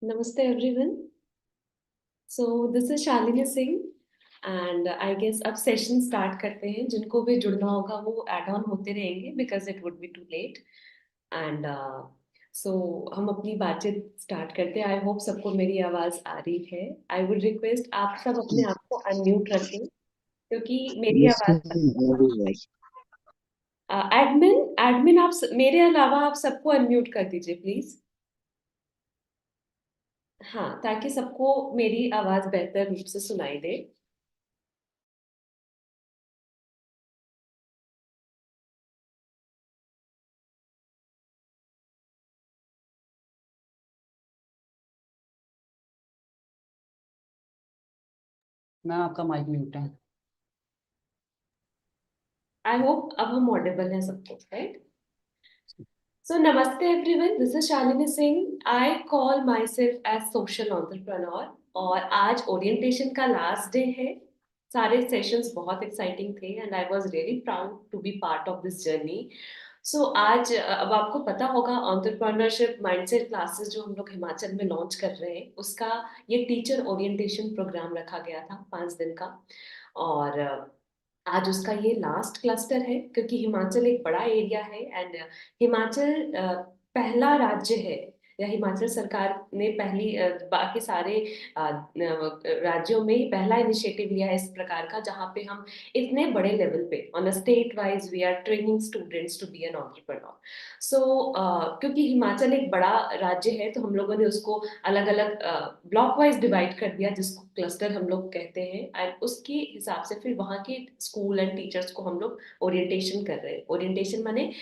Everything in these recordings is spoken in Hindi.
Namaste everyone. So this is Shalini Singh and I guess अब सेशन स्टार्ट करते हैं. जिनको भी जुड़ना होगा वो ऐड ऑन होते रहेंगे because it would be too late. And so हम अपनी बातचीत स्टार्ट करते हैं. आई होप सबको मेरी आवाज आ रही है. आई वुड रिक्वेस्ट आप सब अपने आप को अनम्यूट रखें क्योंकि मेरी Yes, आवाज ma'am, always. एडमिन एडमिन मेरे अलावा आप सबको अनम्यूट कर दीजिए प्लीज. हाँ, ताकि सबको मेरी आवाज बेहतर रूप से सुनाई दे. मैम आपका माइक म्यूट है। आई होप अब हम ऑडिबल हैं सबको, right? So, namaste everyone. This is Shalini Singh. I call myself as social entrepreneur. और आज ओरिएंटेशन का लास्ट डे है. सारे सेशंस बहुत एक्साइटिंग थे and I was really proud to be part of this journey. So आज अब आपको पता होगा एंटरप्रेन्योरशिप माइंडसेट क्लासेस जो हम लोग हिमाचल में लॉन्च कर रहे हैं उसका ये टीचर ओरिएंटेशन प्रोग्राम रखा गया था 5 दिन का. और आज उसका ये लास्ट क्लस्टर है क्योंकि हिमाचल एक बड़ा एरिया है एंड हिमाचल पहला राज्य है या हिमाचल सरकार ने बाकी सारे राज्यों में पहला इनिशिएटिव लिया है इस प्रकार का जहाँ पे हम इतने बड़े लेवल पे on a state wise we are training students to be an entrepreneur. So क्योंकि हिमाचल एक बड़ा राज्य है तो हम लोगों ने उसको अलग अलग ब्लॉक वाइज डिवाइड कर दिया जिसको क्लस्टर हम लोग कहते हैं एंड उसके हिसाब से फिर वहाँ के स्कूल एंड टीचर्स को हम लोग ओरिएंटेशन कर रहे हैं. ओरिएंटेशन माने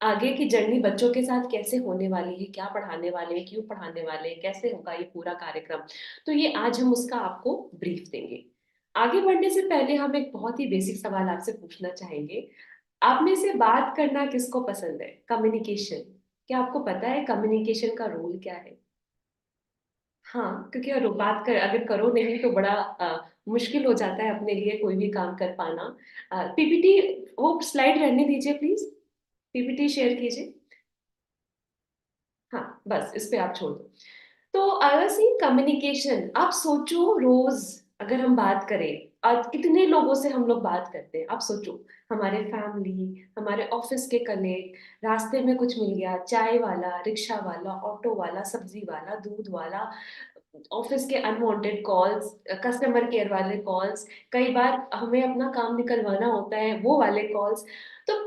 आगे की जर्नी बच्चों के साथ कैसे होने वाली है, क्या पढ़ाने वाले हैं, क्यों पढ़ाने वाले हैं, कैसे होगा ये पूरा कार्यक्रम. तो ये आज हम उसका आपको ब्रीफ देंगे. आगे बढ़ने से पहले हम एक बहुत ही बेसिक सवाल आपसे पूछना चाहेंगे. आप में से बात करना किसको पसंद है? कम्युनिकेशन. क्या आपको पता है कम्युनिकेशन का रोल क्या है? हाँ, क्योंकि अगर करो नहीं तो बड़ा मुश्किल हो जाता है अपने लिए कोई भी काम कर पाना. पीपीटी वो स्लाइड रहने दीजिए प्लीज. पीपीटी शेयर कीजिए. हाँ, बस इस पे आप छोड़ दो. तो अगर सी कम्युनिकेशन आप सोचो रोज अगर हम बात करें आज कितने लोगों से हम लोग बात करते हैं. आप सोचो हमारे फैमिली, हमारे ऑफिस के कलीग, रास्ते में कुछ मिल गया, चाय वाला, रिक्शा वाला, ऑटो वाला, सब्जी वाला, दूध वाला, ऑफिस के अनवांटेड कॉल्स, कस्टमर केयर वाले कॉल्स, कई बार हमें अपना काम निकलवाना होता है वो वाले कॉल्स. तो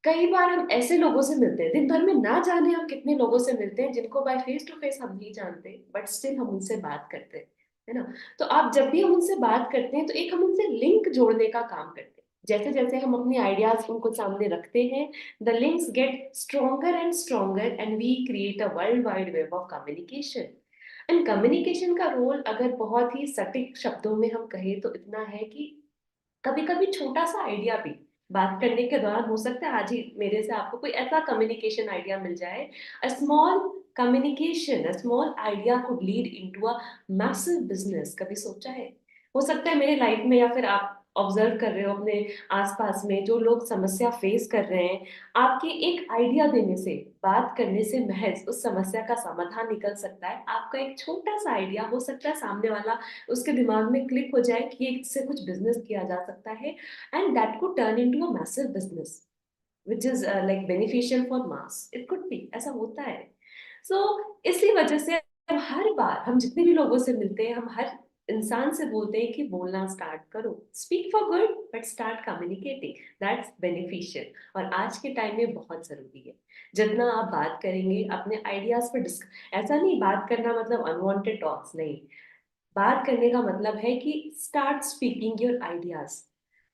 कई बार हम ऐसे लोगों से मिलते हैं दिन भर में ना जाने हम कितने लोगों से मिलते हैं जिनको बाय फेस टू फेस हम नहीं जानते बट स्टिल हम उनसे बात करते हैं, है ना? तो आप जब भी हम उनसे बात करते हैं तो एक हम उनसे लिंक जोड़ने का काम करते हैं. जैसे जैसे हम अपनी आइडियाज उनको सामने रखते हैं the links get stronger and stronger and we create a world wide web of communication. And communication का रोल अगर बहुत ही सटीक शब्दों में हम कहें तो इतना है कि कभी कभी छोटा सा आइडिया भी बात करने के दौरान हो सकता है आज ही मेरे से आपको कोई ऐसा कम्युनिकेशन आइडिया मिल जाए. A small communication, a small idea could lead into a massive business. कभी सोचा है? हो सकता है मेरे लाइफ में या फिर आप ऑब्जर्व कर रहे हो अपने आसपास में जो लोग समस्या फेस कर रहे हैं, आपके एक आइडिया देने से, बात करने से महज उस समस्या का समाधान निकल सकता है. आपका एक छोटा सा आइडिया हो सकता है सामने वाला उसके दिमाग में क्लिक हो जाए कि इससे कुछ बिजनेस किया जा सकता है and that could turn into a massive business which is like beneficial for mass. It could be ऐसा होता है. So इसी वजह से अब हर बार हम जितने भी लोगों से मिलते हैं हम हर इंसान से बोलते हैं कि बोलना स्टार्ट करो. Speak for good but start communicating. That's beneficial और आज के टाइम में बहुत जरूरी है. जितना आप बात करेंगे अपने आइडियाज पर ऐसा नहीं बात करना मतलब अनवांटेड टॉक्स नहीं. बात करने का मतलब है कि स्टार्ट स्पीकिंग योर आइडियाज.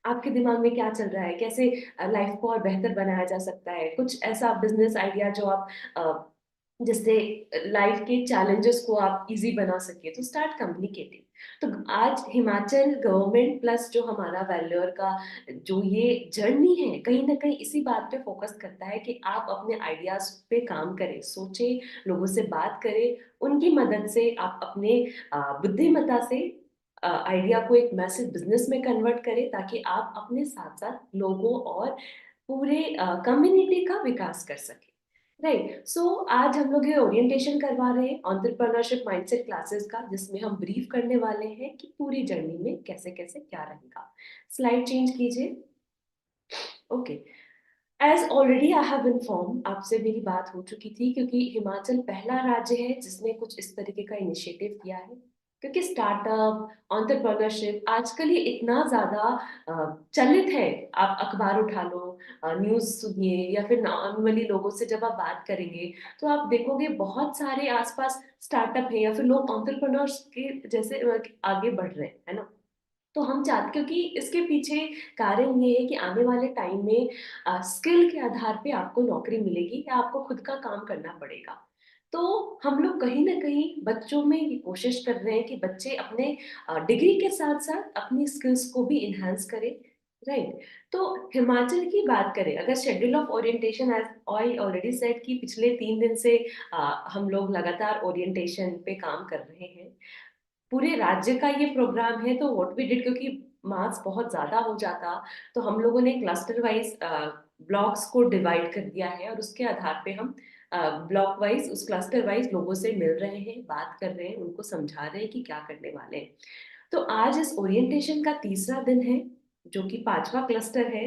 आपके दिमाग में क्या चल रहा है, कैसे लाइफ को और बेहतर बनाया जा सकता है, कुछ ऐसा बिजनेस आइडिया जो आप जिससे लाइफ के चैलेंजेस को आप इजी बना सके तो स्टार्ट कम्युनिकेटिंग. तो आज हिमाचल गवर्नमेंट प्लस जो हमारा वैल्योर का जो ये जर्नी है कहीं ना कहीं इसी बात पे फोकस करता है कि आप अपने आइडियाज पे काम करें, सोचें, लोगों से बात करें. उनकी मदद से आप अपने बुद्धिमत्ता से आइडिया को एक मैसिव बिजनेस में कन्वर्ट करें ताकि आप अपने साथ साथ लोगों और पूरे कम्युनिटी का विकास कर सके. राइट। सो आज हम लोग ये ओरिएंटेशन करवा रहे हैं एंटरप्रेन्योरशिप माइंडसेट क्लासेस का, जिसमें हम ब्रीफ करने वाले हैं कि पूरी जर्नी में कैसे कैसे क्या रहेगा। स्लाइड चेंज कीजिए। Okay. As already I have inform, आपसे मेरी बात हो चुकी थी, क्योंकि हिमाचल पहला राज्य है जिसने कुछ इस तरीके का इनिशिएटिव किया है। क्योंकि स्टार्टअप एंटरप्रेन्योरशिप आजकल ये इतना ज्यादा चलित है। आप अखबार उठा लो, न्यूज सुनिए, या फिर नॉर्मली लोगों से जब आप बात करेंगे तो आप देखोगे बहुत सारे आसपास स्टार्टअप है, या फिर लोग एंटरप्रेन्योर्स के जैसे आगे बढ़ रहे हैं, है ना। तो हम चाहते, क्योंकि इसके पीछे कारण ये है कि आने वाले टाइम में स्किल के आधार पे आपको नौकरी मिलेगी या आपको खुद का काम करना पड़ेगा। तो हम लोग कहीं ना कहीं बच्चों में ये कोशिश कर रहे हैं कि बच्चे अपने डिग्री के साथ साथ अपनी स्किल्स को भी इन्हांस करें। राइट। तो हिमाचल की बात करें, अगर schedule of orientation, as I already said कि पिछले 3 दिन से हम लोग लगातार ओरिएंटेशन पे काम कर रहे हैं। पूरे राज्य का ये प्रोग्राम है, तो व्हाट वी डिड, क्योंकि मार्क्स बहुत ज्यादा हो जाता, तो हम लोगों ने क्लस्टर वाइज ब्लॉक्स को डिवाइड कर दिया है, और उसके आधार पे हम ब्लॉक वाइज, उस क्लस्टर वाइज लोगों से मिल रहे हैं, बात कर रहे हैं, उनको समझा रहे हैं कि क्या करने वाले हैं। तो आज इस ओरिएंटेशन का तीसरा दिन है, जो कि पांचवा क्लस्टर है।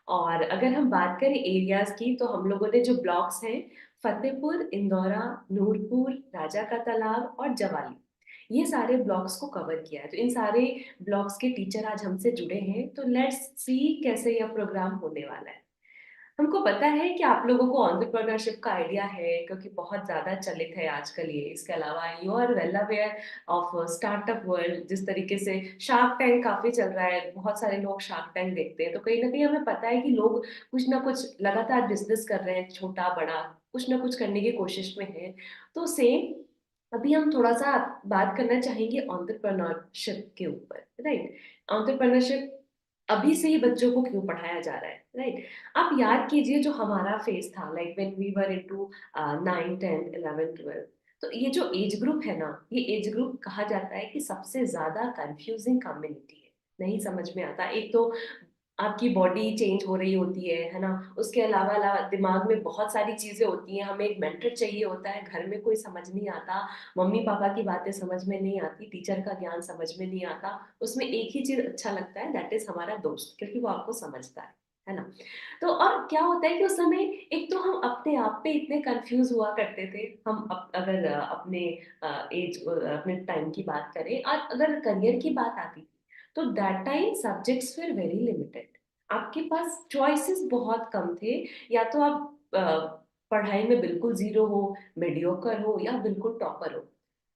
और अगर हम बात करें एरियाज की, तो हम लोगों ने जो ब्लॉक्स हैं, फतेहपुर, इंदौरा, नूरपुर, राजा का तालाब और जवाली, ये सारे ब्लॉक्स को कवर किया है। तो इन सारे ब्लॉक्स के टीचर आज हमसे जुड़े हैं, तो लेट्स सी कैसे यह प्रोग्राम होने वाला है। हमको पता है कि आप लोगों को एंटरप्रेन्योरशिप का आइडिया है, क्योंकि बहुत ज्यादा चलित है आजकल ये। इसके अलावा you are well aware of startup world, जिस तरीके से शार्क टैंक काफी चल रहा है, बहुत सारे लोग शार्क टैंक देखते हैं, तो कहीं ना कहीं हमें पता है कि लोग कुछ ना कुछ लगातार बिजनेस कर रहे हैं, छोटा बड़ा कुछ ना कुछ करने की कोशिश में है। तो सेम अभी हम थोड़ा सा बात करना चाहेंगे एंटरप्रेन्योरशिप के ऊपर। राइट। एंटरप्रेन्योरशिप अभी से ही बच्चों को क्यों पढ़ाया जा रहा है। राइट। आप याद कीजिए जो हमारा फेज था, like when we were into 9, 10, 11, 12। तो ये जो एज ग्रुप है ना, ये एज ग्रुप कहा जाता है कि सबसे ज्यादा कंफ्यूजिंग कम्युनिटी है। नहीं समझ में आता। एक तो आपकी बॉडी चेंज हो रही होती है ना। उसके अलावा अलावा दिमाग में बहुत सारी चीजें होती हैं, हमें एक मेंटर चाहिए होता है, घर में कोई समझ नहीं आता, मम्मी पापा की बातें समझ में नहीं आती, टीचर का ज्ञान समझ में नहीं आता। उसमें एक ही चीज अच्छा लगता है, दैट इज हमारा दोस्त, क्योंकि वो आपको समझता है ना। तो और क्या होता है कि उस समय एक तो हम अपने आप पे इतने कंफ्यूज हुआ करते थे। हम अगर अपने एज अपने टाइम की बात करें, और अगर करियर की बात आती थी, तो that time subjects were very limited. आपके पास चॉइसेस बहुत कम थे। या तो आप पढ़ाई में बिल्कुल जीरो हो, मीडियोकर हो, या बिल्कुल टॉपर हो।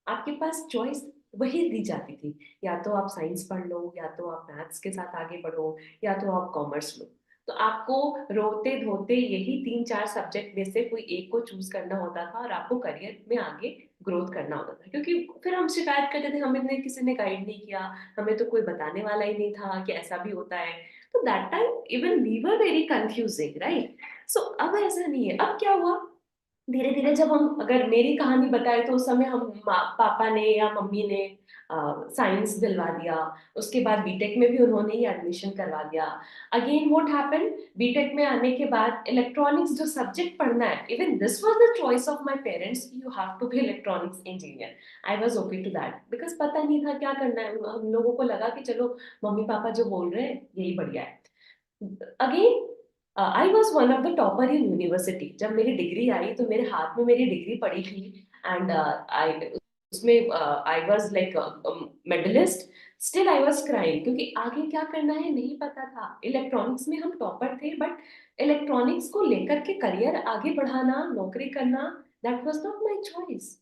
आपके पास चॉइस वही दी जाती थी। या तो आप साइंस पढ़ लो, या तो आप मैथ्स के साथ आगे बढ़ो, या तो आप कॉमर्स लो। तो आपको रोते धोते यही 3 4 सब्जेक्ट में से कोई एक को चूज करना होता था, और आपको करियर में आगे ग्रोथ करना होता था। क्योंकि फिर हम शिकायत करते थे, हमें ने किसी ने गाइड नहीं किया, हमें तो कोई बताने वाला ही नहीं था कि ऐसा भी होता है। तो that time even we were very confusing, right. So अब ऐसा नहीं है। अब क्या हुआ, धीरे धीरे जब हम, अगर मेरी कहानी बताए, तो उस समय हम पापा ने या मम्मी ने साइंस दिलवा दिया। उसके बाद बीटेक में भी उन्होंने ही एडमिशन करवा दिया। अगेन व्हाट हैपन, बीटेक में आने के बाद इलेक्ट्रॉनिक्स जो सब्जेक्ट पढ़ना है, even this was the choice of my parents, you have to be electronics engineer. I was okay to that, because पता नहीं था क्या करना है। हम लोगों को लगा कि चलो मम्मी पापा जो बोल रहे हैं यही बढ़िया है। Again I was one of the topper in university. जब मेरी डिग्री आई, तो मेरे हाथ में मेरी डिग्री पड़ी थी, एंड आई उसमें I was like medalist. Still I was crying, क्योंकि आगे क्या करना है नहीं पता था। इलेक्ट्रॉनिक्स में हम टॉपर थे, बट इलेक्ट्रॉनिक्स को लेकर के करियर आगे बढ़ाना, नौकरी करना, that was not my choice.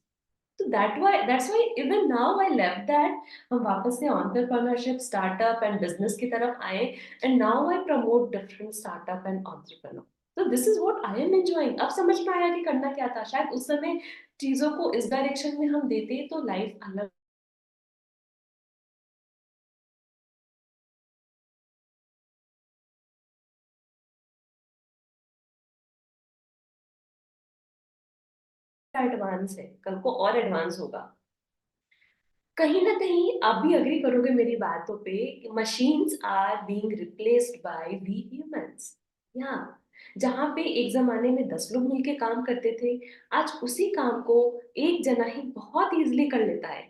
तो that's why even now I left that। हम वापस से entrepreneurship, startup and business की तरफ आए, and now I promote different startup and entrepreneur। तो this is what I am enjoying। अब समझ में आया कि करना क्या था। शायद उस समय चीजों को इस डायरेक्शन में हम देते तो लाइफ अलग एडवांस है, कल को और एडवांस होगा। कहीं ना कहीं आप भी अग्री करोगे मेरी बातों पे, machines are being replaced by we humans. या जहाँ पे एक ज़माने में 10 लोग मिलके काम करते थे, आज उसी काम को एक जना ही बहुत ईज़िली कर लेता है।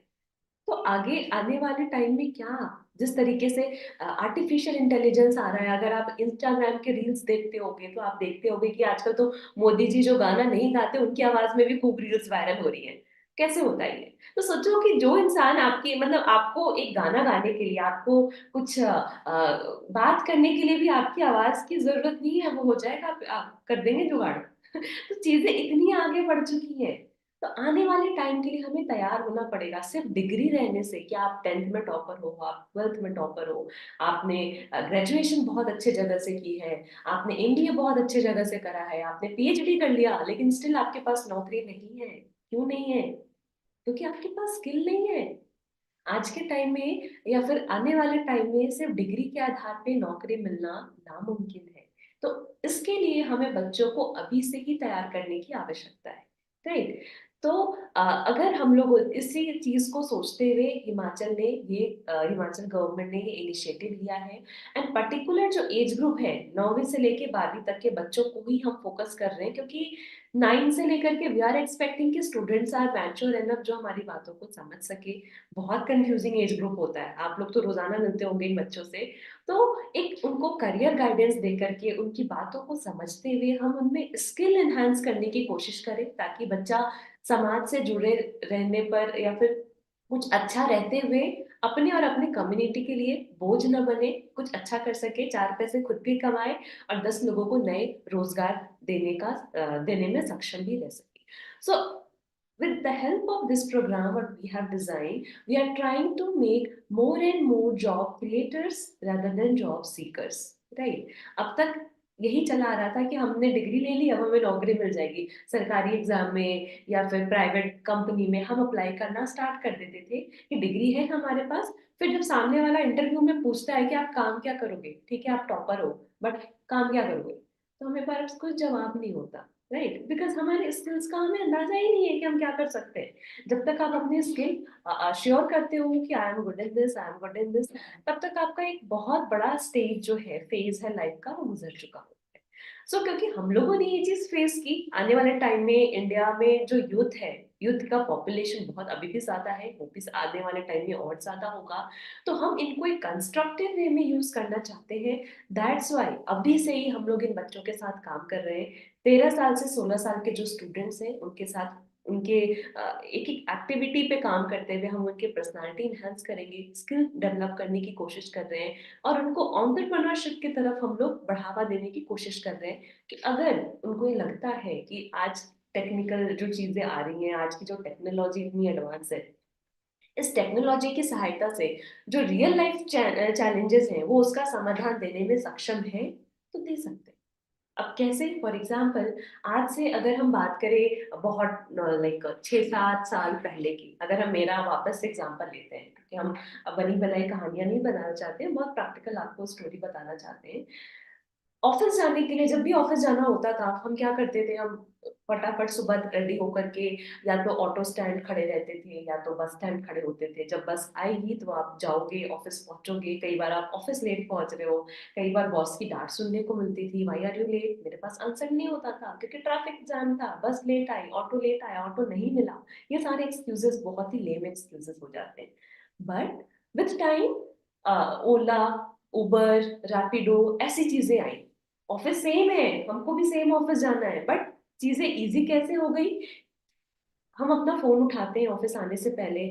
तो आगे आने वाले टाइम में क्या, जिस तरीके से आर्टिफिशियल इंटेलिजेंस आ रहा है, अगर आप इंस्टाग्राम के रील्स देखते होगे तो आप देखते होगे कि आजकल तो मोदी जी जो गाना नहीं गाते उनकी आवाज में भी खूब रील्स वायरल हो रही है। कैसे होता है ये? तो सोचो कि जो इंसान आपकी मतलब आपको एक गाना गाने के लिए, आपको कुछ बात करने के लिए भी आपकी आवाज की जरूरत नहीं है, वो हो जाएगा, आप कर देंगे जुगाड़। तो चीजें इतनी आगे बढ़ चुकी हैं। तो आने वाले टाइम के लिए हमें तैयार होना पड़ेगा। सिर्फ डिग्री रहने से क्या, आप 10th में टॉपर हो, आप 12th में टॉपर हो, आपने ग्रेजुएशन बहुत अच्छे जगह से की है, आपने एमबीए बहुत अच्छे जगह से करा है, आपने पीएचडी कर लिया, लेकिन स्टिल आपके पास नौकरी नहीं है। क्यों नहीं है? क्योंकि आपके पास स्किल नहीं है। आज के टाइम में या फिर आने वाले टाइम में सिर्फ डिग्री के आधार पे नौकरी मिलना नामुमकिन है। तो इसके लिए हमें बच्चों को अभी से ही तैयार करने की आवश्यकता है। राइट? तो अगर हम लोग इसी चीज को सोचते हुए हिमाचल गवर्नमेंट ने ये इनिशिएटिव लिया है, एंड पर्टिकुलर जो एज ग्रुप है 9वीं से लेके 12वीं तक के बच्चों को ही हम फोकस कर रहे हैं, क्योंकि 9 से लेकर के वी आर एक्सपेक्टिंग कि स्टूडेंट्स आर मैच्योर एनफ जो हमारी बातों को समझ सके। बहुत कंफ्यूजिंग एज ग्रुप होता है, आप लोग तो रोजाना मिलते होंगे इन बच्चों से। तो एक उनको करियर गाइडेंस दे करके उनकी बातों को समझते हुए हम उनमें स्किल एनहांस करने की कोशिश करें, ताकि बच्चा समाज से जुड़े रहने पर या फिर कुछ अच्छा रहते हुए अपने और अपने कम्युनिटी के लिए बोझ न बने, कुछ अच्छा कर सके, 4 पैसे खुद भी कमाए और 10 लोगों को नए रोजगार देने में सक्षम भी रह सके। सो with the help of this program what we have designed, we are trying to make more and more job creators rather than job seekers. Right? अब तक यही चला आ रहा था कि हमने डिग्री ले ली, अब हमें नौकरी मिल जाएगी। सरकारी एग्जाम में या फिर प्राइवेट कंपनी में हम अप्लाई करना स्टार्ट कर देते थे कि डिग्री है हमारे पास। फिर जब सामने वाला इंटरव्यू में पूछता है कि आप काम क्या करोगे, ठीक है आप टॉपर हो, बट काम क्या करोगे, तो हमें पास कोई जवाब नहीं होता। राइट? बिकॉज हमारे स्किल्स का हमें अंदाजा ही नहीं है कि हम क्या कर सकते हैं। जब तक आप अपनी स्किल श्योर करते हो कि I am good in this, I am good in this, तब तक आपका एक बहुत बड़ा स्टेज जो है, फेज है लाइफ का, वो गुजर चुका होता है। क्योंकि हम लोगों ने ये चीज फेस की, आने वाले टाइम में इंडिया में जो यूथ है, यूथ का पॉपुलेशन बहुत अभी भी ज्यादा है, वो भी आने वाले टाइम में और ज्यादा होगा। तो हम इनको एक कंस्ट्रक्टिव वे में यूज करना चाहते हैं। दैट्स वाई अभी से ही हम लोग इन बच्चों के साथ काम कर रहे हैं। 13 साल से 16 साल के जो स्टूडेंट्स हैं उनके साथ उनके एक एक एक्टिविटी पे काम करते हुए हम उनके पर्सनालिटी इन्हांस करेंगे, स्किल डेवलप करने की कोशिश कर रहे हैं, और उनको एंटरप्रेन्योरशिप की तरफ हम लोग बढ़ावा देने की कोशिश कर रहे हैं। कि अगर उनको ये लगता है कि आज टेक्निकल जो चीजें आ रही हैं, आज की जो टेक्नोलॉजी इतनी एडवांस है, इस टेक्नोलॉजी की सहायता से जो रियल लाइफ चैलेंजेस हैं वो उसका समाधान देने में सक्षम है, तो दे सकते हैं। अब कैसे? फॉर एग्जाम्पल, आज से अगर हम बात करें बहुत लाइक 6-7 साल पहले की, अगर हम मेरा वापस से एग्जाम्पल लेते हैं, क्योंकि हम बनी बनाई कहानियां नहीं बनाना चाहते हैं, बहुत प्रैक्टिकल आपको स्टोरी बताना चाहते हैं। ऑफिस जाने के लिए, जब भी ऑफिस जाना होता था, हम क्या करते थे, हम फटाफट सुबह रेडी होकर के या तो ऑटो स्टैंड खड़े रहते थे या तो बस स्टैंड खड़े होते थे। जब बस आएगी तो आप जाओगे, ऑफिस पहुंचोगे। कई बार आप ऑफिस लेट पहुंच रहे हो, कई बार बॉस की डांट सुनने को मिलती थी, वाई आर यू लेट। मेरे पास आंसर नहीं होता था क्योंकि ट्रैफिक जाम था, बस लेट आई, ऑटो लेट आया, ऑटो नहीं मिला। ये सारे एक्सक्यूजेस बहुत ही लेम एक्सक्यूजेस हो जाते हैं। बट विथ टाइम ओला, उबर, रैपिडो ऐसी चीजें आई। ऑफिस सेम है, हमको भी सेम ऑफिस जाना है, बट चीजें इजी कैसे हो गई? हम अपना फोन उठाते हैं ऑफिस आने से पहले,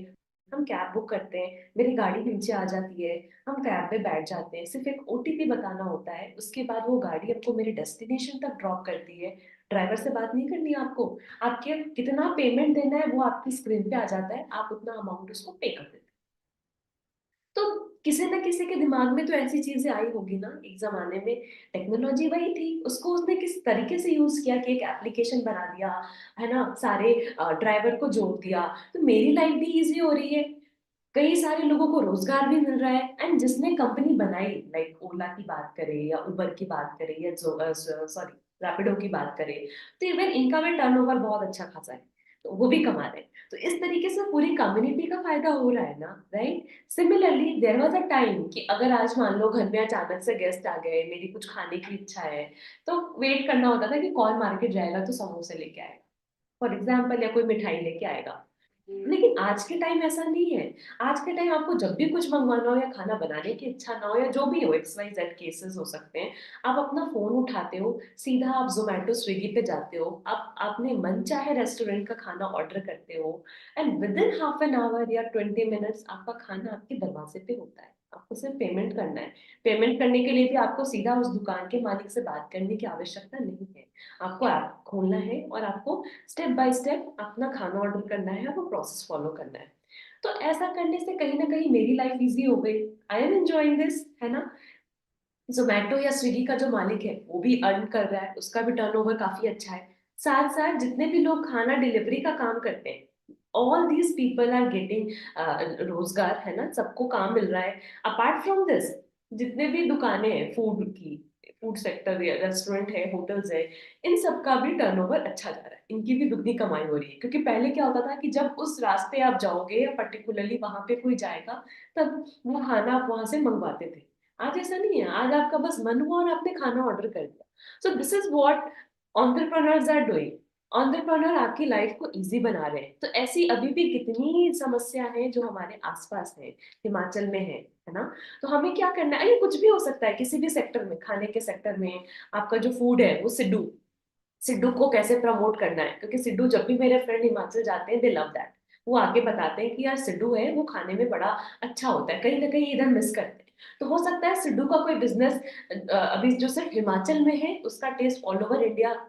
हम कैब बुक करते हैं, मेरी गाड़ी नीचे आ जाती है, हम कैब में बैठ जाते हैं, सिर्फ एक ओटीपी बताना होता है, उसके बाद वो गाड़ी हमको मेरे डेस्टिनेशन तक ड्रॉप करती है। ड्राइवर से बात नहीं करनी है आपको, आपके कितना पेमेंट देना है वो आपकी स्क्रीन पे आ जाता है, आप उतना अमाउंट उसको पे कर देते हैं। तो किसी न किसी के दिमाग में तो ऐसी चीजें आई होगी ना एक जमाने में। टेक्नोलॉजी वही थी, उसको उसने किस तरीके से यूज किया कि एक एप्लीकेशन बना दिया, है ना, सारे ड्राइवर को जोड़ दिया, तो मेरी लाइफ भी इजी हो रही है, कई सारे लोगों को रोजगार भी मिल रहा है। एंड जिसने कंपनी बनाई, लाइक ओला की बात करें या उबर की बात करें या सॉरी रैपिडो की बात करें, तो इवन इनका भी टर्नओवर बहुत अच्छा खासा है। तो वो भी कमा रहे हैं। तो इस तरीके से पूरी कम्युनिटी का फायदा हो रहा है ना, right? Similarly there was a time कि अगर आज मान लो घर में अचानक से गेस्ट आ गए, मेरी कुछ खाने की इच्छा है, तो वेट करना होता था कि कौन मार्केट जाएगा तो समोसे लेके आएगा, फॉर एग्जाम्पल, या कोई मिठाई लेके आएगा। लेकिन आज के टाइम ऐसा नहीं है। आज के टाइम आपको जब भी कुछ मंगवाना हो या खाना बनाने की इच्छा ना हो या जो भी हो, एक्स वाई जेड केसेस हो सकते हैं, आप अपना फोन उठाते हो, सीधा आप जोमेटो स्विगी पे जाते हो, आप अपने मन चाहे रेस्टोरेंट का खाना ऑर्डर करते हो, and with in half an hour या 20 मिनट्स आपका खाना आपके दरवाजे पे होता है। आपको सिर्फ पेमेंट करना है। पेमेंट करने के लिए भी आपको सीधा उस दुकान के मालिक से बात करने की आवश्यकता नहीं है। आपको ऐप खोलना है और आपको स्टेप बाय स्टेप अपना खाना ऑर्डर करना है, वो प्रोसेस फॉलो करना है। तो ऐसा करने से कहीं ना कहीं मेरी लाइफ इजी हो गई। आई एम एंजॉइंग दिस, है ना? जोमेटो या स्विगी का जो मालिक है वो भी अर्न कर रहा है, उसका भी टर्नओवर काफी अच्छा है। साथ साथ जितने भी लोग खाना डिलीवरी का काम करते हैं, all these people are getting रोजगार, है ना? सबको काम मिल रहा है। अपार्ट फ्रॉम दिस, जितने भी दुकानें हैं फूड की, फूड सेक्टर है, रेस्टोरेंट है, होटल्स है, इन सब का भी टर्नओवर अच्छा जा रहा है, इनकी भी दुगनी कमाई हो रही है। क्योंकि पहले क्या होता था कि जब उस रास्ते आप जाओगे या पर्टिकुलरली वहां पे कोई जाएगा, तब वो खाना आप वहां से मंगवाते थे। आज ऐसा नहीं है, आज आपका बस मन हुआ और आपने खाना ऑर्डर कर दिया। So this is what entrepreneurs are doing. Entrepreneur आपकी लाइफ को इजी बना रहे हैं। तो ऐसी अभी भी कितनी समस्या है जो हमारे आसपास है, हिमाचल में है ना? तो हमें क्या करना है, ये कुछ भी हो सकता है, किसी भी सेक्टर में, खाने के सेक्टर में आपका जो फूड है वो सिड्डू, सिड्डू को कैसे प्रमोट करना है। क्योंकि सिड्डू, जब भी मेरे फ्रेंड हिमाचल जाते हैं, दे लव दैट। वो आके बताते हैं कि यार सिड्डू है वो खाने में बड़ा अच्छा होता है, कहीं ना कहीं इधर मिस करते हैं। तो हो सकता है सिड्डू का कोई बिजनेस अभी जो सिर्फ हिमाचल में है, उसका टेस्ट ऑल ओवर इंडिया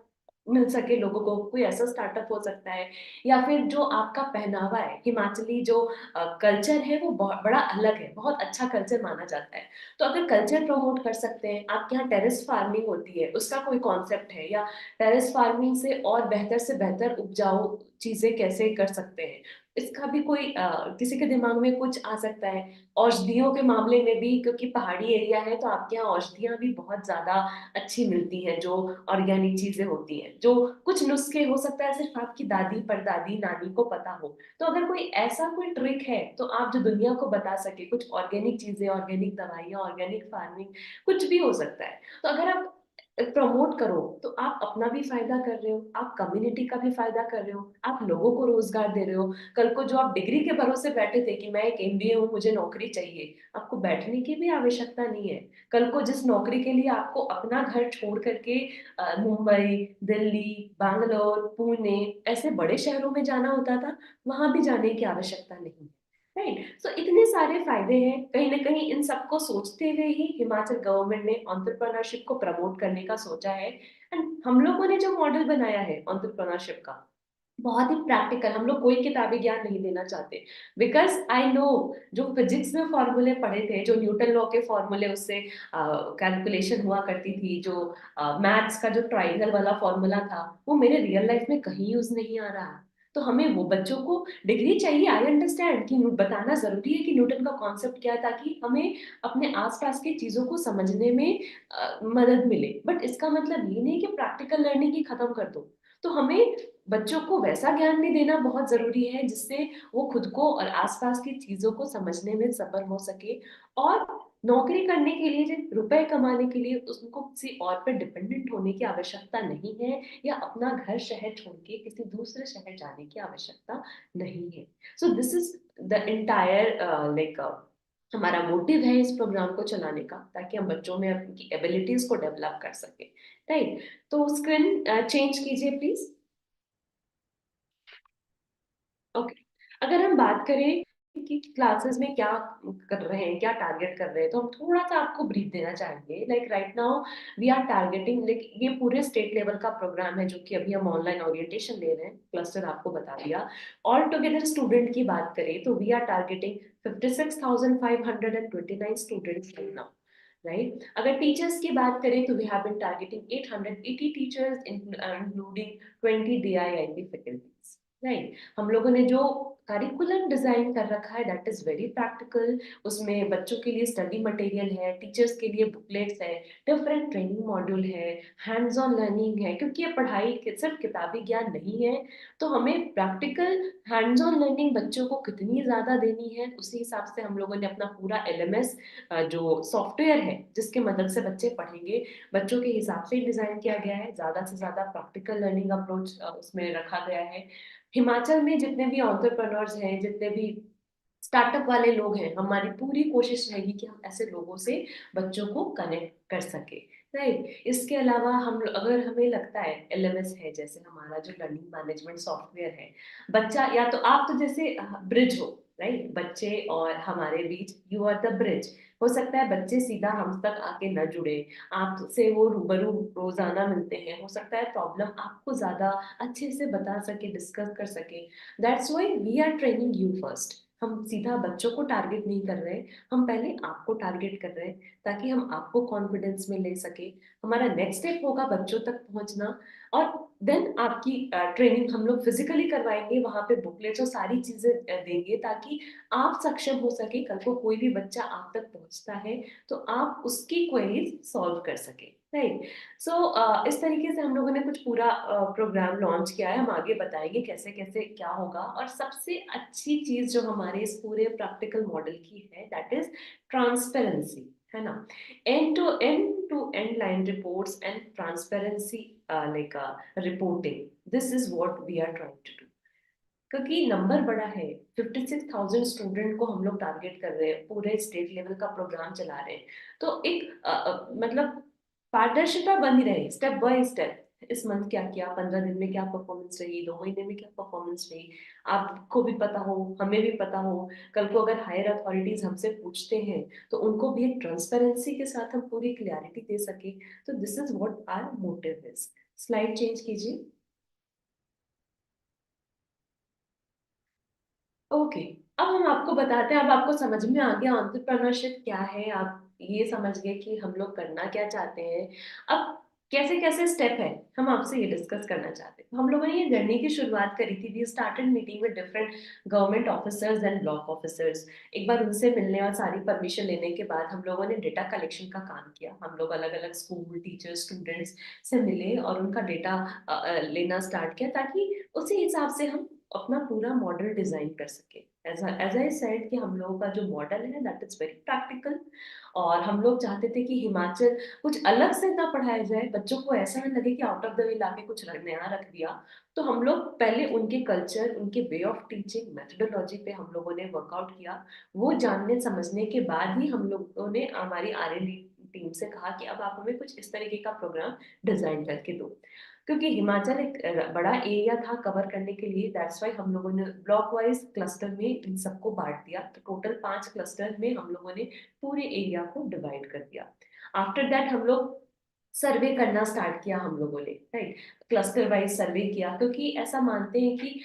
मिल सके लोगों को, कोई ऐसा स्टार्टअप हो सकता है। या फिर जो आपका पहनावा है, हिमाचली जो कल्चर है वो बहुत बड़ा अलग है, बहुत अच्छा कल्चर माना जाता है। तो अगर कल्चर प्रमोट कर सकते हैं, आपके यहाँ टेरेस फार्मिंग होती है, उसका कोई कॉन्सेप्ट है, या टेरेस फार्मिंग से और बेहतर से बेहतर उपजाऊ चीजें कैसे कर सकते हैं, इसका भी कोई किसी के दिमाग में कुछ आ सकता है। औषधियों के मामले में भी, क्योंकि पहाड़ी एरिया है तो आपके यहाँ औषधियां भी बहुत ज्यादा अच्छी मिलती हैं, जो ऑर्गेनिक चीजें होती हैं, जो कुछ नुस्खे हो सकता है सिर्फ आपकी दादी परदादी नानी को पता हो। तो अगर कोई ऐसा कोई ट्रिक है तो आप जो दुनिया को बता सके, कुछ ऑर्गेनिक चीजें, ऑर्गेनिक दवाइयाँ, ऑर्गेनिक फार्मिंग, कुछ भी हो सकता है। तो अगर आप प्रमोट करो तो आप अपना भी फायदा कर रहे हो, आप कम्युनिटी का भी फायदा कर रहे हो, आप लोगों को रोजगार दे रहे हो। कल को जो आप डिग्री के भरोसे बैठे थे कि मैं एक एमबीए हूँ, मुझे नौकरी चाहिए, आपको बैठने की भी आवश्यकता नहीं है। कल को जिस नौकरी के लिए आपको अपना घर छोड़ करके मुंबई, दिल्ली, बैंगलोर, पुणे ऐसे बड़े शहरों में जाना होता था, वहां भी जाने की आवश्यकता नहीं है। राइट? सो इतने सारे फायदे हैं। कहीं ना कहीं इन सबको सोचते हुए ही हिमाचल गवर्नमेंट ने एंटरप्रेन्योरशिप को प्रमोट करने का सोचा है। एंड हम लोगों ने जो मॉडल बनाया है एंटरप्रेन्योरशिप का, बहुत ही प्रैक्टिकल, हम लोग कोई किताबी ज्ञान नहीं देना चाहते। बिकॉज आई नो, जो फिजिक्स में फॉर्मूले पढ़े थे, जो न्यूटन लॉ के फॉर्मूले, उससे कैलकुलेशन हुआ करती थी, जो मैथ्स का जो ट्राइंगल वाला फॉर्मूला था, वो मेरे रियल लाइफ में कहीं यूज नहीं आ रहा। तो हमें वो बच्चों को डिग्री चाहिए, आई अंडरस्टैंड कि बताना जरूरी है कि न्यूटन का कॉन्सेप्ट क्या है, ताकि हमें अपने आसपास की चीजों को समझने में मदद मिले। बट इसका मतलब ये नहीं कि प्रैक्टिकल लर्निंग ही खत्म कर दो। तो हमें बच्चों को वैसा ज्ञान भी देना बहुत जरूरी है जिससे वो खुद को और आसपास की चीजों को समझने में सफल हो सके। और नौकरी करने के लिए, रुपए कमाने के लिए उसको किसी और पर डिपेंडेंट होने की आवश्यकता नहीं है, या अपना घर शहर छोड़ के किसी दूसरे शहर जाने की आवश्यकता नहीं है। सो this is the entire like हमारा मोटिव है इस प्रोग्राम को चलाने का, ताकि हम बच्चों में उनकी एबिलिटीज को डेवलप कर सके। राइट? तो स्क्रीन चेंज कीजिए प्लीज। ओके। अगर हम बात करें कि क्लासेस में क्या कर रहे हैं, क्या टारगेट कर रहे हैं, तो हम थोड़ा सा आपको ब्रीफ देना चाहेंगे। Like right now we are targeting, like ये पूरे स्टेट लेवल का प्रोग्राम है जो कि अभी हम ऑनलाइन ओरिएंटेशन ले रहे हैं, क्लस्टर आपको बता दिया। ऑल टुगेदर स्टूडेंट की बात करें तो we are targeting 56,529 students right now. Right? अगर टीचर्स की बात करें तो we have been targeting 880 teachers including 20 DIIP faculties. Right? हम लोगों ने जो करिकुलम डिजाइन कर रखा है दैट इज वेरी प्रैक्टिकल। उसमें बच्चों के लिए स्टडी मटेरियल है, टीचर्स के लिए बुकलेट्स है, डिफरेंट ट्रेनिंग मॉड्यूल है, हैंड्स ऑन लर्निंग है, क्योंकि ये पढ़ाई सिर्फ किताबी ज्ञान नहीं है। तो हमें प्रैक्टिकल हैंड्स ऑन लर्निंग बच्चों को कितनी ज्यादा देनी है, उसी हिसाब से हम लोगों ने अपना पूरा एलएमएस जो सॉफ्टवेयर है जिसके मदद से बच्चे पढ़ेंगे, बच्चों के हिसाब से डिजाइन किया गया है। ज्यादा से ज्यादा प्रैक्टिकल लर्निंग अप्रोच उसमें रखा गया है। हिमाचल में जितने भी एंटरप्रेन्योर्स हैं, जितने भी स्टार्टअप वाले लोग हैं, हमारी पूरी कोशिश रहेगी कि हम ऐसे लोगों से बच्चों को कनेक्ट कर सके। राइट। इसके अलावा हम अगर हमें लगता है एलएमएस है जैसे हमारा जो लर्निंग मैनेजमेंट सॉफ्टवेयर है, बच्चा या तो आप तो जैसे ब्रिज हो, राइट, बच्चे और हमारे बीच यू आर द ब्रिज। हो सकता है बच्चे सीधा हम तक आके न जुड़े, आपसे वो रूबरू रोजाना मिलते हैं, हो सकता है प्रॉब्लम आपको ज्यादा अच्छे से बता सके, डिस्कस कर सके। That's why we are training you first. हम सीधा बच्चों को टारगेट नहीं कर रहे, हम पहले आपको टारगेट कर रहे हैं ताकि हम आपको कॉन्फिडेंस में ले सके। हमारा नेक्स्ट स्टेप होगा बच्चों तक पहुंचना, और देन आपकी ट्रेनिंग हम लोग फिजिकली करवाएंगे, वहां पे बुकलेट्स और सारी चीजें देंगे ताकि आप सक्षम हो सके। कल को कोई भी बच्चा आप तक पहुंचता है तो आप उसकी क्वेरीज सॉल्व कर सके। राइट। सो इस तरीके से हम लोगों ने कुछ पूरा प्रोग्राम लॉन्च किया है। हम आगे बताएंगे कैसे कैसे क्या होगा। और सबसे अच्छी चीज जो हमारे इस पूरे प्रैक्टिकल मॉडल की है दैट इज ट्रांसपेरेंसी, है ना। And line reports and transparency, like reporting, this is what we are trying to do. क्योंकि नंबर बड़ा है, 56,000 स्टूडेंट को हम लोग टारगेट कर रहे हैं, पूरे स्टेट लेवल का प्रोग्राम चला रहे हैं। तो एक मतलब पारदर्शिता बनी रहे स्टेप बाय स्टेप। इस मंथ क्या किया, 15 दिन में क्या परफॉर्मेंस रही, 2 महीने में क्या परफॉर्मेंस रही, आपको भी पता हो, हमें भी पता हो। कल को अगर हायर अथॉरिटीज हमसे पूछते हैं तो उनको भी एक ट्रांसपेरेंसी के साथ हम पूरी क्लियरिटी दे सके। तो this is what our motive is. Slide change कीजिए। ओके। अब हम आपको बताते हैं, अब आपको समझ में आ गया एंटरप्रेन्योरशिप क्या है, आप ये समझ गए कि हम लोग करना क्या चाहते हैं। अब कैसे कैसे स्टेप है हम आपसे ये डिस्कस करना चाहते हैं। हम लोगों ने ये जर्नी की शुरुआत करी थी, we started meeting with different government officers and block officers. एक बार उनसे मिलने और सारी परमिशन लेने के बाद हम लोगों ने डेटा कलेक्शन का काम किया। हम लोग अलग अलग स्कूल टीचर्स स्टूडेंट्स से मिले और उनका डेटा लेना स्टार्ट किया ताकि उसी हिसाब से हम अपना पूरा मॉडल डिजाइन कर सके। एज आई सेड कि हम लोगों का जो मॉडल है दैट इज वेरी प्रैक्टिकल। और हम लोग चाहते थे कि हिमाचल कुछ अलग से ना पढ़ाया जाए, बच्चों को ऐसा ना लगे कि आउट ऑफ द वे लाके कुछ नया रख दिया। तो हम लोग पहले उनके कल्चर, उनके वे ऑफ टीचिंग मेथोडोलॉजी पे हम लोगों ने वर्कआउट किया। वो जानने समझने के बाद ही हम लोगों ने हमारी R&D टीम से कहा कि अब आप हमें कुछ इस तरीके का प्रोग्राम डिजाइन करके दो। क्योंकि हिमाचल एक बड़ा एरिया था कवर करने के लिए, दैट्स वाई हम लोगों ने ब्लॉक वाइज क्लस्टर में इन सबको बांट दिया। तो टोटल 5 क्लस्टर में हम लोगों ने पूरे एरिया को डिवाइड कर दिया। आफ्टर दैट हम लोग सर्वे करना स्टार्ट किया हम लोगों ने, राइट। क्लस्टर वाइज सर्वे किया क्योंकि ऐसा मानते हैं कि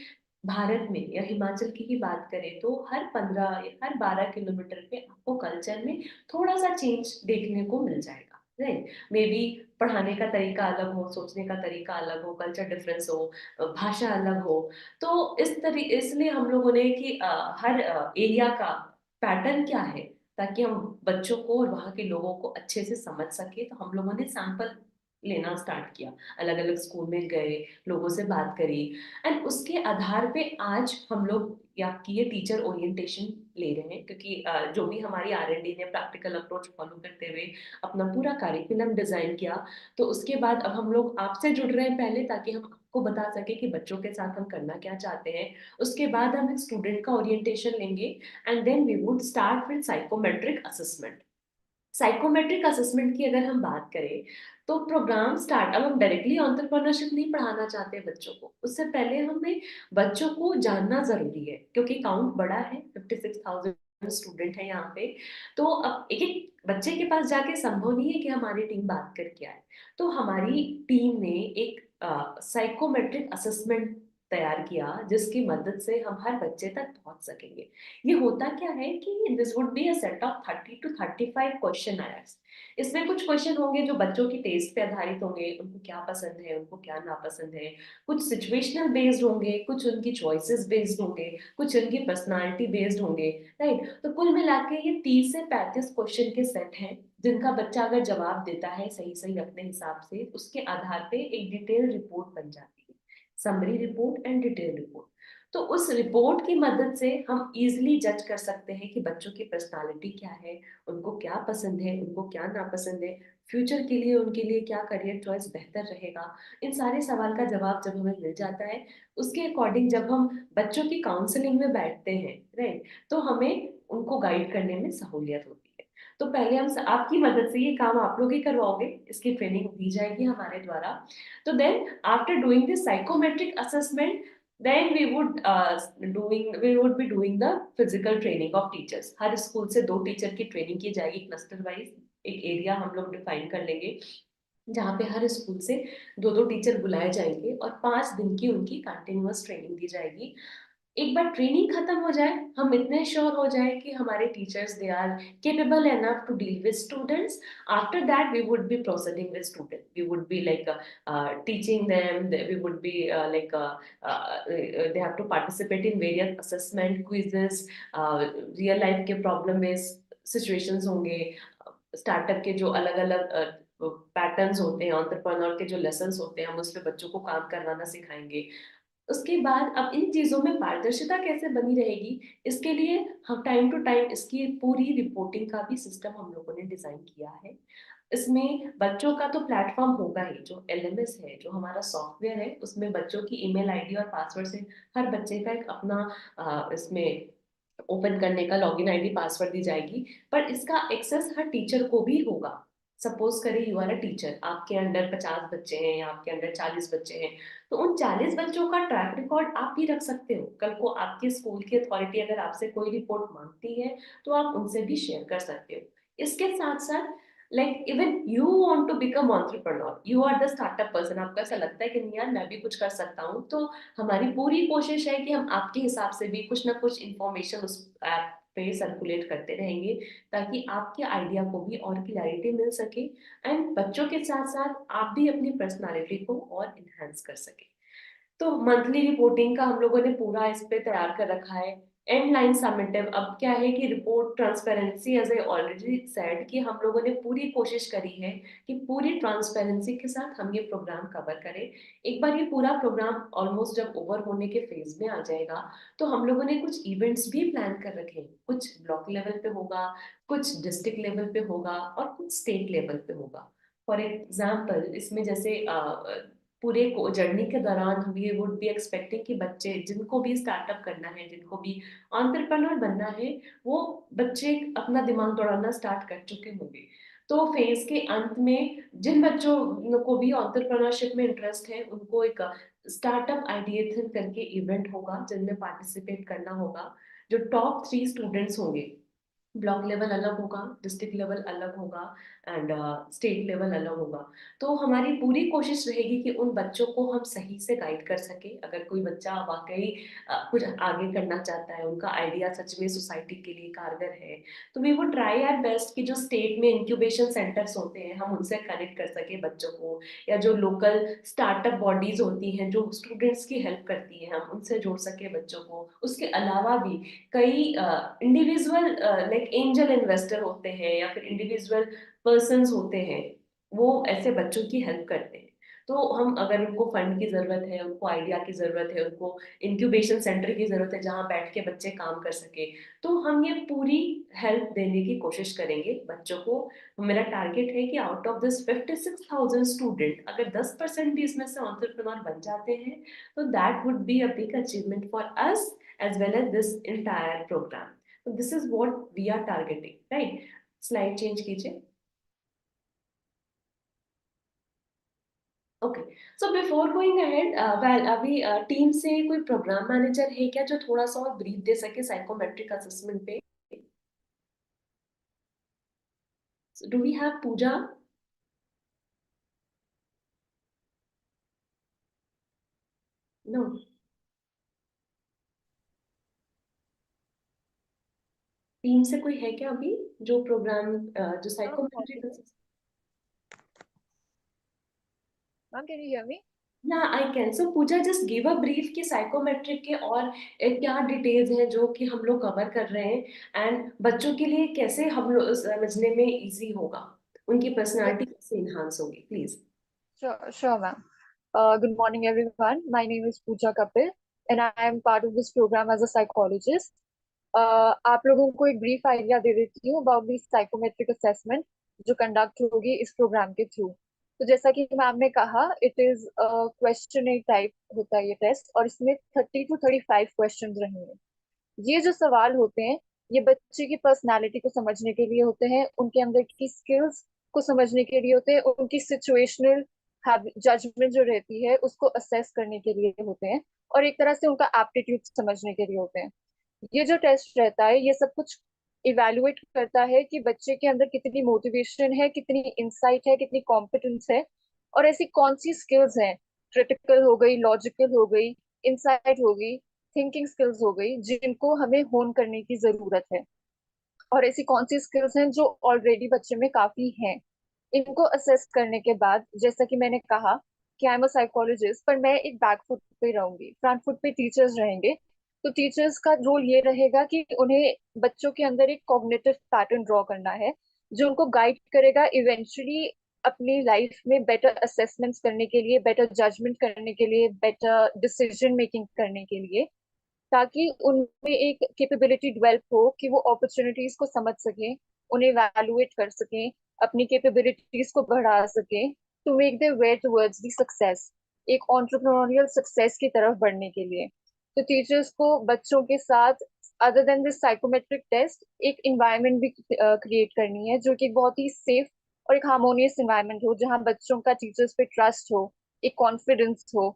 भारत में या हिमाचल की ही बात करें तो हर 12 किलोमीटर पे आपको कल्चर में थोड़ा सा चेंज देखने को मिल जाएगा, राइट। मे बी पढ़ाने का तरीका अलग हो, सोचने का तरीका अलग हो, कल्चर डिफरेंस हो, भाषा अलग हो। तो इसलिए हम लोगों ने कि हर एरिया का पैटर्न क्या है ताकि हम बच्चों को और वहाँ के लोगों को अच्छे से समझ सके, तो हम लोगों ने सैंपल लेना स्टार्ट किया। अलग अलग स्कूल में गए, लोगों से बात करी, एंड उसके आधार पे आज हम लोग या कि ये टीचर ओरिएंटेशन ले रहे हैं। क्योंकि जो भी हमारी R&D ने प्रैक्टिकल अप्रोच फॉलो करते हुए अपना पूरा करिकुलम डिजाइन किया, तो उसके बाद अब हम लोग आपसे जुड़ रहे हैं पहले ताकि हम आपको बता सके कि बच्चों के साथ हम करना क्या चाहते हैं। उसके बाद हम एक स्टूडेंट का ओरिएंटेशन लेंगे and then we would start with psychometric assessment. Psychometric assessment की अगर हम बात करें तो प्रोग्राम स्टार्ट, अब हम डायरेक्टली एंटरप्रेन्योरशिप नहीं पढ़ाना चाहते बच्चों को, उससे पहले हमें बच्चों को जानना जरूरी है क्योंकि काउंट बड़ा है, 56,000 स्टूडेंट है यहाँ पे। तो अब एक एक बच्चे के पास जाके संभव नहीं है कि हमारी टीम बात करके आए। तो हमारी टीम ने एक साइकोमेट्रिक असेसमेंट तैयार किया जिसकी मदद से हम हर बच्चे तक पहुंच सकेंगे। ये होता क्या है कि this would be a set of 30 to 35 question Aires. इसमें कुछ क्वेश्चन होंगे जो बच्चों की टेस्ट पे आधारित होंगे, उनको क्या पसंद है, उनको क्या नापसंद है। कुछ सिचुएशनल बेस्ड होंगे, कुछ उनकी चॉइसेस बेस्ड होंगे, कुछ उनकी पर्सनालिटी बेस्ड होंगे। राइट, तो कुल मिला के ये 30 से 35 क्वेश्चन के सेट हैं, जिनका बच्चा अगर जवाब देता है सही सही अपने हिसाब से, उसके आधार पे एक डिटेल रिपोर्ट बन जाती है, summary report and detail report. तो उस रिपोर्ट की मदद से हम इजिली जज कर सकते हैं कि बच्चों की पर्सनालिटी क्या है, उनको क्या पसंद है, उनको क्या नापसंद है, फ्यूचर के लिए उनके लिए क्या करियर चॉइस बेहतर रहेगा। इन सारे सवाल का जवाब जब हमें मिल जाता है, उसके अकॉर्डिंग जब हम बच्चों की काउंसलिंग में बैठते हैं, राइट, तो हमें उनको गाइड करने में सहूलियत होती है। तो पहले हम आपकी मदद से ये काम आप लोग ही करवाओगे, इसकी ट्रेनिंग दी जाएगी हमारे द्वारा। तो then after doing this psychometric assessment, then we would be doing the physical training of teachers। Her school से 2 टीचर की ट्रेनिंग की जाएगी क्लस्टर वाइज। एक एरिया हम लोग डिफाइन कर लेंगे जहाँ पे हर स्कूल से 2 2 टीचर बुलाए जाएंगे और 5 दिन की उनकी कंटिन्यूअस ट्रेनिंग दी जाएगी। एक बार ट्रेनिंग खत्म हो जाए, हम इतने श्योर हो जाए कि हमारे teachers they are capable enough to deal with students, after that we would be proceeding with student, we would be like teaching them, we would be they have to participate in various assessment quizzes, real life के problem based situations होंगे, स्टार्टअप के जो अलग अलग पैटर्न्स होते हैं, एंटरप्रेन्योर के जो लेसन्स होते हैं, हम उस पे बच्चों को काम करवाना सिखाएंगे। उसके बाद अब इन चीजों में पारदर्शिता कैसे बनी रहेगी, इसके लिए हम टाइम टू टाइम इसकी पूरी रिपोर्टिंग का भी सिस्टम हम लोगों ने डिजाइन किया है। इसमें बच्चों का तो प्लेटफॉर्म होगा ही, जो एलएमएस है, जो हमारा सॉफ्टवेयर है, उसमें बच्चों की ईमेल आईडी और पासवर्ड से हर बच्चे का एक अपना इसमें ओपन करने का लॉगिन आईडी पासवर्ड दी जाएगी। पर इसका एक्सेस हर टीचर को भी होगा। सपोज करें यू आर अ टीचर, आपके अंडर 50 बच्चे हैं या आपके अंडर 40 बच्चे हैं, तो उन 40 बच्चों का ट्रैक रिकॉर्ड आप भी रख सकते हो। कल को आपके स्कूल की अथॉरिटी अगर आपसे कोई रिपोर्ट मांगती है, तो आप उनसे भी शेयर कर सकते हो। इसके साथ साथ like even you want to become entrepreneur, you are the startup person, आपको ऐसा लगता है कि नहीं यार मैं भी कुछ कर सकता हूँ, तो हमारी पूरी कोशिश है कि हम आपके हिसाब से भी कुछ ना कुछ इंफॉर्मेशन उस ऐप पे सर्कुलेट करते रहेंगे, ताकि आपके आइडिया को भी और क्लैरिटी मिल सके, एंड बच्चों के साथ साथ आप भी अपनी पर्सनालिटी को और इन्हांस कर सके। तो मंथली रिपोर्टिंग का हम लोगों ने पूरा इस पे तैयार कर रखा है। एंड लाइन समेटिव, अब क्या है कि report transparency, as a already said, कि हम लोगों ने पूरी कोशिश करी है कि पूरी ट्रांसपेरेंसी के साथ हम ये प्रोग्राम कवर करें। एक बार ये पूरा प्रोग्राम ऑलमोस्ट जब ओवर होने के फेज में आ जाएगा, तो हम लोगों ने कुछ इवेंट्स भी प्लान कर रखे हैं। कुछ ब्लॉक लेवल पे होगा, कुछ डिस्ट्रिक्ट लेवल पे होगा और कुछ स्टेट लेवल पे होगा। फॉर एग्जाम्पल इसमें जैसे पूरे जर्नी के दौरान वी वुड बी एक्सपेक्टिंग कि बच्चे जिनको भी स्टार्टअप करना है, जिनको भी एंटरप्रेन्योर बनना है, वो बच्चे अपना दिमाग दौड़ाना स्टार्ट कर चुके होंगे। तो फेज के अंत में जिन बच्चों को भी एंटरप्रेन्योरशिप में इंटरेस्ट है, उनको एक स्टार्टअप आइडिएथन करके इवेंट होगा जिनमें पार्टिसिपेट करना होगा। जो टॉप 3 स्टूडेंट्स होंगे, ब्लॉक लेवल अलग होगा, डिस्ट्रिक्ट लेवल अलग होगा, एंड स्टेट लेवल अलग होगा। तो हमारी पूरी कोशिश रहेगी कि उन बच्चों को हम सही से गाइड कर सके। अगर कोई बच्चा वाकई कुछ आगे करना चाहता है, उनका आइडिया सच में सोसाइटी के लिए कारगर है, तो we would try our best कि जो स्टेट में इंक्यूबेशन सेंटर्स होते हैं, हम उनसे कनेक्ट कर सके बच्चों को, या जो लोकल स्टार्टअप बॉडीज होती हैं जो स्टूडेंट्स की हेल्प करती हैं, हम उनसे जोड़ सके बच्चों को। उसके अलावा भी कई इंडिविजुअल लाइक एंजल इन्वेस्टर होते हैं या फिर इंडिविजुअल पर्सन्स होते हैं, वो ऐसे बच्चों की हेल्प करते हैं। तो हम अगर उनको फंड की जरूरत है, उनको आइडिया की जरूरत है, उनको इंक्यूबेशन सेंटर की जरूरत है जहाँ बैठ के बच्चे काम कर सके, तो हम ये पूरी हेल्प देने की कोशिश करेंगे बच्चों को। मेरा टारगेट है कि आउट ऑफ दिस 56,000 स्टूडेंट, अगर 10% भी इसमें से एंटरप्रेन्योर बन जाते हैं, तो that would be a big achievement for us as well as this entire program. So this is what we are targeting, right? Slide change कीजिए। Okay, so before going ahead, well अभी टीम से कोई प्रोग्राम मैनेजर है क्या जो थोड़ा सा और ब्रीफ दे सके साइकोमेट्रिक असेसमेंट पे? Do we have Pooja? No. Team से कोई है क्या अभी जो प्रोग्राम जो Ma'am, साइकोमेट्री possible. का? Ma'am, can you hear me? या I can. So Pooja just give a brief कि साइकोमेट्रिक के और क्या डिटेल्स हैं जो कि हम लोग कवर कर रहे हैं, एंड बच्चों के लिए कैसे हम लोग समझने में इजी होगा, उनकी Yes, पर्सनालिटी कैसे इन्हांस होगी, please. sure, ma'am. Good morning, everyone. My name is Pooja Kapil, and I am part of this program as a psychologist. आप लोगों को एक ब्रीफ आइडिया दे देती हूँ अबाउट दी साइकोमेट्रिक असेसमेंट जो कंडक्ट होगी इस प्रोग्राम के थ्रू। तो जैसा कि मैम ने कहा, इट इज क्वेश्चन टाइप होता है ये टेस्ट, और इसमें 30 to 35 क्वेश्चन रहेंगे। ये जो सवाल होते हैं, ये बच्चे की पर्सनालिटी को समझने के लिए होते हैं, उनके अंदर की स्किल्स को समझने के लिए होते हैं, उनकी सिचुएशनल जजमेंट जो रहती है उसको असेस करने के लिए होते हैं, और एक तरह से उनका एप्टीट्यूड समझने के लिए होते हैं। ये जो टेस्ट रहता है, ये सब कुछ इवेलुएट करता है कि बच्चे के अंदर कितनी मोटिवेशन है, कितनी इंसाइट है, कितनी कॉम्पिटेंस है, और ऐसी कौन सी स्किल्स हैं, क्रिटिकल हो गई, लॉजिकल हो गई, इंसाइट हो गई, थिंकिंग स्किल्स हो गई, जिनको हमें होन करने की जरूरत है, और ऐसी कौन सी स्किल्स हैं जो ऑलरेडी बच्चे में काफी हैं। इनको असेस करने के बाद, जैसा कि मैंने कहा कि आई एम अ साइकोलॉजिस्ट, पर मैं एक बैक फुट पे रहूंगी, फ्रंट फुट पे टीचर्स रहेंगे। तो टीचर्स का रोल ये रहेगा कि उन्हें बच्चों के अंदर एक कॉग्निटिव पैटर्न ड्रॉ करना है, जो उनको गाइड करेगा इवेंचुअली अपनी लाइफ में बेटर असेसमेंट्स करने के लिए, बेटर जजमेंट करने के लिए, बेटर डिसीजन मेकिंग करने के लिए, ताकि उनमें एक कैपेबिलिटी डेवलप हो कि वो अपॉर्चुनिटीज को समझ सकें, उन्हें वैल्यूएट कर सकें, अपनी कैपेबिलिटीज को बढ़ा सकें, to make their way towards the success, एक एंटरप्रेन्योरियल सक्सेस की तरफ बढ़ने के लिए। तो टीचर्स को बच्चों के साथ, other than this psychometric test, एक इन्वायरमेंट भी क्रिएट करनी है, जो कि बहुत ही सेफ और एक हार्मोनियस इन्वायरमेंट हो, जहाँ बच्चों का टीचर्स पे ट्रस्ट हो, एक कॉन्फिडेंस हो,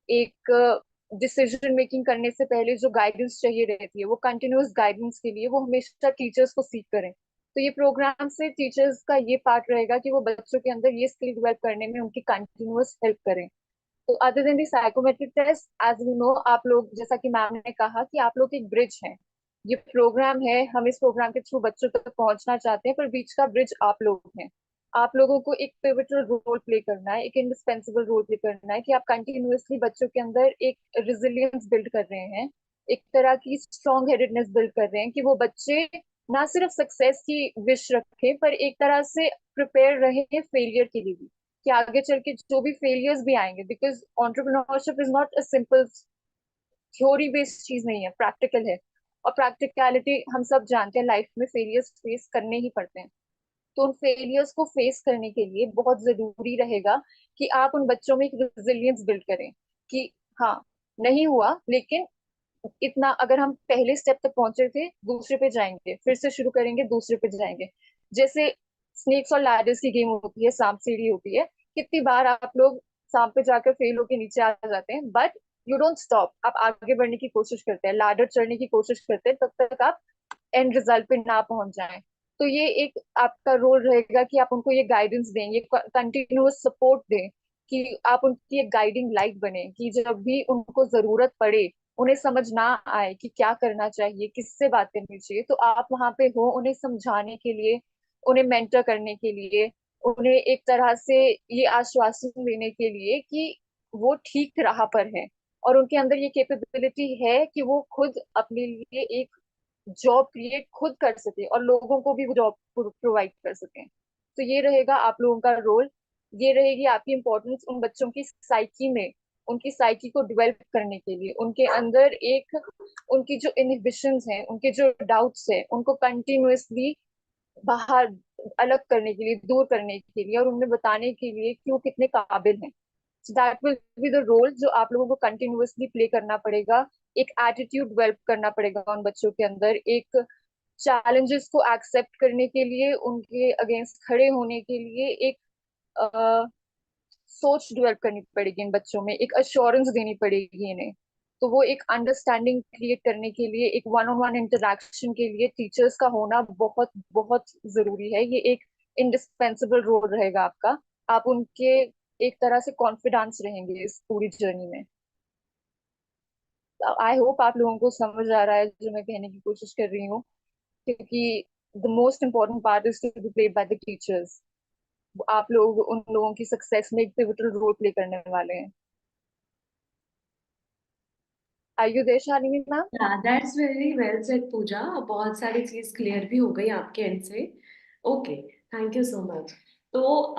एक डिसीजन मेकिंग करने से पहले जो गाइडेंस चाहिए रहती है, वो कंटिन्यूअस गाइडेंस के लिए वो हमेशा टीचर्स को सीख करें। तो ये प्रोग्राम से टीचर्स का ये पार्ट रहेगा कि वो बच्चों के अंदर ये स्किल डेवलप करने में उनकी कंटिन्यूअस हेल्प करें। तो other than the psychometric test, as you know, आप लोग, जैसा कि मैम ने कहा, कि आप लोग एक ब्रिज हैं। ये प्रोग्राम है, हम इस प्रोग्राम के थ्रू बच्चों तक पहुंचना चाहते हैं, पर बीच का ब्रिज आप लोग हैं। आप लोगों को एक पिवटल रोल प्ले करना है, एक इंडिस्पेंसिबल रोल प्ले करना है, कि आप कंटिन्यूअसली बच्चों के अंदर एक रिजिलियंस बिल्ड कर रहे हैं, एक तरह की स्ट्रॉन्ग हेडेडनेस बिल्ड कर रहे हैं, कि वो बच्चे ना सिर्फ सक्सेस की विश रखें, पर एक तरह से प्रिपेयर रहे फेलियर के लिए भी, कि आगे चल के जो भी फेलियर्स भी आएंगे, because entrepreneurship is not a simple theory based चीज नहीं है, प्रैक्टिकल है। और प्रैक्टिकलिटी हम सब जानते हैं, लाइफ में फेलियर्स फेस करने ही पड़ते हैं। तो उन फेलियर्स को फेस करने के लिए बहुत जरूरी रहेगा कि आप उन बच्चों में एक रेजिलियंस बिल्ड करें, कि हाँ, नहीं हुआ, लेकिन इतना, अगर हम पहले स्टेप तक पहुंचे थे, दूसरे पे जाएंगे, फिर से शुरू करेंगे, दूसरे पे जाएंगे। जैसे स्नेक्स और लैडर्स की गेम होती है, सांप सीढ़ी होती है, कितनी बार आप लोग सांप पे जाकर फेल होके नीचे आ जाते हैं, बट यू डोंट स्टॉप, आप आगे बढ़ने की कोशिश करते हैं, लैडर चढ़ने की कोशिश करते हैं, तब तक आप एंड रिजल्ट पे ना पहुंच जाएं। तो ये एक आपका रोल रहेगा कि आप उनको ये गाइडेंस दें, ये कंटिन्यूअस सपोर्ट दें, कि आप उनकी एक गाइडिंग लाइट बने, कि जब भी उनको जरूरत पड़े, उन्हें समझ ना आए कि क्या करना चाहिए, किससे बात करनी चाहिए, तो आप वहां पे हो उन्हें समझाने के लिए, उन्हें मेंटर करने के लिए, उन्हें एक तरह से ये आश्वासन देने के लिए कि वो ठीक राह पर है, और उनके अंदर ये कैपेबिलिटी है कि वो खुद अपने लिए एक जॉब क्रिएट खुद कर सके, और लोगों को भी वो जॉब प्रोवाइड कर सके। तो ये रहेगा आप लोगों का रोल, ये रहेगी आपकी इम्पोर्टेंस उन बच्चों की साइकी में, उनकी साइकी को डेवलप करने के लिए, उनके अंदर एक, उनकी जो इनहिबिशंस हैं, उनके जो डाउट्स हैं, उनको कंटिन्यूअसली बाहर अलग करने के लिए, दूर करने के लिए, और उन्हें बताने के लिए कि वो कितने काबिल हैं। That will be the role जो आप लोगों को कंटिन्यूअसली प्ले करना पड़ेगा। एक एटीट्यूड डेवलप करना पड़ेगा उन बच्चों के अंदर, एक चैलेंजेस को एक्सेप्ट करने के लिए, उनके अगेंस्ट खड़े होने के लिए एक सोच डेवलप करनी पड़ेगी इन बच्चों में, एक अश्योरेंस देनी पड़ेगी इन्हें। तो वो एक अंडरस्टैंडिंग क्रिएट करने के लिए, एक वन ऑन वन इंटरेक्शन के लिए टीचर्स का होना बहुत बहुत जरूरी है। ये एक इंडिस्पेंसिबल रोल रहेगा आपका। आप उनके एक तरह से कॉन्फिडेंस रहेंगे इस पूरी जर्नी में। आई होप आप लोगों को समझ आ रहा है जो मैं कहने की कोशिश कर रही हूँ। क्योंकि the most important part is to be played by the teachers. आप लोग उन लोगों की सक्सेस में एक पिवटल रोल प्ले करने वाले हैं। Are you there Shalini ma'am? That's very well said Pooja. बहुत सारी चीज क्लियर भी हो गई आपके एंड से। Okay, thank you so much. तो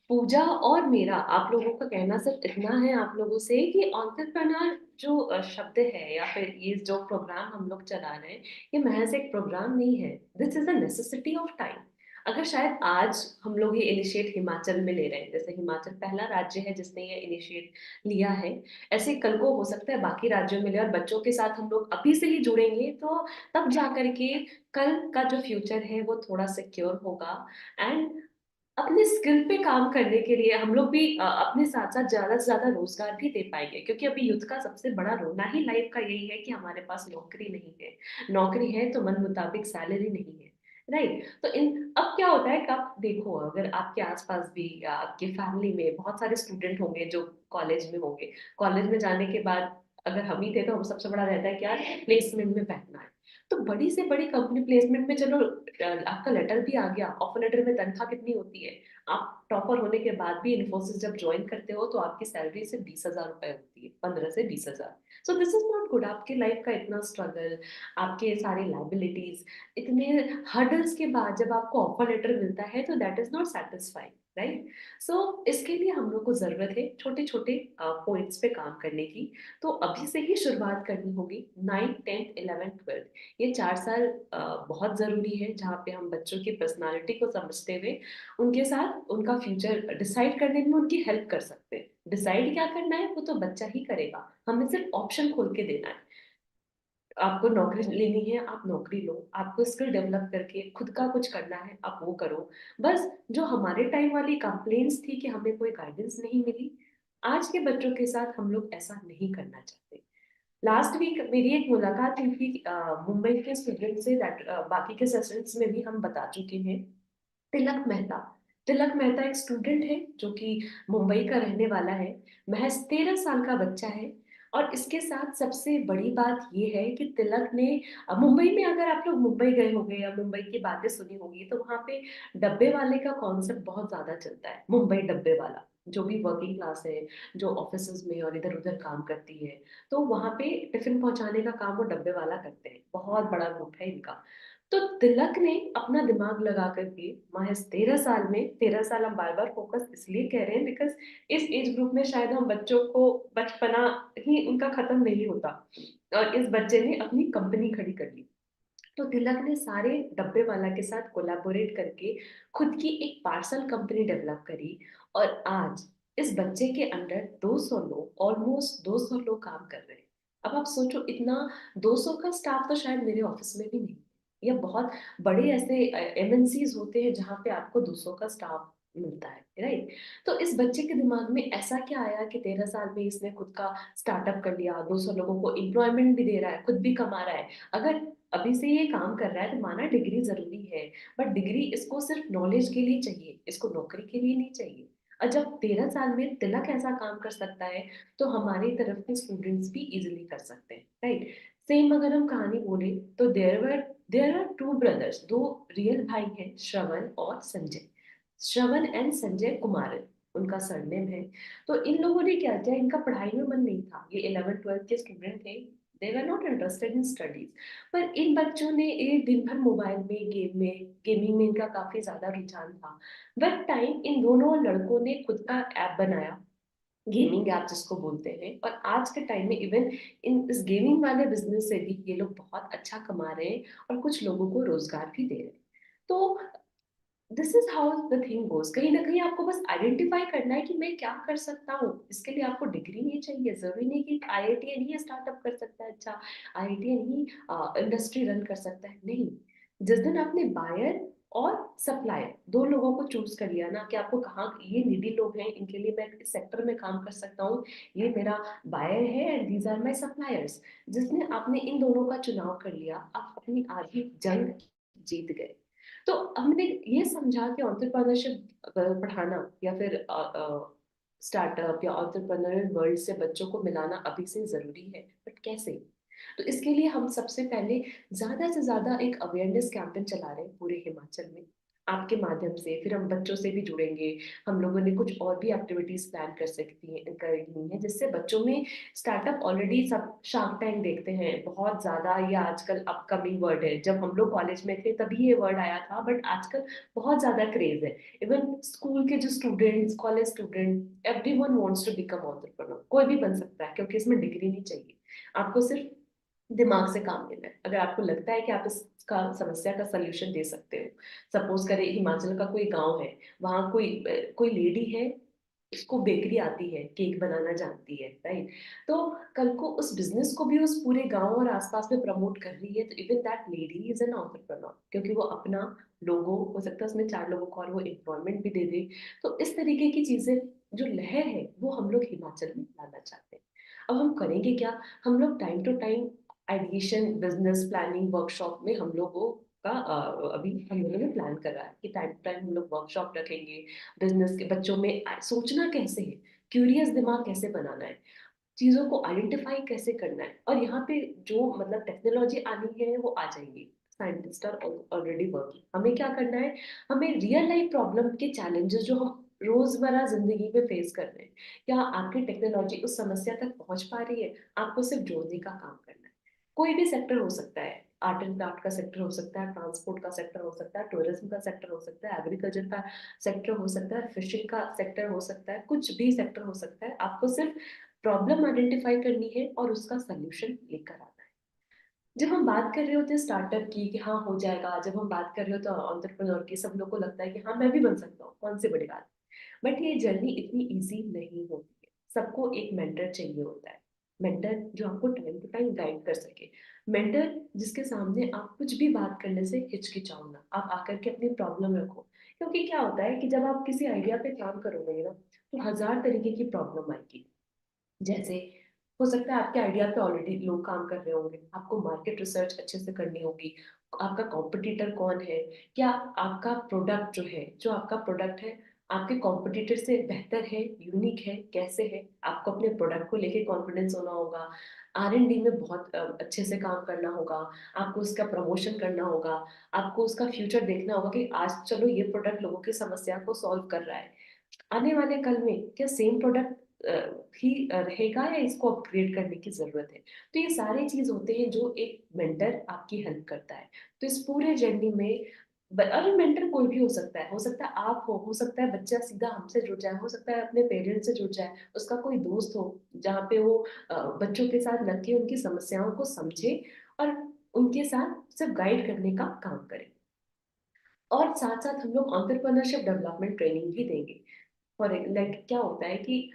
पूजा और मेरा आप लोगों का कहना सिर्फ इतना है आप लोगों से कि एंटरप्रेन्योर जो शब्द है या फिर ये जो प्रोग्राम हम लोग चला रहे हैं, ये महज एक प्रोग्राम नहीं है। This is a necessity of time. अगर शायद आज हम लोग ये इनिशिएट हिमाचल में ले रहे हैं, जैसे हिमाचल पहला राज्य है जिसने ये इनिशिएट लिया है, ऐसे कल को हो सकता है बाकी राज्यों में ले, और बच्चों के साथ हम लोग अभी से ही जुड़ेंगे तो तब जा करके कल का जो फ्यूचर है वो थोड़ा सिक्योर होगा। एंड अपने स्किल पे काम करने के लिए हम लोग भी अपने साथ साथ ज्यादा से ज्यादा रोजगार भी दे पाएंगे, क्योंकि अभी यूथ का सबसे बड़ा रोना ही लाइफ का यही है कि हमारे पास नौकरी नहीं है। नौकरी है तो मन मुताबिक सैलरी नहीं है। राइट, तो इन अब क्या होता है कि आप देखो, अगर आपके आसपास भी या आपके फैमिली में बहुत सारे स्टूडेंट होंगे जो कॉलेज में होंगे, कॉलेज में जाने के बाद अगर हम ही थे तो हम सबसे बड़ा रहता है क्या, प्लेसमेंट में बैठना है। तो बड़ी से बड़ी कंपनी प्लेसमेंट में चलो, आपका लेटर भी आ गया, ऑफर लेटर में तनख्वाह कितनी होती है, आप टॉपर होने के बाद भी इन्फोसिस जब ज्वाइन करते हो तो आपकी सैलरी सिर्फ 20,000 रुपए होती है, 15 से 20,000। सो दिस इज नॉट गुड। आपके लाइफ का इतना स्ट्रगल, आपके सारे लाइबिलिटीज, इतने हर्डल्स के बाद जब आपको ऑफर लेटर मिलता है तो that is not satisfying. Right, so इसके लिए हम लोग को जरूरत है छोटे छोटे पॉइंट्स पे काम करने की। तो अभी से ही शुरुआत करनी होगी। 9th 10th 11th 12th, ये 4 साल बहुत जरूरी है, जहाँ पे हम बच्चों की पर्सनालिटी को समझते हुए उनके साथ उनका फ्यूचर डिसाइड करने में उनकी हेल्प कर सकते हैं। डिसाइड क्या करना है वो तो बच्चा ही करेगा, हमें सिर्फ ऑप्शन खोल के देना है। आपको नौकरी लेनी है आप नौकरी लो, आपको स्किल डेवलप करके खुद का कुछ करना है आप वो करो। बस जो हमारे टाइम वाली कंप्लेंट्स थी कि हमें कोई गाइडेंस नहीं मिली, आज के बच्चों के साथ हम लोग ऐसा नहीं करना चाहते। लास्ट वीक मेरी एक मुलाकात हुई थी मुंबई के स्टूडेंट से, दैट बाकी के सेशंस में भी हम बता चुके हैं। तिलक मेहता, तिलक मेहता एक स्टूडेंट है जो कि मुंबई का रहने वाला है। महज 13 साल का बच्चा है। और इसके साथ सबसे बड़ी बात यह है कि तिलक ने मुंबई में, अगर आप लोग मुंबई गए होंगे या मुंबई की बातें सुनी होगी तो वहाँ पे डब्बे वाले का कॉन्सेप्ट बहुत ज्यादा चलता है। मुंबई डब्बे वाला, जो भी वर्किंग क्लास है, जो ऑफिस में और इधर उधर काम करती है, तो वहाँ पे टिफिन पहुंचाने का काम वो डब्बे वाला करते हैं। बहुत बड़ा ग्रुप है इनका। तो तिलक ने अपना दिमाग लगा करके महज 13 साल में, 13 साल हम बार बार फोकस इसलिए कह रहे हैं बिकॉज इस एज ग्रुप में शायद हम बच्चों को बचपना ही उनका खत्म नहीं होता, और इस बच्चे ने अपनी कंपनी खड़ी कर ली। तो तिलक ने सारे डब्बे वाला के साथ कोलैबोरेट करके खुद की एक पार्सल कंपनी डेवलप करी। और आज इस बच्चे के अंडर 200 लोग, ऑलमोस्ट 200 लोग काम कर रहे हैं। अब आप सोचो, इतना 200 का स्टाफ तो शायद मेरे ऑफिस में भी नहीं है। या बहुत बड़े ऐसे एमएनसीज होते हैं जहाँ पे आपको 200 का स्टाफ मिलता है। राइट, तो इस बच्चे के दिमाग में ऐसा क्या आया कि 13 साल में इसने खुद का स्टार्टअप कर लिया, 200 लोगों को एम्प्लॉयमेंट भी दे रहा है, खुद भी कमा रहा है। अगर अभी से ये काम कर रहा है तो माना डिग्री जरूरी है, बट डिग्री इसको सिर्फ नॉलेज के लिए चाहिए, इसको नौकरी के लिए नहीं चाहिए। और जब 13 साल में तिलक ऐसा काम कर सकता है तो हमारी तरफ के स्टूडेंट्स भी इजिली कर सकते हैं। राइट, सेम अगर हम कहानी बोले तो देयर आर टू ब्रदर्स, दो रियल भाई हैं, श्रवण और संजय। श्रवण एंड संजय कुमारन उनका सरनेम है। तो इन लोगों ने क्या किया, इनका पढ़ाई में मन नहीं था, ये 11th 12th के स्टूडेंट थे। They were not interested in studies. पर इन बच्चों ने एक दिन भर मोबाइल में गेमिंग में इनका काफी ज्यादा रुझान था। वह टाइम इन दोनों लड़कों ने खुद का ऐप बनाया, गेमिंग ऐप जिसको बोलते हैं। और आज के टाइम में इवन इन इस गेमिंग वाले बिजनेस से भी ये लोग बहुत अच्छा कमा रहे हैं और कुछ लोगों को रोजगार भी दे रहे हैं। तो this is how the thing goes. कहीं ना कहीं आपको बस आइडेंटिफाई करना है कि मैं क्या कर सकता हूँ। इसके लिए आपको डिग्री नहीं चाहिए, जरूरी नहीं कि आईआईटीएन ही स्टार्टअप कर सकता है, अच्छा आईआईटीएन ही इंडस्ट्री रन कर सकता है, नहीं। जिस दिन आपने बायर और सप्लायर दो लोगों को चूज कर लिया ना कि आपको कहाँ, ये निडी लोग हैं इनके लिए मैं इस सेक्टर में काम कर सकता हूँ, ये मेरा बायर है and these are my suppliers, जिसने आपने इन दोनों का चुनाव कर लिया, आप अपनी आधी जंग जीत गए। तो हमने ये समझा कि एंटरप्रेन्योरशिप पढ़ाना या फिर स्टार्टअप या एंटरप्रेन्योरियल वर्ल्ड से बच्चों को मिलाना अभी से जरूरी है, बट कैसे। तो इसके लिए हम सबसे पहले ज्यादा से ज्यादा एक अवेयरनेस कैंपेन चला रहे हैं पूरे हिमाचल में आपके माध्यम से। फिर हम बच्चों से भी जुड़ेंगे। हम लोगों ने कुछ और भी एक्टिविटीज प्लान कर सकती हैं करनी है जिससे बच्चों में स्टार्टअप ऑलरेडी सब शार्क टैंक देखते हैं बहुत ज्यादा, ये आजकल अपकमिंग वर्ड है। जब हम लोग कॉलेज में थे तभी ये वर्ड आया था, बट आजकल बहुत ज्यादा क्रेज है। इवन स्कूल के जो students, college student, everyone wants to become entrepreneur. कोई भी बन सकता है क्योंकि इसमें डिग्री नहीं चाहिए, आपको सिर्फ दिमाग से काम लेना है। अगर आपको लगता है कि आप इसका समस्या का सलूशन दे सकते हो। सपोज करें हिमाचल का कोई गांव है, वहां कोई लेडी है, उसको बेकरी आती है, केक बनाना जानती है, राइट? तो कल को उस बिजनेस को भी उस पूरे गांव और आसपास में प्रमोट कर रही है, तो even that lady is an entrepreneur, क्योंकि वो अपना लोगो हो सकता है उसमें 4 लोगों को और वो एम्प्लॉयमेंट भी दे दे। तो इस तरीके की चीजें, जो लहर है वो हम लोग हिमाचल में लाना चाहते हैं। अब हम करेंगे क्या? हम लोग time to time ideation, business planning workshop में हम लोगों का अभी हम लोगों ने प्लान करा है कि टाइम टू टाइम हम लोग वर्कशॉप रखेंगे। बिजनेस के बच्चों में सोचना कैसे है, क्यूरियस दिमाग कैसे बनाना है, चीजों को आइडेंटिफाई कैसे करना है। और यहाँ पे जो मतलब टेक्नोलॉजी आनी है वो आ जाएगी। Scientist are already working. हमें क्या करना है? हमें रियल लाइफ प्रॉब्लम के चैलेंजेस जो हम रोजमर्रा जिंदगी में फेस कर रहे हैं, क्या आपकी टेक्नोलॉजी उस समस्या तक पहुंच पा रही है? आपको सिर्फ जोड़ने का काम करना है। कोई भी सेक्टर हो सकता है, आर्ट एंड क्राफ्ट का सेक्टर हो सकता है, ट्रांसपोर्ट का सेक्टर हो सकता है, टूरिज्म का सेक्टर हो सकता है, एग्रीकल्चर का सेक्टर हो सकता है, फिशिंग का सेक्टर हो सकता है, कुछ भी सेक्टर हो सकता है। आपको सिर्फ प्रॉब्लम आइडेंटिफाई करनी है और उसका सल्यूशन लेकर आना है। जब हम बात कर रहे होते हैं स्टार्टअप की कि हाँ हो जाएगा, जब हम बात कर रहे होते हैं एंटरप्रेन्योर की, सब लोग को लगता है कि हाँ मैं भी बन सकता हूँ, कौन सी बड़ी बात। बट ये जर्नी इतनी इजी नहीं होती है। सबको एक मेंटर चाहिए होता है। मेंटर जो आपको टाइम टू टाइम गाइड कर सके। मेंटर जिसके सामने आप कुछ भी बात करने से हिचकिचाओ ना, आप आकर के अपनी प्रॉब्लम रखो। क्योंकि क्या होता है कि जब आप किसी आइडिया पे काम करोगे ना, तो 1000 तरीके की प्रॉब्लम आएगी। जैसे हो सकता है आपके आइडिया पे ऑलरेडी लोग काम कर रहे होंगे, आपको मार्केट रिसर्च अच्छे से करनी होगी। आपका कॉम्पिटिटर कौन है, क्या आपका प्रोडक्ट जो है, जो आपका प्रोडक्ट है आपके कॉम्पिटिटर से बेहतर है, यूनिक है, कैसे है। आपको अपने प्रोडक्ट को लेके कॉन्फिडेंस होना होगा। R&D में बहुत अच्छे से काम करना होगा। आपको उसका प्रमोशन करना होगा। आपको उसका फ्यूचर देखना होगा कि आज चलो ये प्रोडक्ट लोगों की समस्या को सॉल्व कर रहा है, आने वाले कल में क्या सेम प्रोडक्ट ही रहेगा या इसको अपग्रेड करने की जरूरत है। तो ये सारे चीज होते हैं जो एक मेंटर आपकी हेल्प करता है। तो इस पूरे जर्नी में अरे मेंटर कोई भी हो सकता है, हो सकता है आप हो सकता है बच्चा सीधा हमसे जुड़ जाए, हो सकता है अपने पेरेंट्स से जुड़ जाए, उसका कोई दोस्त हो जहाँ पे वो बच्चों के साथ लग के उनकी समस्याओं को समझे और उनके साथ सिर्फ गाइड करने का काम करे। और साथ साथ हम लोग एंटरप्रेन्योरशिप डेवलपमेंट ट्रेनिंग भी देंगे। फॉर लाइक क्या होता है कि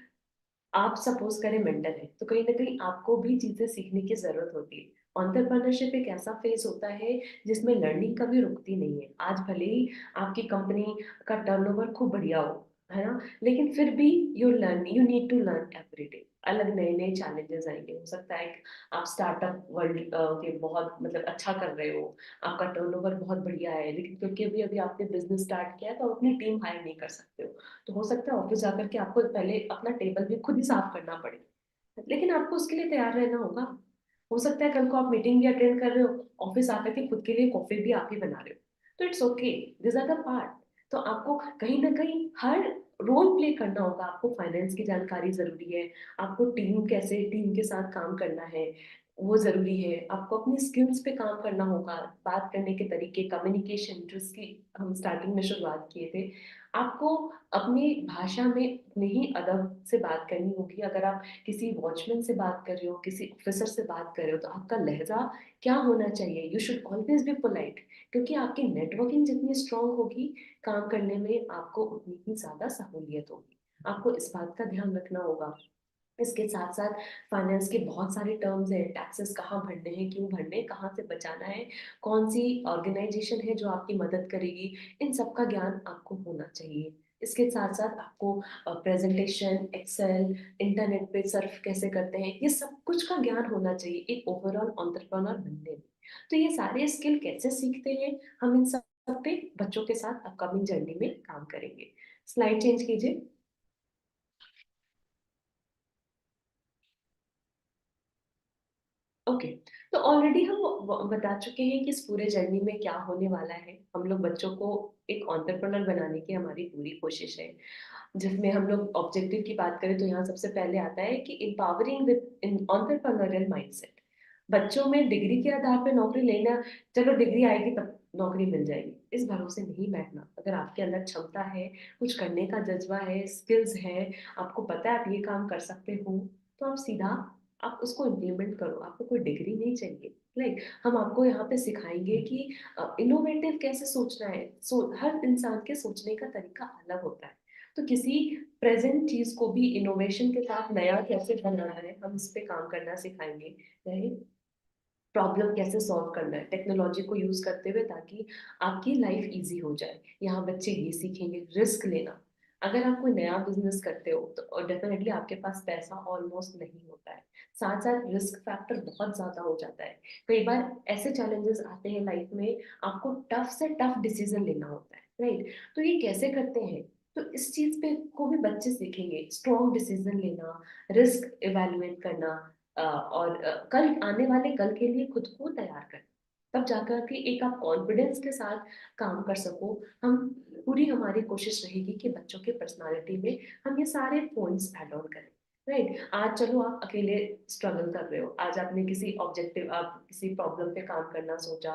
आप सपोज करें मेंटर है, तो कहीं ना कहीं आपको भी चीजें सीखने की जरूरत होती है। एंटरप्रेन्योरशिप एक ऐसा फेज होता है जिसमें लर्निंग कभी रुकती नहीं है। आज भले ही आपकी कंपनी का टर्नओवर खूब बढ़िया हो, है ना, लेकिन फिर भी you need to learn every day. अलग नए नए चैलेंजेस आएंगे। हो सकता है कि आप स्टार्टअप वर्ल्ड के बहुत मतलब अच्छा कर रहे हो, आपका टर्नओवर बहुत बढ़िया है, लेकिन क्योंकि अभी अभी आपने बिजनेस स्टार्ट किया है तो आप अपनी टीम हायर नहीं कर सकते हो। तो हो सकता है ऑफिस जाकर के आपको पहले अपना टेबल भी खुद ही साफ करना पड़े, लेकिन आपको उसके लिए तैयार रहना होगा। हो सकता है कल को आप मीटिंग भी अटेंड कर रहे हो, ऑफिस आकर के खुद के लिए कॉफी भी आप ही बना रहे हो, तो it's okay, this are the part. तो आपको कहीं ना कहीं हर रोल प्ले करना होगा। आपको फाइनेंस की जानकारी जरूरी है, आपको टीम के साथ काम करना है वो जरूरी है, आपको अपनी स्किल्स पे काम करना होगा, बात करने के तरीके, कम्युनिकेशन जिसकी हम स्टार्टिंग में शुरुआत किए थे। आपको अपनी भाषा में अपने ही अदब से बात करनी होगी। अगर आप किसी वॉचमैन से बात कर रहे हो, किसी ऑफिसर से बात कर रहे हो, तो आपका लहजा क्या होना चाहिए? You should always be polite, क्योंकि आपकी नेटवर्किंग जितनी स्ट्रांग होगी, काम करने में आपको उतनी ही ज्यादा सहूलियत होगी। आपको इस बात का ध्यान रखना होगा। इसके साथ साथ फाइनेंस के बहुत सारे टर्म्स हैं, टैक्सेस कहाँ भरने हैं, क्यों भरने हैं, कहाँ से बचाना है, कौन सी ऑर्गेनाइजेशन है जो आपकी मदद करेगी, इन सब का ज्ञान आपको होना चाहिए। इसके साथ साथ आपको प्रेजेंटेशन, एक्सेल, इंटरनेट पे सर्फ कैसे करते हैं, ये सब कुछ का ज्ञान होना चाहिए एक ओवरऑल एंटरप्रेन्योर बनने में। तो ये सारे स्किल कैसे सीखते हैं, हम इन सब पे बच्चों के साथ अपकमिंग जर्नी में काम करेंगे। स्लाइड चेंज कीजिए। ओके। तो ऑलरेडी हम बता चुके हैं कि इस पूरे जर्नी में क्या होने वाला है। हम लोग बच्चों को एक एंटरप्रेन्योर बनाने की हमारी पूरी कोशिश है, जिसमें हम लोग ऑब्जेक्टिव की बात करें तो यहाँ सबसे पहले आता है कि एम्पावरिंग विद एंटरप्रेन्योरियल माइंडसेट। बच्चों में डिग्री के आधार पर नौकरी लेना, चलो डिग्री आएगी तब नौकरी मिल जाएगी, इस भरोसे नहीं बैठना। अगर आपके अंदर क्षमता है, कुछ करने का जज्बा है, स्किल्स है, आपको पता है आप ये काम कर सकते हो, तो आप सीधा आप उसको इम्प्लीमेंट करो। आपको कोई डिग्री नहीं चाहिए। लाइक हम आपको यहाँ पे सिखाएंगे कि इनोवेटिव कैसे सोचना है। हर इंसान के सोचने का तरीका अलग होता है, तो किसी प्रेजेंट चीज को भी इनोवेशन के साथ नया कैसे बनाना है, हम इस पे काम करना सिखाएंगे। राइट, प्रॉब्लम कैसे सॉल्व करना है टेक्नोलॉजी को यूज करते हुए, ताकि आपकी लाइफ इजी हो जाए। यहाँ बच्चे ये सीखेंगे रिस्क लेना। अगर आप कोई नया बिजनेस करते हो तो डेफिनेटली आपके पास पैसा ऑलमोस्ट नहीं होता है, साथ साथ रिस्क फैक्टर बहुत ज्यादा हो जाता है। कई बार ऐसे चैलेंजेस आते हैं लाइफ में, आपको टफ से टफ डिसीजन लेना होता है। राइट, तो ये कैसे करते हैं, तो इस चीज पे को भी बच्चे सीखेंगे। स्ट्रॉन्ग डिसीजन लेना, रिस्क इवेलुएट करना, और कल आने वाले कल के लिए खुद को तैयार करें, तब जाकर के एक आप कॉन्फिडेंस के साथ काम कर सको। हम पूरी हमारी कोशिश रहेगी कि बच्चों के पर्सनालिटी में हम ये सारे पॉइंट्स ऐड ऑन करें। राइट, आज चलो आप अकेले स्ट्रगल कर रहे हो, आज आपने किसी ऑब्जेक्टिव, आप किसी प्रॉब्लम पे काम करना सोचा,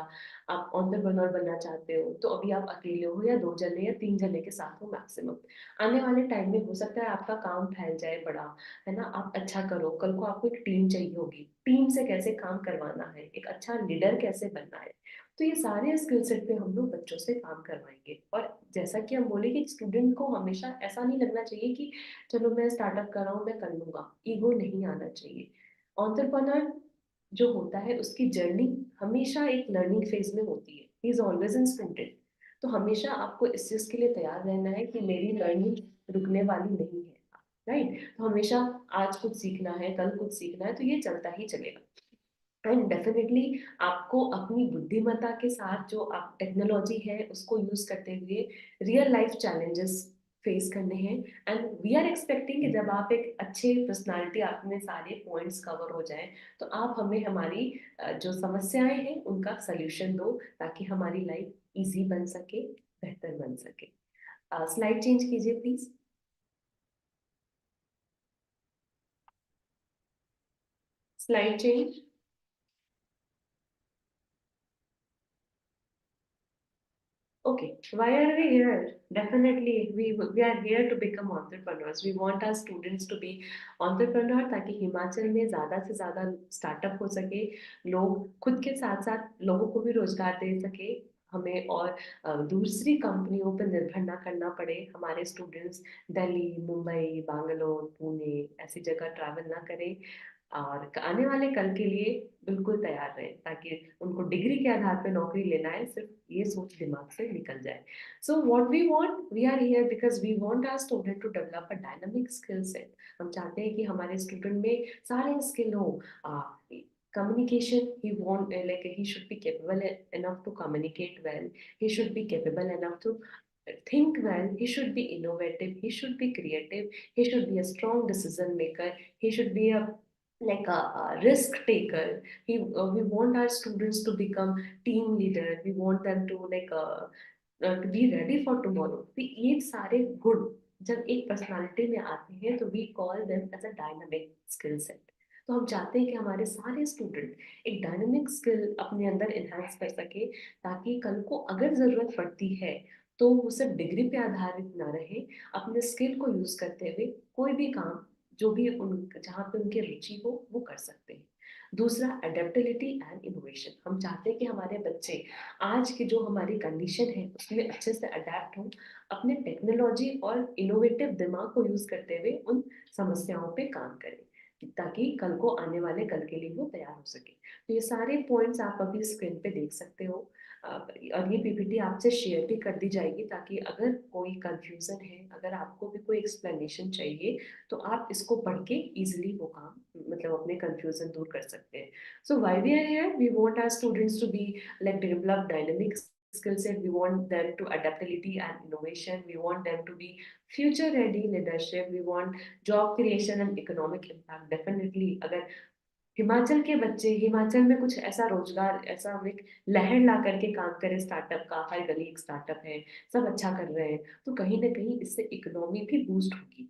आप एंटरप्रेन्योर बनना चाहते हो, तो अभी आप अकेले हो या 2 जने या 3 जने के साथ हो मैक्सिमम। आने वाले टाइम में हो सकता है आपका काम फैल जाए बड़ा, है ना, आप अच्छा करो, कल को आपको एक टीम चाहिए होगी, टीम से कैसे काम करवाना है, एक अच्छा लीडर कैसे बनना है। तो ये सारे स्किल सेट पे हम लोग बच्चों से काम करवाएंगे। और जैसा कि हम बोले कि स्टूडेंट को हमेशा ऐसा नहीं लगना चाहिए कि चलो मैं स्टार्टअप कर रहा हूँ मैं कर लूंगा, ईगो नहीं आना चाहिए। एंटरप्रेन्योर जो होता है उसकी जर्नी हमेशा एक लर्निंग फेज में होती है, he is always in student. तो हमेशा आपको इस चीज के लिए तैयार रहना है कि मेरी लर्निंग रुकने वाली नहीं है। राइट, तो हमेशा आज कुछ सीखना है, कल कुछ सीखना है, तो ये चलता ही चलेगा। एंड डेफिनेटली आपको अपनी बुद्धिमत्ता के साथ जो आप टेक्नोलॉजी है उसको यूज करते हुए रियल लाइफ चैलेंजेस फेस करने हैं। एंड वी आर एक्सपेक्टिंग कि जब आप एक अच्छे पर्सनालिटी, आप में सारे पॉइंट्स कवर हो जाएं, तो आप हमें हमारी जो समस्याएं हैं उनका सल्यूशन दो, ताकि हमारी लाइफ इजी बन सके, बेहतर बन सके। स्लाइड चेंज कीजिए please. Slide change. Okay, why are we here? Definitely, we are here to become entrepreneurs. We want our students to be entrepreneur, ताकि हिमाचल में ज़्यादा से ज़्यादा स्टार्टअप हो सके, लोग खुद के साथ साथ लोगों को भी रोजगार दे सके हमें, और दूसरी कंपनियों पर निर्भर ना करना पड़े। हमारे स्टूडेंट्स दिल्ली, मुंबई, बैंगलोर, पुणे ऐसी जगह ट्रैवल ना करें, और आने वाले कल के लिए बिल्कुल तैयार रहें, ताकि उनको डिग्री के आधार पर नौकरी लेना है, सिर्फ ये सोच दिमाग से निकल जाए। So what we want, we are here because we want our student to develop a dynamic skill set. हम चाहते हैं कि हमारे स्टूडेंट में सारे स्किल हो। Communication, he want like he should be capable enough to communicate well, he should be capable enough to think well, he should be innovative, he should be creative, he should be a strong decision maker, he should be a like a risk taker. We want our students to become team leader, we want them to to be ready for tomorrow। तो ये सारे गुण जब एक पर्सनालिटी में आते हैं तो we call them as a dynamic skill set. तो हम चाहते हैं कि हमारे सारे स्टूडेंट एक डायनामिक स्किल अपने अंदर इन्हांस कर सके, ताकि कल को अगर जरूरत पड़ती है तो वो सिर्फ डिग्री पे आधारित ना रहे, अपने स्किल को यूज करते हुए कोई भी काम जो भी उन जहाँ पे उनकी रुचि हो वो कर सकते हैं। दूसरा, अडेप्टेबिलिटी एंड इनोवेशन। हम चाहते हैं कि हमारे बच्चे आज की जो हमारी कंडीशन है उसमें अच्छे से अडेप्ट हो, अपने टेक्नोलॉजी और इनोवेटिव दिमाग को यूज करते हुए उन समस्याओं पे काम करें, ताकि कल को आने वाले कल के लिए वो तैयार हो सके। तो ये सारे पॉइंट्स आप अभी स्क्रीन पे देख सकते हो, और ये पीपीटी आपसे शेयर भी कर दी जाएगी, ताकि अगर कोई कंफ्यूजन है, अगर आपको भी कोई एक्सप्लेनेशन चाहिए, तो आप इसको पढ़ के इजिली वो काम मतलब अपने कंफ्यूजन दूर कर सकते हैं। So why we are here, we want our students to be like develop dynamic skill set, we want them to adaptability and innovation, we want them to be future ready leadership, we want job creation and economic impact। definitely अगर हिमाचल के बच्चे हिमाचल में कुछ ऐसा रोजगार, ऐसा एक लहर ला करके काम करे स्टार्टअप का, हर गली एक स्टार्टअप है, सब अच्छा कर रहे हैं, तो कहीं ना कहीं इससे इकोनॉमी भी बूस्ट होगी,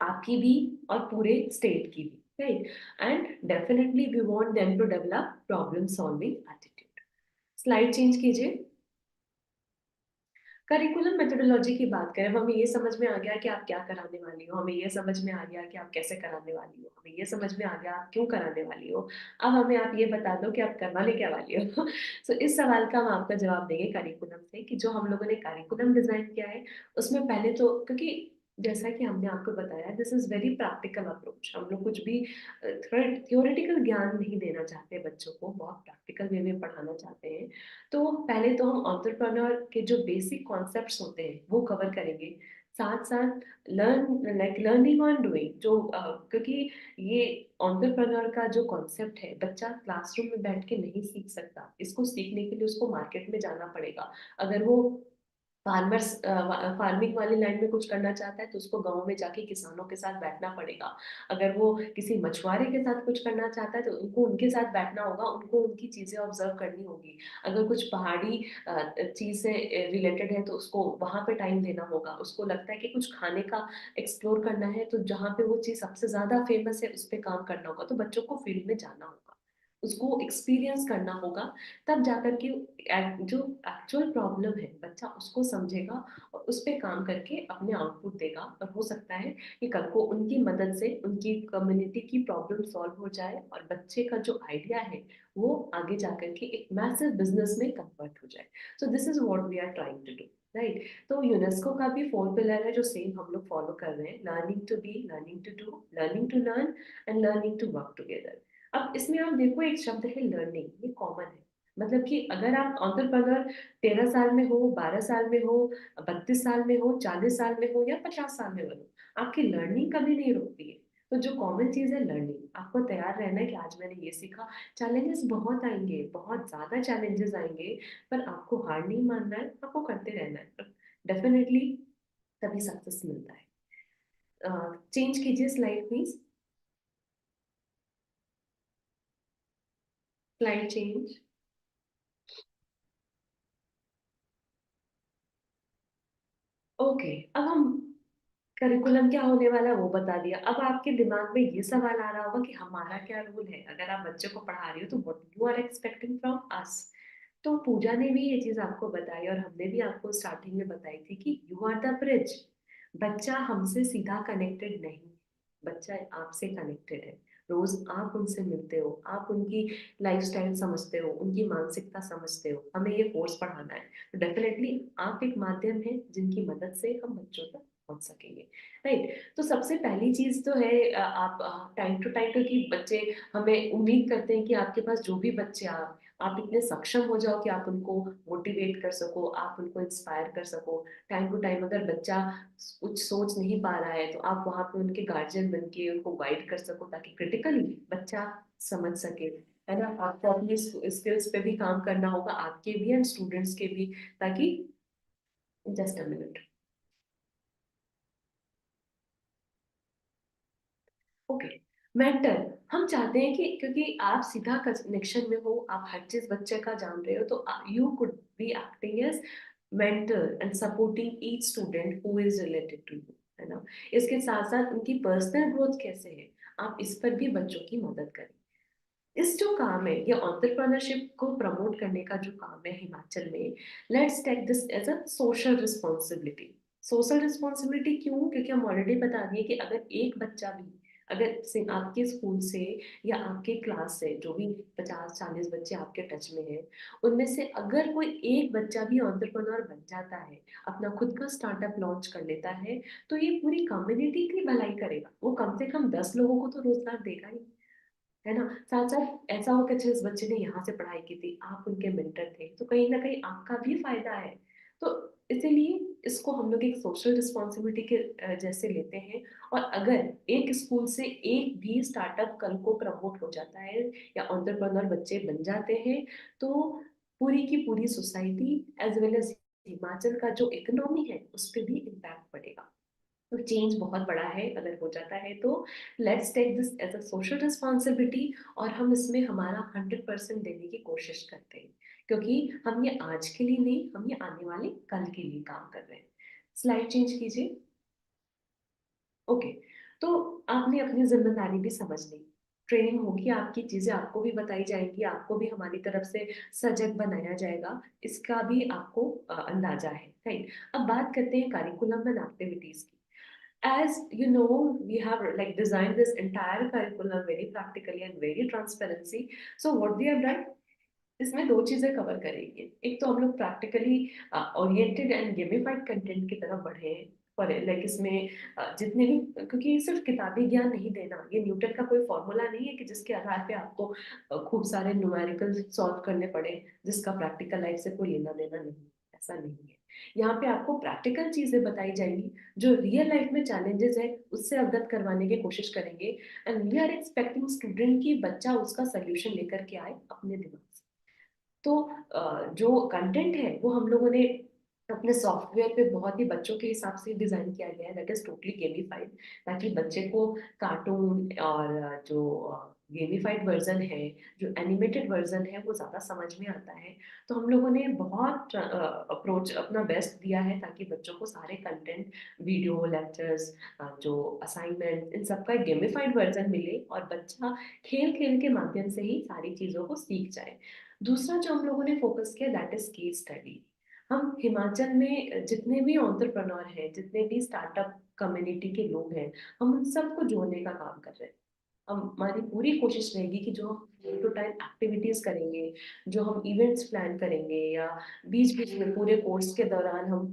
आपकी भी और पूरे स्टेट की भी, right. And definitely we want them to develop problem solving attitude. Slide change कीजिए। करिकुलम मेथोडोलॉजी की बात करें, अब हमें ये समझ में आ गया कि आप क्या कराने वाली हो, हमें ये समझ में आ गया कि आप कैसे कराने वाली हो, हमें ये समझ में आ गया आप क्यों कराने वाली हो। अब हमें आप ये बता दो कि आप करवाने क्या वाली हो। सो इस सवाल का हम आपका जवाब देंगे करिकुलम से, कि जो हम लोगों ने करिकुलम डिजाइन किया है उसमें पहले तो, क्योंकि जैसा कि हमने आपको बताया, this is very practical approach, हम लोग कुछ भी थियोरेटिकल ज्ञान नहीं देना चाहते बच्चों को, बहुत प्रैक्टिकल वे में पढ़ाना चाहते हैं। तो पहले तो हम एंटरप्रेन्योर के जो बेसिक कॉन्सेप्ट्स होते हैं वो कवर करेंगे, साथ साथ लर्निंग ऑन डूइंग, जो क्योंकि ये एंटरप्रेन्योर का जो कॉन्सेप्ट है, बच्चा क्लासरूम में बैठ के नहीं सीख सकता, इसको सीखने के लिए उसको मार्केट में जाना पड़ेगा। अगर वो फार्मर्स फार्मिंग वाली लाइन में कुछ करना चाहता है तो उसको गांव में जाके किसानों के साथ बैठना पड़ेगा। अगर वो किसी मछुआरे के साथ कुछ करना चाहता है तो उनको उनके साथ बैठना होगा, उनको उनकी चीजें ऑब्जर्व करनी होगी। अगर कुछ पहाड़ी चीज से रिलेटेड है तो उसको वहां पे टाइम देना होगा। उसको लगता है कि कुछ खाने का एक्सप्लोर करना है तो जहाँ पे वो चीज सबसे ज्यादा फेमस है उस पर काम करना होगा। तो बच्चों को फील्ड में जाना होगा, उसको एक्सपीरियंस करना होगा, तब जाकर के जो एक्चुअल प्रॉब्लम है बच्चा उसको समझेगा और उस पर काम करके अपने आउटपुट देगा। और हो सकता है कि कल को उनकी मदद से उनकी कम्युनिटी की प्रॉब्लम सॉल्व हो जाए और बच्चे का जो आइडिया है वो आगे जाकर के एक मैसिव बिजनेस में कन्वर्ट हो जाए। So this is what we are trying to do, right. तो यूनेस्को का भी 4 पिलर है जो सेम हम लोग फॉलो कर रहे हैं, learning to be, learning to do, learning to learn and learning to work together. अब इसमें आप देखो एक शब्द है लर्निंग, ये कॉमन है, मतलब कि अगर आप एंटरप्रेन्योर 13 साल में हो, 12 साल में हो, 32 साल में हो, 40 साल में हो या 50 साल में हो, आपकी लर्निंग कभी नहीं रुकती है। तो जो कॉमन चीज है लर्निंग, आपको तैयार रहना है कि आज मैंने ये सीखा। चैलेंजेस बहुत आएंगे, बहुत ज्यादा चैलेंजेस आएंगे, पर आपको हार नहीं मानना है, आपको करते रहना है, डेफिनेटली तभी सक्सेस मिलता है। चेंज कीजिए slide please, slide change. Okay, अब हम करिकुलम क्या होने वाला है वो बता दिया। अब आपके दिमाग में ये सवाल आ रहा होगा कि हमारा क्या रोल है, अगर आप बच्चे को पढ़ा रही हो तो what you are expecting from us. तो पूजा ने भी ये चीज आपको बताई और हमने भी आपको स्टार्टिंग में बताई थी कि यू आर द ब्रिज। बच्चा हमसे सीधा कनेक्टेड नहीं, बच्चा आपसे कनेक्टेड है। रोज आप उनसे मिलते हो, आप उनकी लाइफस्टाइल समझते हो, उनकी मानसिकता समझते हो, हमें ये कोर्स पढ़ाना है। तो डेफिनेटली आप एक माध्यम है जिनकी मदद से हम बच्चों तक पहुंच सकेंगे, राइट। तो सबसे पहली चीज तो है आप टाइम टू टाइम, क्योंकि बच्चे, हमें उम्मीद करते हैं कि आपके पास जो भी बच्चे आप इतने सक्षम हो जाओ कि आप उनको मोटिवेट कर सको, आप उनको इंस्पायर कर सको। टाइम टू टाइम अगर बच्चा कुछ सोच नहीं पा रहा है तो आप वहां पे उनके गार्जियन बन के उनको गाइड कर सको, ताकि क्रिटिकली बच्चा समझ सके, है ना। आपको अपनी स्किल्स पे भी काम करना होगा, आपके भी एंड स्टूडेंट्स के भी, ताकि, just a minute, okay. Mentor, हम चाहते हैं कि क्योंकि आप सीधा कनेक्शन में हो, आप हर चीज बच्चे का जान रहे हो, तो you could be acting as mentor and supporting each student who is related to you, है ना। इसके साथ साथ उनकी पर्सनल ग्रोथ कैसे है, आप इस पर भी बच्चों की मदद करें। इस जो काम है, ये एंटरप्रेन्योरशिप को प्रमोट करने का जो काम है हिमाचल में, let's take this as a social responsibility. Social responsibility क्यों? क्योंकि हम ऑलरेडी बता दिए कि अगर एक बच्चा भी, अगर आपके स्कूल से या आपके क्लास से जो भी 50-40 बच्चे आपके टच में हैं, उनमें से अगर कोई एक बच्चा भी एंटरप्रेन्योर बन जाता है, अपना खुद का स्टार्टअप लॉन्च कर लेता है, तो ये पूरी कम्युनिटी की भलाई करेगा। वो कम से कम 10 लोगों को तो रोजगार देगा ही, है ना। साथ साथ ऐसा हो कि अच्छा इस बच्चे ने यहाँ से पढ़ाई की थी, आप उनके मेंटर थे, तो कहीं ना कहीं आपका भी फायदा है। तो इसीलिए इसको हम लोग एक सोशल रिस्पॉन्सिबिलिटी के जैसे लेते हैं। और अगर एक स्कूल से एक भी स्टार्टअप कल को प्रमोट हो जाता है या एंटरप्रेन्योर बच्चे बन जाते हैं, तो पूरी की पूरी society as well as Himachal का जो इकोनॉमी है उस पर भी इम्पैक्ट पड़ेगा। तो चेंज बहुत बड़ा है अगर हो जाता है तो let's take this as a social responsibility और हम इसमें हमारा 100% देने की कोशिश करते हैं, क्योंकि हम ये आज के लिए नहीं, हम ये आने वाले कल के लिए काम कर रहे हैं। स्लाइड चेंज कीजिए। ओके, तो आपने अपनी जिम्मेदारी भी समझ ली, ट्रेनिंग होगी, आपकी चीजें आपको भी बताई जाएंगी, आपको भी हमारी तरफ से सजग बनाया जाएगा, इसका भी आपको अंदाजा है, राइट। अब बात करते हैं करिकुलम एंड एक्टिविटीज की। As you know, we have like designed this entire curriculum very practically and very transparency. So what we have done, इसमें दो चीजें कवर करेंगे। एक तो हम लोग practically oriented and gamified content की तरफ बढ़े हैं, पर लाइक इसमें जितने भी, क्योंकि सिर्फ किताबी ज्ञान नहीं देना, ये न्यूटन का कोई फॉर्मूला नहीं है कि जिसके आधार पे आपको खूब सारे न्यूमेरिकल सॉल्व करने पड़े, जिसका प्रैक्टिकल लाइफ से कोई लेना देना नहीं, ऐसा नहीं है। यहाँ पे आपको प्रैक्टिकल चीजें बताई जाएंगी, जो रियल लाइफ में चैलेंजेस है उससे अवगत करवाने की कोशिश करेंगे। And we are expecting student की बच्चा उसका सोल्यूशन लेकर के आए अपने दिमाग से। तो जो कंटेंट है वो हम लोगों ने अपने सॉफ्टवेयर पे बहुत ही बच्चों के हिसाब से डिजाइन किया गया है, दैट इज टोटली गेमिफाइड, ताकि बच्चे को कार्टून और जो गेमिफाइड वर्जन है, जो एनिमेटेड वर्जन है, वो ज्यादा समझ में आता है। तो हम लोगों ने बहुत अप्रोच अपना बेस्ट दिया है ताकि बच्चों को सारे कंटेंट, वीडियो लेक्चर्स, जो असाइनमेंट, इन सबका गेमिफाइड वर्जन मिले और बच्चा खेल खेल के माध्यम से ही सारी चीजों को सीख जाए। दूसरा जो हम लोगों ने फोकस किया, दैट इज केस स्टडी। हम हिमाचल में जितने भी एंटरप्रेन्योर हैं, जितने भी स्टार्टअप कम्युनिटी के लोग हैं, हम उन सबको जोड़ने का काम कर रहे हैं। हमारी पूरी कोशिश रहेगी कि जो हम टाइम टू टाइम एक्टिविटीज करेंगे, जो हम इवेंट्स प्लान करेंगे, या बीच बीच में पूरे कोर्स के दौरान हम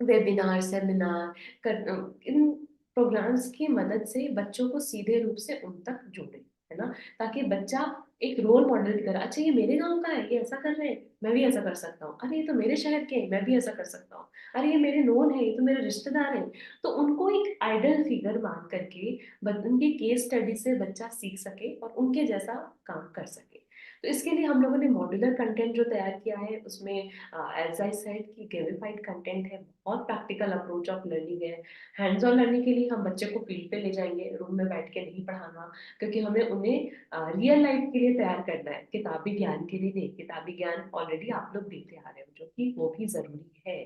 वेबिनार, सेमिनार कर, इन प्रोग्राम्स की मदद से बच्चों को सीधे रूप से उन तक जोड़े, है ना, ताकि बच्चा एक रोल मॉडल की तरह, अच्छा ये मेरे गांव का है, ये ऐसा कर रहे हैं, मैं भी ऐसा कर सकता हूँ, अरे ये तो मेरे शहर के हैं, मैं भी ऐसा कर सकता हूँ, अरे ये मेरे नोन है, ये तो मेरे रिश्तेदार हैं। तो उनको एक आइडल फिगर मान करके उनकी केस स्टडी से बच्चा सीख सके और उनके जैसा काम कर सके। तो इसके लिए हम लोगों ने मॉड्यूलर कंटेंट जो तैयार किया है उसमें एज आई सेड कि गेमिफाइड कंटेंट है, बहुत प्रैक्टिकल अप्रोच ऑफ लर्निंग है। हैंड्स ऑन लर्निंग के लिए हम बच्चे को फील्ड पे ले जाएंगे, रूम में बैठ के नहीं पढ़ाना, क्योंकि हमें उन्हें रियल लाइफ के लिए तैयार करना है, किताबी ज्ञान के लिए नहीं। किताबी ज्ञान ऑलरेडी आप लोग देते आ रहे हो, जो कि वो भी जरूरी है।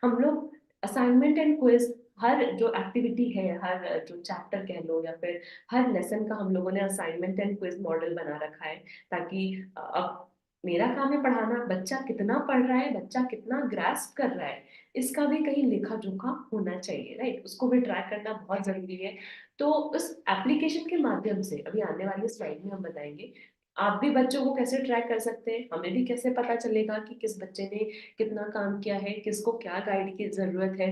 हम लोग असाइनमेंट एंड क्विज, हर जो एक्टिविटी है, हर जो चैप्टर कह लो या फिर हर लेसन का हम लोगों ने असाइनमेंट एंड क्विज मॉडल बना रखा है, ताकि अब मेरा काम है पढ़ाना, बच्चा कितना पढ़ रहा है, बच्चा कितना ग्रास्प कर रहा है, इसका भी कहीं लेखा जोखा होना चाहिए, राइट, उसको भी ट्रैक करना बहुत जरूरी है। तो उस एप्लीकेशन के माध्यम से अभी आने वाली स्लाइड में हम बताएंगे, आप भी बच्चों को कैसे ट्रैक कर सकते हैं, हमें भी कैसे पता चलेगा कि किस बच्चे ने कितना काम किया है, किसको क्या गाइड की जरूरत है।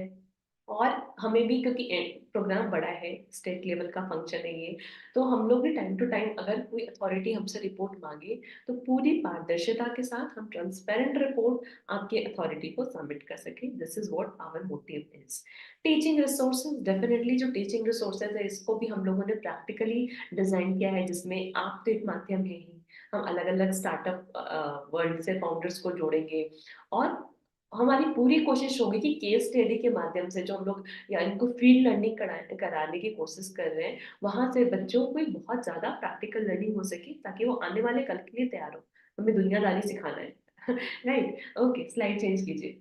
और हमें भी, क्योंकि प्रोग्राम बड़ा है, स्टेट लेवल का फंक्शन है ये, तो हम लोग भी टाइम टू टाइम अगर कोई अथॉरिटी हमसे रिपोर्ट मांगे तो पूरी पारदर्शिता के साथ हम ट्रांसपेरेंट रिपोर्ट आपके अथॉरिटी को सबमिट कर सके। This is what our motive is. Teaching resources, definitely जो टीचिंग रिसोर्सेज है इसको भी हम लोगों ने प्रैक्टिकली डिजाइन किया है, जिसमें आप तो एक माध्यम है ही, हम अलग अलग स्टार्टअप वर्ल्ड से फाउंडर्स को जोड़ेंगे। और हमारी पूरी कोशिश होगी कि केस स्टडी के माध्यम से जो हम लोग या इनको फील्ड लर्निंग कराने की कोशिश कर रहे हैं, वहां से बच्चों को बहुत ज्यादा प्रैक्टिकल लर्निंग हो सके, ताकि वो आने वाले कल के लिए तैयार हो। हमें दुनियादारी सिखाना है। राइट, ओके, स्लाइड चेंज कीजिए।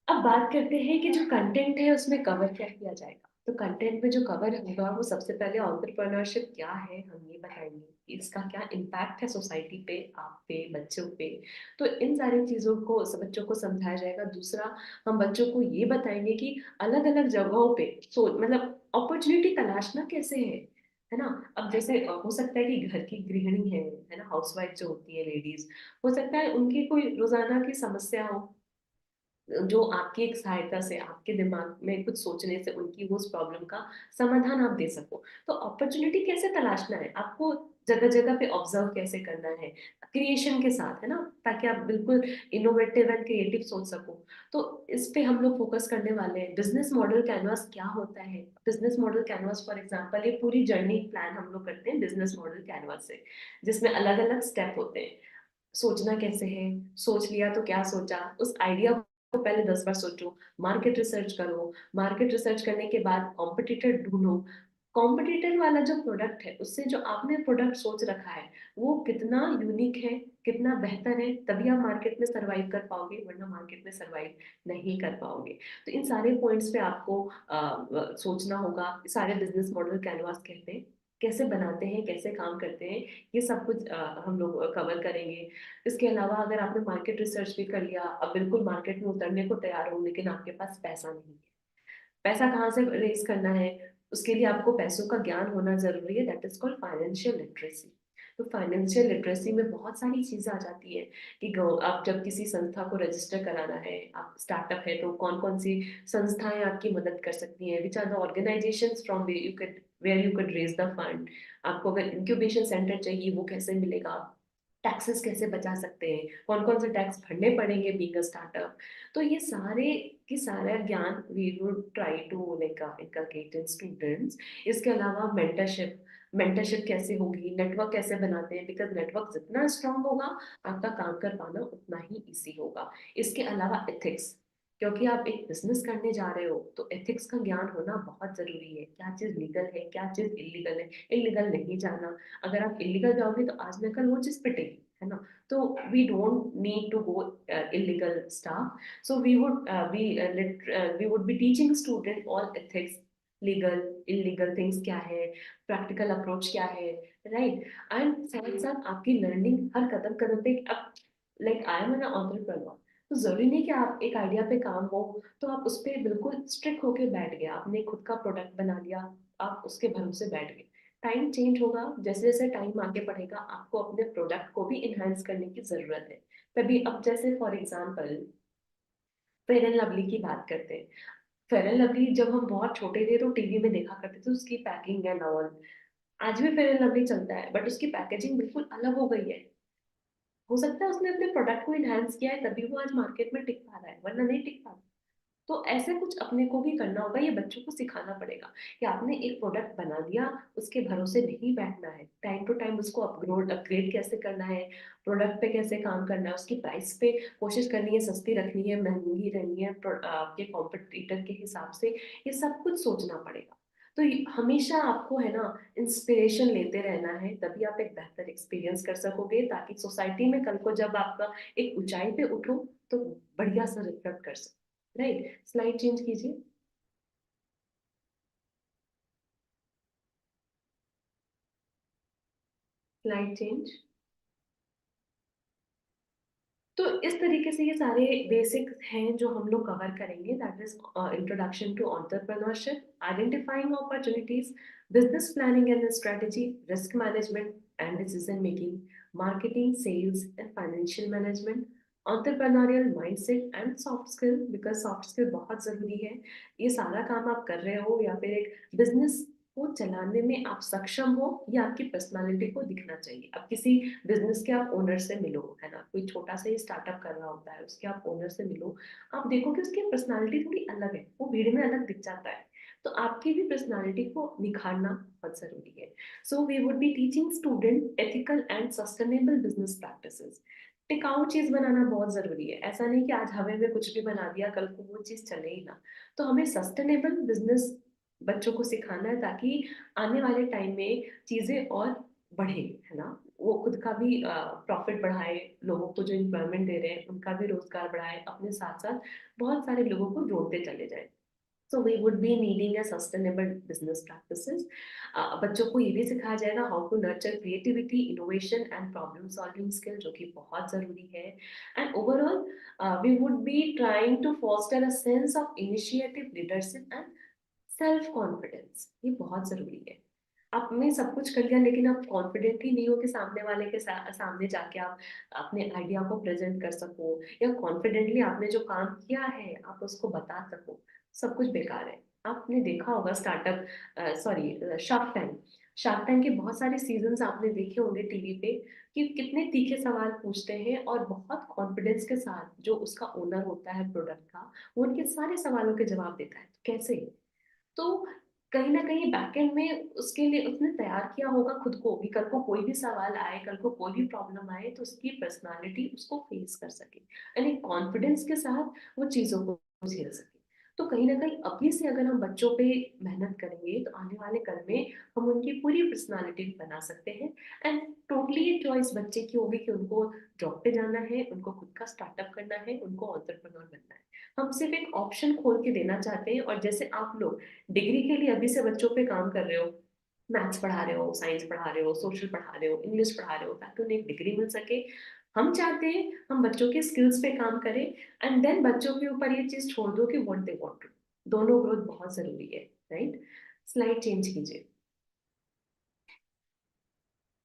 अब बात करते हैं कि जो कंटेंट है उसमें कवर क्या किया जाएगा। तो कंटेंट में जो कवर होगा वो सबसे पहले एंटरप्रेन्योरशिप क्या है हम ये बताएंगे, इसका क्या इम्पैक्ट है सोसाइटी पे, आप पे, बच्चों पे। तो इन सारी चीजों को सब बच्चों को समझाया जाएगा। दूसरा, हम बच्चों को ये बताएंगे कि अलग अलग जगहों पे मतलब अपॉर्चुनिटी तलाशना कैसे है ना। अब जैसे हो सकता है कि घर की गृहिणी है ना, हाउसवाइफ जो होती है लेडीज, हो सकता है उनकी कोई रोजाना की समस्या हो, जो आपकी एक सहायता से, आपके दिमाग में कुछ सोचने से उनकी वो उस प्रॉब्लम का समाधान आप दे सको। तो अपॉर्चुनिटी कैसे तलाशना है आपको, जगह जगह पे ऑब्जर्व कैसे करना है, क्रिएशन के साथ, है ना, ताकि आप बिल्कुल इनोवेटिव एंड क्रिएटिव सोच सको। तो इस पे हम लोग फोकस करने वाले हैं। बिजनेस मॉडल कैनवास क्या होता है, business model canvas for example, ये पूरी जर्नी प्लान हम लोग करते हैं बिजनेस मॉडल कैनवास से, जिसमें अलग अलग स्टेप होते हैं। सोचना कैसे है, सोच लिया तो क्या सोचा, उस आइडिया पहले 10 बार सोचो, मार्केट रिसर्च करो, मार्केट रिसर्च करने के बाद कॉम्पिटिटर ढूंढो, कॉम्पिटिटर वाला जो प्रोडक्ट है उससे जो आपने प्रोडक्ट सोच रखा है वो कितना यूनिक है, कितना बेहतर है, तभी आप मार्केट में सरवाइव कर पाओगे, वरना मार्केट में सरवाइव नहीं कर पाओगे। तो इन सारे पॉइंट्स पे आपको सोचना होगा। सारे बिजनेस मॉडल कैनवास कहते हैं, कैसे बनाते हैं, कैसे काम करते हैं, ये सब कुछ हम लोग कवर करेंगे। इसके अलावा अगर आपने मार्केट रिसर्च भी कर लिया, अब बिल्कुल मार्केट में उतरने को तैयार हो, लेकिन आपके पास पैसा नहीं है, पैसा कहाँ से रेज करना है, उसके लिए आपको पैसों का ज्ञान होना जरूरी है। That is called financial literacy. तो फाइनेंशियल लिटरेसी में बहुत सारी चीजें आ जाती है कि आप जब किसी संस्था को रजिस्टर कराना है, आप स्टार्टअप है तो कौन कौन सी संस्थाएं आपकी मदद कर सकती हैं, which are the organisations from where you can raise the fund. आपको अगर इंक्यूबेशन सेंटर चाहिए वो कैसे मिलेगा, टैक्सेस कैसे बचा सकते हैं, कौन कौन से टैक्स भरने पड़ेंगे बीइंग अ स्टार्टअप। तो ये सारे की सारा ज्ञान we would try to like inculcate in students. इसके अलावा मेंटरशिप, मेंटरशिप कैसे होगी, नेटवर्क कैसे बनाते हैं, बिकॉज नेटवर्क जितना स्ट्रांग होगा आपका काम कर पाना उतना ही इजी होगा। इसके अलावा एथिक्स, क्योंकि आप एक बिजनेस करने जा रहे हो तो एथिक्स का ज्ञान होना बहुत जरूरी है, क्या चीज लीगल है, क्या चीज इलीगल है, इलीगल नहीं जाना। अगर आप इलीगल जाओगे तो आज न कल वो चीज पिटेगी, है ना। तो we don't need to go illegal stuff. So we would be teaching student all ethics, legal illegal things क्या है, प्रैक्टिकल अप्रोच क्या है, राइट। एंड साथ साथ आपकी लर्निंग हर कदम कदम पे, अब like I M an entrepreneur, तो जरूरी नहीं कि आप एक आइडिया पे काम हो तो आप उस पर बिल्कुल स्ट्रिक्ट होके बैठ गए, आपने खुद का प्रोडक्ट बना लिया, आप उसके भरोसे बैठ गए। टाइम चेंज होगा, जैसे जैसे टाइम आगे बढ़ेगा आपको अपने प्रोडक्ट को भी इन्हांस करने की जरूरत है। तभी अब जैसे for example fair and lovely की बात करते हैं। फेयर एंड लवली जब हम बहुत छोटे थे तो टीवी में देखा करते थे, उसकी पैकिंग एंड ऑल। आज भी फेयर एंड लवली चलता है बट उसकी पैकेजिंग बिल्कुल अलग हो गई है। हो सकता है उसने अपने प्रोडक्ट को इन्हांस किया है तभी वो आज मार्केट में टिक पा रहा है, वरना नहीं टिक पाता। तो ऐसे कुछ अपने को भी करना होगा, ये बच्चों को सिखाना पड़ेगा कि आपने एक प्रोडक्ट बना दिया, उसके भरोसे नहीं बैठना है, टाइम टू टाइम उसको अपग्रेड अपग्रेड कैसे करना है, प्रोडक्ट पे कैसे काम करना है, उसकी प्राइस पे कोशिश करनी है सस्ती रखनी है, महंगी रहनी है आपके कॉम्पिटिटर के हिसाब से, ये सब कुछ सोचना पड़ेगा। तो हमेशा आपको है ना इंस्पिरेशन लेते रहना है, तभी आप एक बेहतर एक्सपीरियंस कर सकोगे, ताकि सोसाइटी में कल को जब आपका एक ऊंचाई पे उठो तो बढ़िया सा रिफ्लेक्ट कर सको। राइट, स्लाइड चेंज कीजिए। Slide change. तो इस तरीके से ये सारे बेसिक हैं जो हम लोग कवर करेंगे। That is introduction to entrepreneurship, identifying opportunities, business planning and strategy, risk management and decision making, marketing, sales and financial management, entrepreneurial mindset and soft skill, because soft skill बहुत जरूरी है। ये सारा काम आप कर रहे हो या फिर एक बिजनेस को चलाने में आप सक्षम हो, ये आपकी पर्सनालिटी को दिखना चाहिए। अब किसी बिजनेस के आप ओनर से मिलो, है ना, कोई छोटा सा ही स्टार्टअप कर रहा होता है, उसके आप ओनर से मिलो, आप देखो कि उसकी पर्सनालिटी थोड़ी अलग है, वो भीड़ में अलग दिख जाता है। तो आपकी भी पर्सनालिटी को निखारना बहुत जरूरी है। So we would be teaching student ethical and sustainable business practices. टिकाऊ चीज बनाना बहुत जरूरी है, ऐसा नहीं कि आज हवा में कुछ भी बना दिया कल को वो चीज चले ही ना। तो हमें सस्टेनेबल बिजनेस बच्चों को सिखाना है, ताकि आने वाले टाइम में चीजें और बढ़े, है ना, वो खुद का भी प्रॉफिट बढ़ाए, लोगों को जो एम्प्लॉयमेंट दे रहे हैं उनका भी रोजगार बढ़ाए, अपने साथ साथ बहुत सारे लोगों को जोड़ते चले जाए। So we would be needing a sustainable business practices. बच्चों को ये भी सिखाया जाएगा how to nurture creativity, innovation and problem solving skill, जो कि बहुत जरूरी है। And overall we would be trying to foster a sense of initiative, leadership and self confidence. ये बहुत जरूरी है। आपने सब कुछ कर लिया लेकिन आप कॉन्फिडेंट ही नहीं हो कि सामने वाले के सामने जाके आप अपने आइडिया को प्रेजेंट कर सको, या कॉन्फिडेंटली आपने जो काम किया है आप उसको बता सको, सब कुछ बेकार है। आपने देखा होगा startup, sorry, shark tank, shark tank के बहुत सारे सीजन्स आपने देखे होंगे टीवी पे, कि कितने तीखे सवाल पूछते हैं और बहुत कॉन्फिडेंस के साथ जो उसका ओनर होता है प्रोडक्ट का, वो उनके सारे सवालों के जवाब देता है। तो कैसे? तो कहीं ना कहीं बैकएंड में उसके लिए उसने तैयार किया होगा खुद को भी, कल को कोई भी सवाल आए, कल को कोई भी प्रॉब्लम आए तो उसकी पर्सनालिटी उसको फेस कर सके, यानी कॉन्फिडेंस के साथ वो चीजों को झेल सके। तो कहीं ना कहीं अभी से अगर हम बच्चों पे मेहनत करेंगे तो आने वाले कल में हम उनकी पूरी पर्सनालिटी बना सकते हैं। एंड टोटली ये चॉइस बच्चे की होगी कि उनको जॉब पे जाना है, उनको खुद का स्टार्टअप करना है, उनको एंटरप्रेन्योर बनना है। हम सिर्फ एक ऑप्शन खोल के देना चाहते हैं। और जैसे आप लोग डिग्री के लिए अभी से बच्चों पे काम कर रहे हो, मैथ्स पढ़ा रहे हो, साइंस पढ़ा रहे हो, सोशल पढ़ा रहे हो, इंग्लिश पढ़ा रहे हो, ताकि उन्हें एक डिग्री मिल सके, हम चाहते हैं हम बच्चों के स्किल्स पे काम करें। एंड देन बच्चों के ऊपर ये चीज छोड़ दो कि व्हाट दे वांट टू। दोनों ग्रोथ बहुत जरूरी है, राइट। स्लाइड चेंज कीजिए।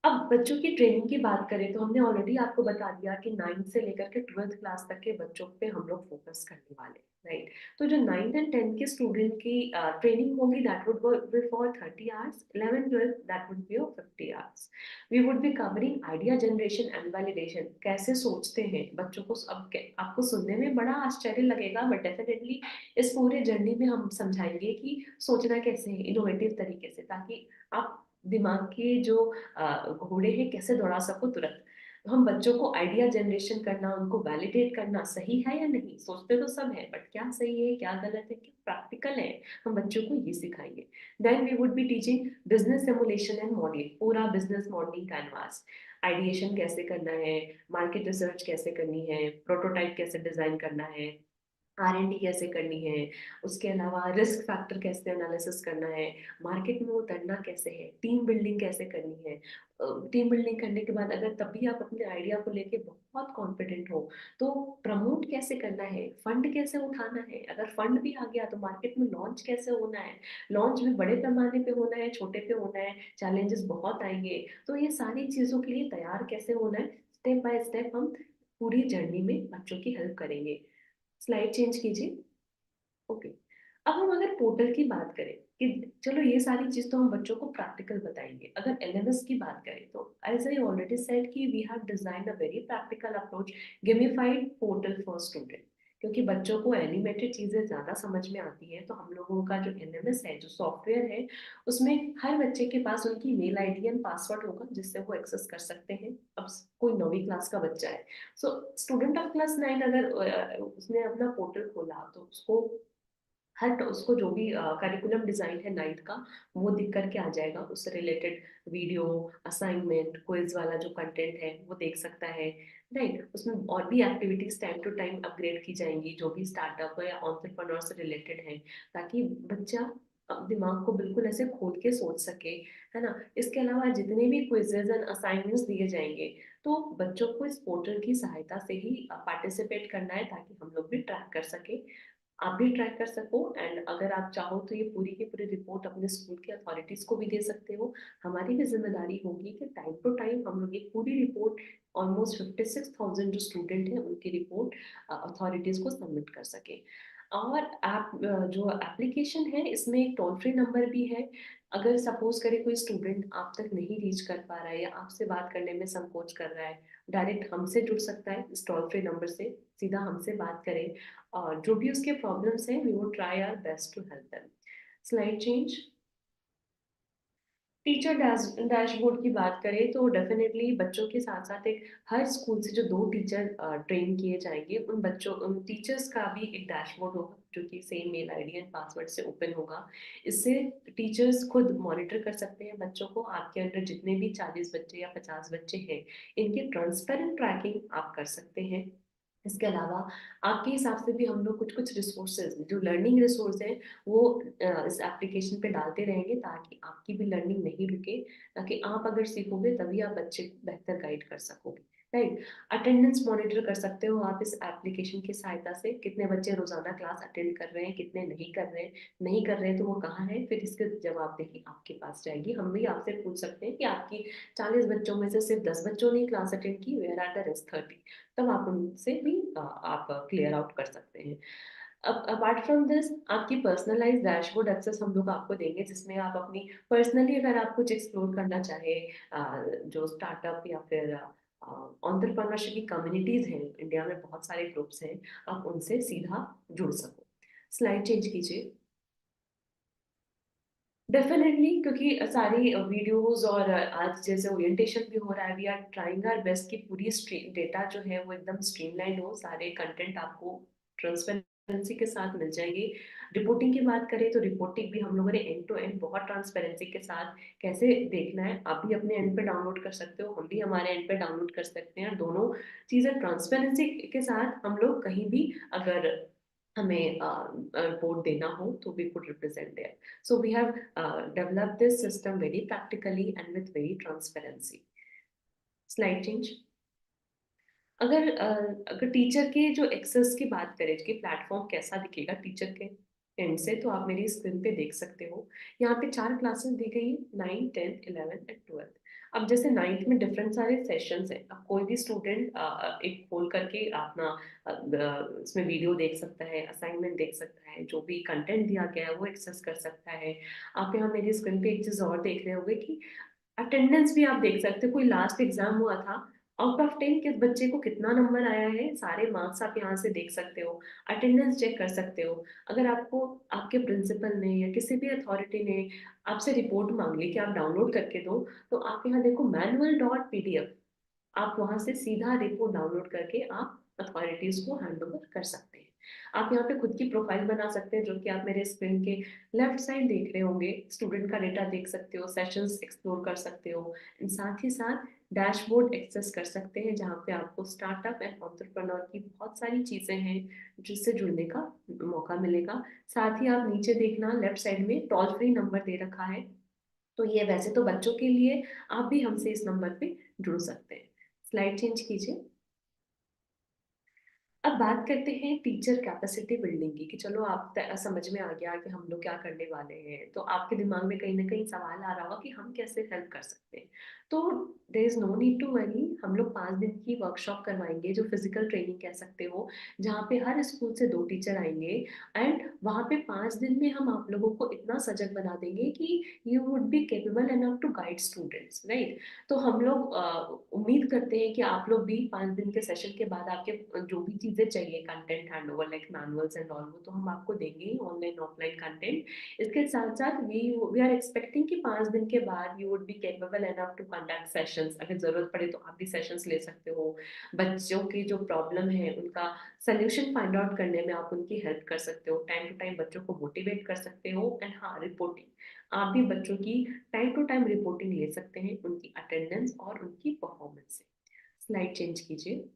अब बच्चों की ट्रेनिंग की बात करें तो हमने ऑलरेडी आपको बता दिया कि 9th से लेकर के 12th क्लास तक के बच्चों पे हम लोग फोकस करने वाले, राइट। तो जो 9th एंड 10th के स्टूडेंट की ट्रेनिंग होगी that would be for 30 hours, 11th 12th that would be of 50 hours. We would be covering idea generation and validation, कैसे सोचते हैं बच्चों को। अब आपको सुनने में बड़ा आश्चर्य लगेगा, बट डेफिनेटली इस पूरे जर्नी में हम समझाएंगे कि सोचना कैसे है इनोवेटिव तरीके से, ताकि आप दिमाग के जो घोड़े हैं कैसे दौड़ा सको तुरंत। हम बच्चों को आइडिया जनरेशन करना, उनको वैलिडेट करना, सही है या नहीं, सोचते तो सब है बट क्या सही है क्या गलत है क्या प्रैक्टिकल है, हम बच्चों को ये सिखाएंगे। Then we would be teaching business simulation and modelling, पूरा बिजनेस मॉडलिंग कैनवास, आइडिएशन कैसे करना है, मार्केट रिसर्च कैसे करनी है, प्रोटोटाइप कैसे डिजाइन करना है, R&D कैसे करनी है, उसके अलावा रिस्क फैक्टर कैसे एनालिसिस करना है, मार्केट में उतरना कैसे है, टीम बिल्डिंग कैसे करनी है। टीम बिल्डिंग करने के बाद अगर तभी आप अपने आइडिया को लेके बहुत कॉन्फिडेंट हो तो प्रमोट कैसे करना है, फंड कैसे उठाना है, अगर फंड भी आ गया तो मार्केट में लॉन्च कैसे होना है, लॉन्च भी बड़े पैमाने पे होना है छोटे पे होना है, चैलेंजेस बहुत आएंगे, तो ये सारी चीजों के लिए तैयार कैसे होना है, स्टेप बाय स्टेप हम पूरी जर्नी में बच्चों की हेल्प करेंगे। स्लाइड चेंज कीजिए। ओके। अब हम अगर पोर्टल की बात करें कि चलो ये सारी चीज तो हम बच्चों को प्रैक्टिकल बताएंगे, अगर एलएमएस की बात करें तो एज आई ऑलरेडी सेड कि we have design a very practical approach, gamified portal for student, क्योंकि बच्चों को एनिमेटेड चीजें ज्यादा समझ में आती है। तो हम लोगों का जो एलएमएस है, जो सॉफ्टवेयर है, उसमें हर बच्चे के पास उनकी मेल आईडी एंड पासवर्ड होगा जिससे वो एक्सेस कर सकते हैं। अब कोई 9वीं क्लास का बच्चा है, सो स्टूडेंट ऑफ क्लास 9 अगर उसने अपना पोर्टल खोला तो उसको हर उसको जो भी करिकुलम डिजाइन है 9th का वो दिख करके आ जाएगा, उससे रिलेटेड वीडियो, असाइनमेंट, क्विज वाला जो कंटेंट है वो देख सकता है, राइट। उसमें और भी activities time to time upgrade की जाएंगी जो भी स्टार्टअप या एंटरप्रेन्योर से रिलेटेड है, ताकि बच्चा दिमाग को बिल्कुल ऐसे खोल के सोच सके, है ना। इसके अलावा जितने भी क्विजेज एंड असाइनमेंट्स दिए जाएंगे तो बच्चों को इस पोर्टल की सहायता से ही पार्टिसिपेट करना है, ताकि हम लोग भी ट्रैक कर सके, आप भी ट्रैक कर सको। एंड अगर आप चाहो तो ये पूरी की पूरी रिपोर्ट अपने स्कूल के अथॉरिटीज को भी दे सकते हो। हमारी भी जिम्मेदारी होगी कि टाइम टू टाइम हम लोग एक पूरी रिपोर्ट, ऑलमोस्ट 56,000 जो स्टूडेंट हैं उनकी रिपोर्ट अथॉरिटीज को सबमिट कर सके। और आप जो एप्लीकेशन है इसमें एक टोल फ्री नंबर भी है, अगर सपोज करे कोई स्टूडेंट आप तक नहीं रीच कर पा रहा है या आपसे बात करने में संकोच कर रहा है, डायरेक्ट हमसे जुड़ सकता है इस टोल फ्री नंबर से, सीधा हमसे बात करें और जो भी उसके प्रॉब्लम्स हैं we would try our best to help them. Slide change. Teacher dashboard की बात करें तो डेफिनेटली बच्चों के साथ साथ एक हर स्कूल से जो 2 टीचर ट्रेन किए जाएंगे उन टीचर्स का भी एक डैशबोर्ड होगा जो कि same mail ID and password से ओपन होगा। इससे टीचर्स खुद मॉनिटर कर सकते हैं बच्चों को, आपके अंडर जितने भी 40 बच्चे या 50 बच्चे हैं इनकी ट्रांसपेरेंट ट्रैकिंग आप कर सकते हैं। इसके अलावा आपके हिसाब से भी हम लोग कुछ कुछ रिसोर्सेज जो लर्निंग रिसोर्स हैं वो इस एप्लीकेशन पे डालते रहेंगे, ताकि आपकी भी लर्निंग नहीं रुके, ताकि आप अगर सीखोगे तभी आप बच्चे को बेहतर गाइड कर सकोगे, राइट। अटेंडेंस मॉनिटर कर सकते हो आप इस एप्लीकेशन की सहायता से, कितने बच्चे रोजाना क्लास अटेंड कर रहे हैं, कितने नहीं कर रहे हैं, नहीं कर रहे हैं तो वो कहाँ है, फिर इसके जवाबदेही आपके पास जाएगी। हम भी आपसे पूछ सकते हैं कि आपकी 40 बच्चों में से सिर्फ 10 बच्चों ने क्लास अटेंड की, वेयर आर द रेस्ट 30, तब आप उनसे भी आप क्लियर आउट कर सकते हैं। अब अपार्ट फ्रॉम दिस आपकी पर्सनलाइज डैशबोर्ड एक्सेस हम लोग आपको देंगे, जिसमें आप अपनी पर्सनली अगर आप कुछ एक्सप्लोर करना चाहे, जो स्टार्टअप या फिर एंटरप्रेन्योरशिप की कम्युनिटीज हैं, इंडिया में बहुत सारे ग्रुप्स हैं, आप उनसे सीधा जुड़ सको। स्लाइड चेंज कीजिए। डेफिनेटली, क्योंकि सारी वीडियोस और आज जैसे ओरिएंटेशन भी हो रहा है, we are trying our best कि पूरी स्ट्रीम डेटा जो है वो एकदम स्ट्रीमलाइन हो, सारे कंटेंट आपको ट्रांसपेरेंसी के साथ मिल जाएंगे। रिपोर्टिंग की बात करें तो रिपोर्टिंग भी हम लोगों ने एंड टू एंड बहुत ट्रांसपेरेंसी के साथ कैसे देखना है, आप भी अपने एंड पे डाउनलोड कर सकते हो, हम भी हमारे एंड पे डाउनलोड कर सकते हैं। दोनों चीज़ें ट्रांसपेरेंसी के साथ हम लोग कहीं भी अगर हमें रिपोर्ट देना हो तो we could represent there. So we have developed this system very practically and with very transparency. Slide change. अगर टीचर के जो एक्सेस की बात करें कि प्लेटफॉर्म कैसा दिखेगा टीचर के एंड से, तो आप मेरी स्क्रीन पे देख सकते हो। यहाँ पे 4 क्लासेस दी गई है, 9, 10, 11 एंड 12। अब जैसे 9th में डिफरेंट सारे सेशंस हैं, अब कोई भी स्टूडेंट एक खोल करके अपना इसमें वीडियो देख सकता है, असाइनमेंट देख सकता है, जो भी कंटेंट दिया गया है वो एक्सेस कर सकता है। आप यहाँ मेरी स्क्रीन पे एक चीज़ और देख रहे होंगे कि अटेंडेंस भी आप देख सकते हो। कोई लास्ट एग्जाम हुआ था, आउट ऑफ 10 किस बच्चे को कितना नंबर आया है, सारे मार्क्स आप यहाँ से देख सकते हो, अटेंडेंस चेक कर सकते हो। अगर आपको आपके प्रिंसिपल ने या किसी भी अथॉरिटी ने आपसे रिपोर्ट मांग ली कि आप डाउनलोड करके दो, तो आप यहाँ देखो manual.pdf, आप वहां से सीधा रिपोर्ट डाउनलोड करके आप अथॉरिटीज को हैंड ओवर कर सकते हैं। आप यहाँ पे खुद की प्रोफाइल बना सकते हैं, जो कि आप मेरे स्क्रीन के लेफ्ट साइड देख रहे होंगे। स्टूडेंट का डेटा देख सकते हो, सेशंस एक्सप्लोर कर सकते हो, साथ ही साथ डैशबोर्ड एक्सेस कर सकते हैं, जहाँ पे आपको स्टार्टअप एंड एंटरप्रेन्योर की बहुत सारी चीजें हैं जिससे जुड़ने का मौका मिलेगा। साथ ही आप नीचे देखना लेफ्ट साइड में टोल फ्री नंबर दे रखा है, तो ये वैसे तो बच्चों के लिए, आप भी हमसे इस नंबर पे जुड़ सकते हैं। स्लाइड चेंज कीजिए। अब बात करते हैं टीचर कैपेसिटी बिल्डिंग की, कि चलो आप समझ में आ गया कि हम लोग क्या करने वाले हैं, तो आपके दिमाग में कहीं ना कहीं सवाल आ रहा होगा कि हम कैसे हेल्प कर सकते हैं। तो there is no need to worry, हम लोग 5 दिन की वर्कशॉप करवाएंगे, जो फिजिकल ट्रेनिंग कह सकते हो, जहाँ पे हर स्कूल से 2 टीचर आएंगे। एंड वहाँ पे 5 दिन में हम आप लोगों को इतना सजग बना देंगे कि you would be capable enough to guide students, right. तो हम लोग उम्मीद करते हैं कि आप लोग भी 5 दिन के सेशन के बाद आपके जो भी चीजें चाहिए, content hand over like manuals and all, वो तो हम आपको देंगे, ऑनलाइन ऑफलाइन कंटेंट। इसके साथ साथ वी आर एक्सपेक्टिंग कि 5 दिन के बाद you would be capable enough to conduct sessions. अगर जरूरत पड़े तो आप भी सेशंस ले सकते हो, बच्चों की जो प्रॉब्लम है उनका सोल्यूशन फाइंड आउट करने में आप उनकी हेल्प कर सकते हो, टाइम टू टाइम बच्चों को मोटिवेट कर सकते हो। एंड हाँ, रिपोर्टिंग, आप भी बच्चों की टाइम टू टाइम रिपोर्टिंग ले सकते हैं, उनकी अटेंडेंस और उनकी परफॉर्मेंस से। स्लाइड चेंज कीजिए।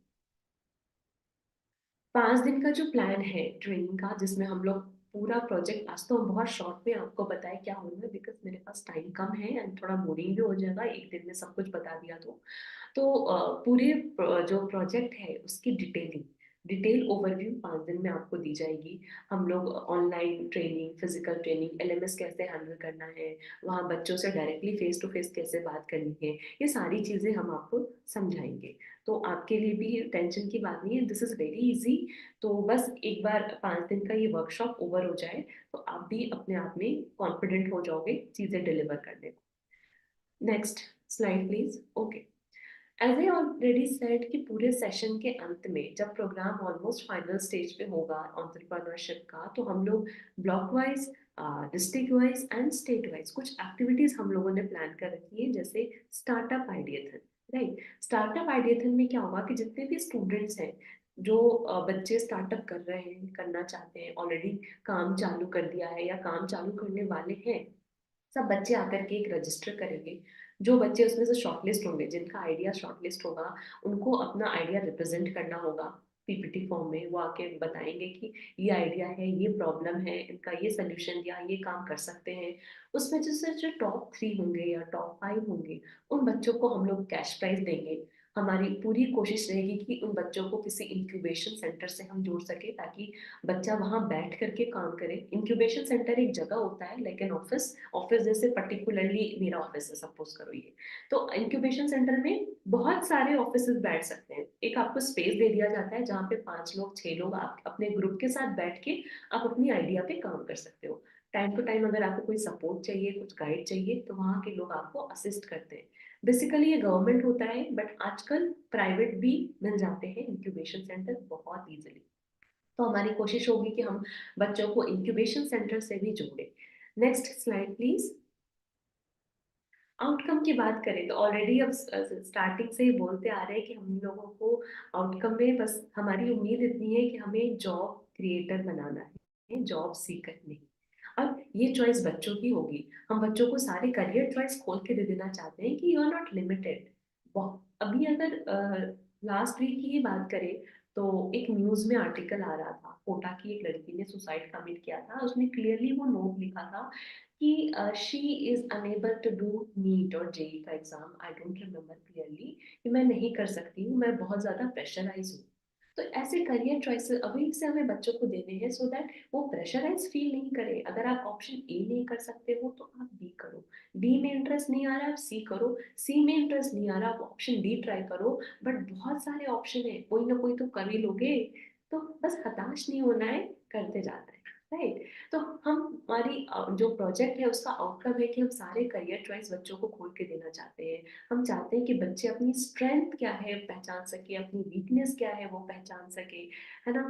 5 दिन का जो प्लान है ट्रेनिंग का, जिसमें हम लोग पूरा प्रोजेक्ट, आज तो हम बहुत शॉर्ट में आपको बताए क्या होगा, बिकॉज मेरे पास टाइम कम है एंड थोड़ा बोरिंग भी हो जाएगा एक दिन में सब कुछ बता दिया तो पूरे जो प्रोजेक्ट है उसकी डिटेल ओवरव्यू 5 दिन में आपको दी जाएगी। हम लोग online training, physical training, LMS कैसे हैंडल करना है, वहाँ बच्चों से डायरेक्टली फेस टू फेस कैसे बात करनी है, ये सारी चीज़ें हम आपको समझाएंगे। तो आपके लिए भी टेंशन की बात नहीं है, दिस इज़ वेरी इजी। तो बस एक बार 5 दिन का ये वर्कशॉप ओवर हो जाए तो आप भी अपने आप में कॉन्फिडेंट हो जाओगे चीज़ें डिलीवर करने को। Next slide please. Okay, as I already said कि पूरे सेशन के अंत में जब प्रोग्राम ऑलमोस्ट फाइनल स्टेज पे होगा एंटरप्रेन्योरशिप का, तो हम लोग block wise, district wise and state wise कुछ एक्टिविटीज हम लोगों ने प्लान कर रखी है, जैसे startup ideathon, right. Startup ideathon में क्या होगा कि जितने भी स्टूडेंट्स हैं, जो बच्चे स्टार्टअप कर रहे हैं, करना चाहते हैं, ऑलरेडी काम चालू कर दिया है या काम चालू करने वाले हैं, सब बच्चे आकर के एक रजिस्टर करेंगे। जो बच्चे उसमें से शॉर्टलिस्ट होंगे, जिनका आइडिया शॉर्टलिस्ट होगा, उनको अपना आइडिया रिप्रेजेंट करना होगा पीपीटी फॉर्म में। वो आके बताएंगे कि ये आइडिया है, ये प्रॉब्लम है, इनका ये सोल्यूशन दिया, ये काम कर सकते हैं। उसमें जैसे जो टॉप 3 होंगे या टॉप 5 होंगे, उन बच्चों को हम लोग कैश प्राइज देंगे। हमारी पूरी कोशिश रहेगी कि उन बच्चों को किसी इंक्यूबेशन सेंटर से हम जोड़ सके, ताकि बच्चा वहां बैठ करके काम करे। इंक्यूबेशन सेंटर एक जगह होता है, लाइक एन ऑफिस, ऑफिस जैसे पर्टिकुलरली मेरा ऑफिस है सपोज करो ये, तो इंक्यूबेशन सेंटर में बहुत सारे ऑफिसेज बैठ सकते हैं। एक आपको स्पेस दे दिया जाता है जहाँ पे 5 लोग 6 लोग आप अपने ग्रुप के साथ बैठ के आप अपनी आइडिया पे काम कर सकते हो। टाइम टू टाइम अगर आपको कोई सपोर्ट चाहिए, कुछ गाइड चाहिए, तो वहाँ के लोग आपको असिस्ट करते हैं। बेसिकली ये गवर्नमेंट होता है, बट आजकल प्राइवेट भी मिल जाते हैं इंक्यूबेशन सेंटर बहुत इजीली। तो हमारी कोशिश होगी कि हम बच्चों को इंक्यूबेशन सेंटर से भी जोड़ें। Next slide please. आउटकम की बात करें तो ऑलरेडी अब स्टार्टिंग से ही बोलते आ रहे हैं कि हम लोगों को आउटकम में बस हमारी उम्मीद इतनी है कि हमें जॉब क्रिएटर बनाना है, जॉब सीकर नहीं। अब ये चॉइस बच्चों की होगी। हम बच्चों को सारे करियर चॉइस खोल के दे देना चाहते हैं कि यू आर नॉट लिमिटेड। अभी अगर लास्ट वीक की ही बात करें तो एक न्यूज में आर्टिकल आ रहा था, कोटा की एक लड़की ने सुसाइड कमिट किया था। उसने क्लियरली वो नोट लिखा था कि she is unable to do NEET और जेई का exam, I don't remember clearly, कि मैं नहीं कर सकती हूँ, मैं बहुत ज्यादा प्रेशराइज हूँ। तो ऐसे करियर चॉइसेस अभी से हमें बच्चों को देने हैं सो दैट वो प्रेशराइज फील नहीं करे। अगर आप ऑप्शन ए नहीं कर सकते हो तो आप बी करो, डी में इंटरेस्ट नहीं आ रहा आप सी करो, सी में इंटरेस्ट नहीं आ रहा आप ऑप्शन डी ट्राई करो। बट बहुत सारे ऑप्शन है, कोई ना कोई तो कर ही लोगे। तो बस हताश नहीं होना है, करते जाना है, राइट। तो हम हमारी जो प्रोजेक्ट है उसका आउटकम है कि हम सारे करियर चॉइस बच्चों को खोल के देना चाहते हैं। हम चाहते हैं कि बच्चे अपनी स्ट्रेंथ क्या है पहचान सके, अपनी वीकनेस क्या है वो पहचान सके, है ना।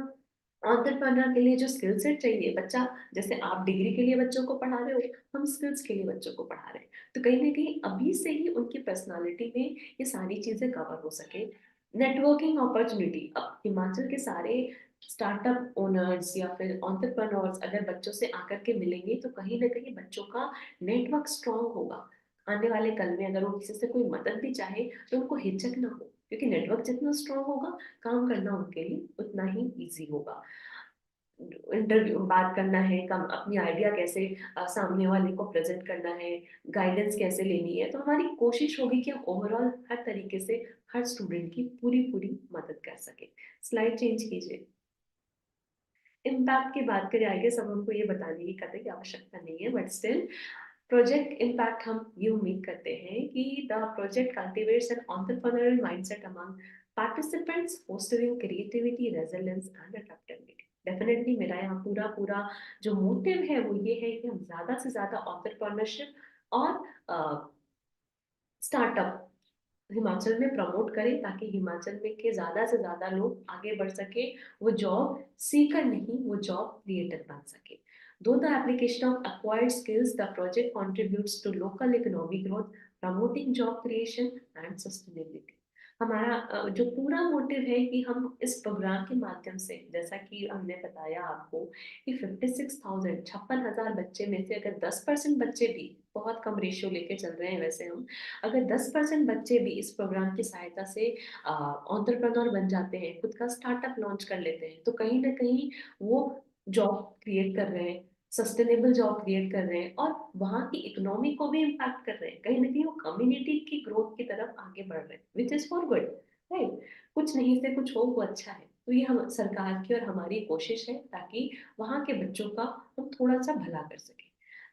एंटरप्रेन्योर के लिए जो स्किल सेट चाहिए बच्चा, जैसे आप डिग्री के लिए बच्चों को पढ़ा रहे हो, हम स्किल्स के लिए बच्चों को पढ़ा रहे हैं। तो कहीं ना कहीं अभी से ही उनकी पर्सनालिटी में ये सारी चीजें कवर हो सके। नेटवर्किंग अपॉर्चुनिटी, अब हिमाचल के सारे स्टार्टअप ओनर्स या फिर एंटरप्रेन्योर्स अगर बच्चों से आकर के मिलेंगे तो कहीं ना कहीं बच्चों का नेटवर्क स्ट्रांग होगा। आने वाले कल में अगर वो किसी से कोई मदद भी चाहे तो उनको हिचक ना हो, क्योंकि नेटवर्क जितना स्ट्रांग होगा काम करना उनके लिए उतना ही इजी होगा। इंटरव्यू बात करना है, कम अपनी आइडिया कैसे सामने वाले को प्रेजेंट करना है, गाइडेंस कैसे लेनी है। तो हमारी कोशिश होगी कि हम ओवरऑल हर तरीके से हर स्टूडेंट की पूरी पूरी मदद कर सके। स्लाइड चेंज कीजिए। इम्पैक्ट की बात करें आई गेस अब हमको ये बताने की कतई आवश्यकता नहीं है, बट स्टिल प्रोजेक्ट इम्पैक्ट हम ये उम्मीद करते हैं कि the project cultivates an entrepreneurial mindset among participants, fostering creativity, resilience and adaptability. Definitely मेरा यहाँ पूरा पूरा जो मोटिव है वो ये है कि हम ज्यादा से ज्यादा एंटरप्रेन्योरशिप और स्टार्टअप हिमाचल में प्रमोट करें ताकि हिमाचल में के ज्यादा से ज्यादा लोग आगे बढ़ सके, वो जॉब सीकर नहीं वो जॉब क्रिएटर बन सके। Though the application of acquired skills, the project contributes to local economic growth, promoting job creation and sustainability. हमारा जो पूरा मोटिव है कि हम इस प्रोग्राम के माध्यम से, जैसा कि हमने बताया आपको कि 56,000 56,000 बच्चे में से अगर 10% बच्चे भी, बहुत कम रेशियो लेके चल रहे हैं वैसे हम, अगर 10% बच्चे भी इस प्रोग्राम की सहायता से एंटरप्रेन्योर बन जाते हैं, खुद का स्टार्टअप लॉन्च कर लेते हैं, तो कहीं ना कहीं वो जॉब क्रिएट कर रहे हैं, सस्टेनेबल जॉब क्रिएट कर रहे हैं और वहाँ की इकोनॉमी को भी इम्पैक्ट कर रहे हैं। कहीं ना कहीं वो कम्युनिटी की ग्रोथ की तरफ आगे बढ़ रहे हैं, which is for good, right. कुछ नहीं से कुछ हो वो अच्छा है। तो ये हम सरकार की और हमारी कोशिश है ताकि वहाँ के बच्चों का हम थोड़ा सा भला कर सकें।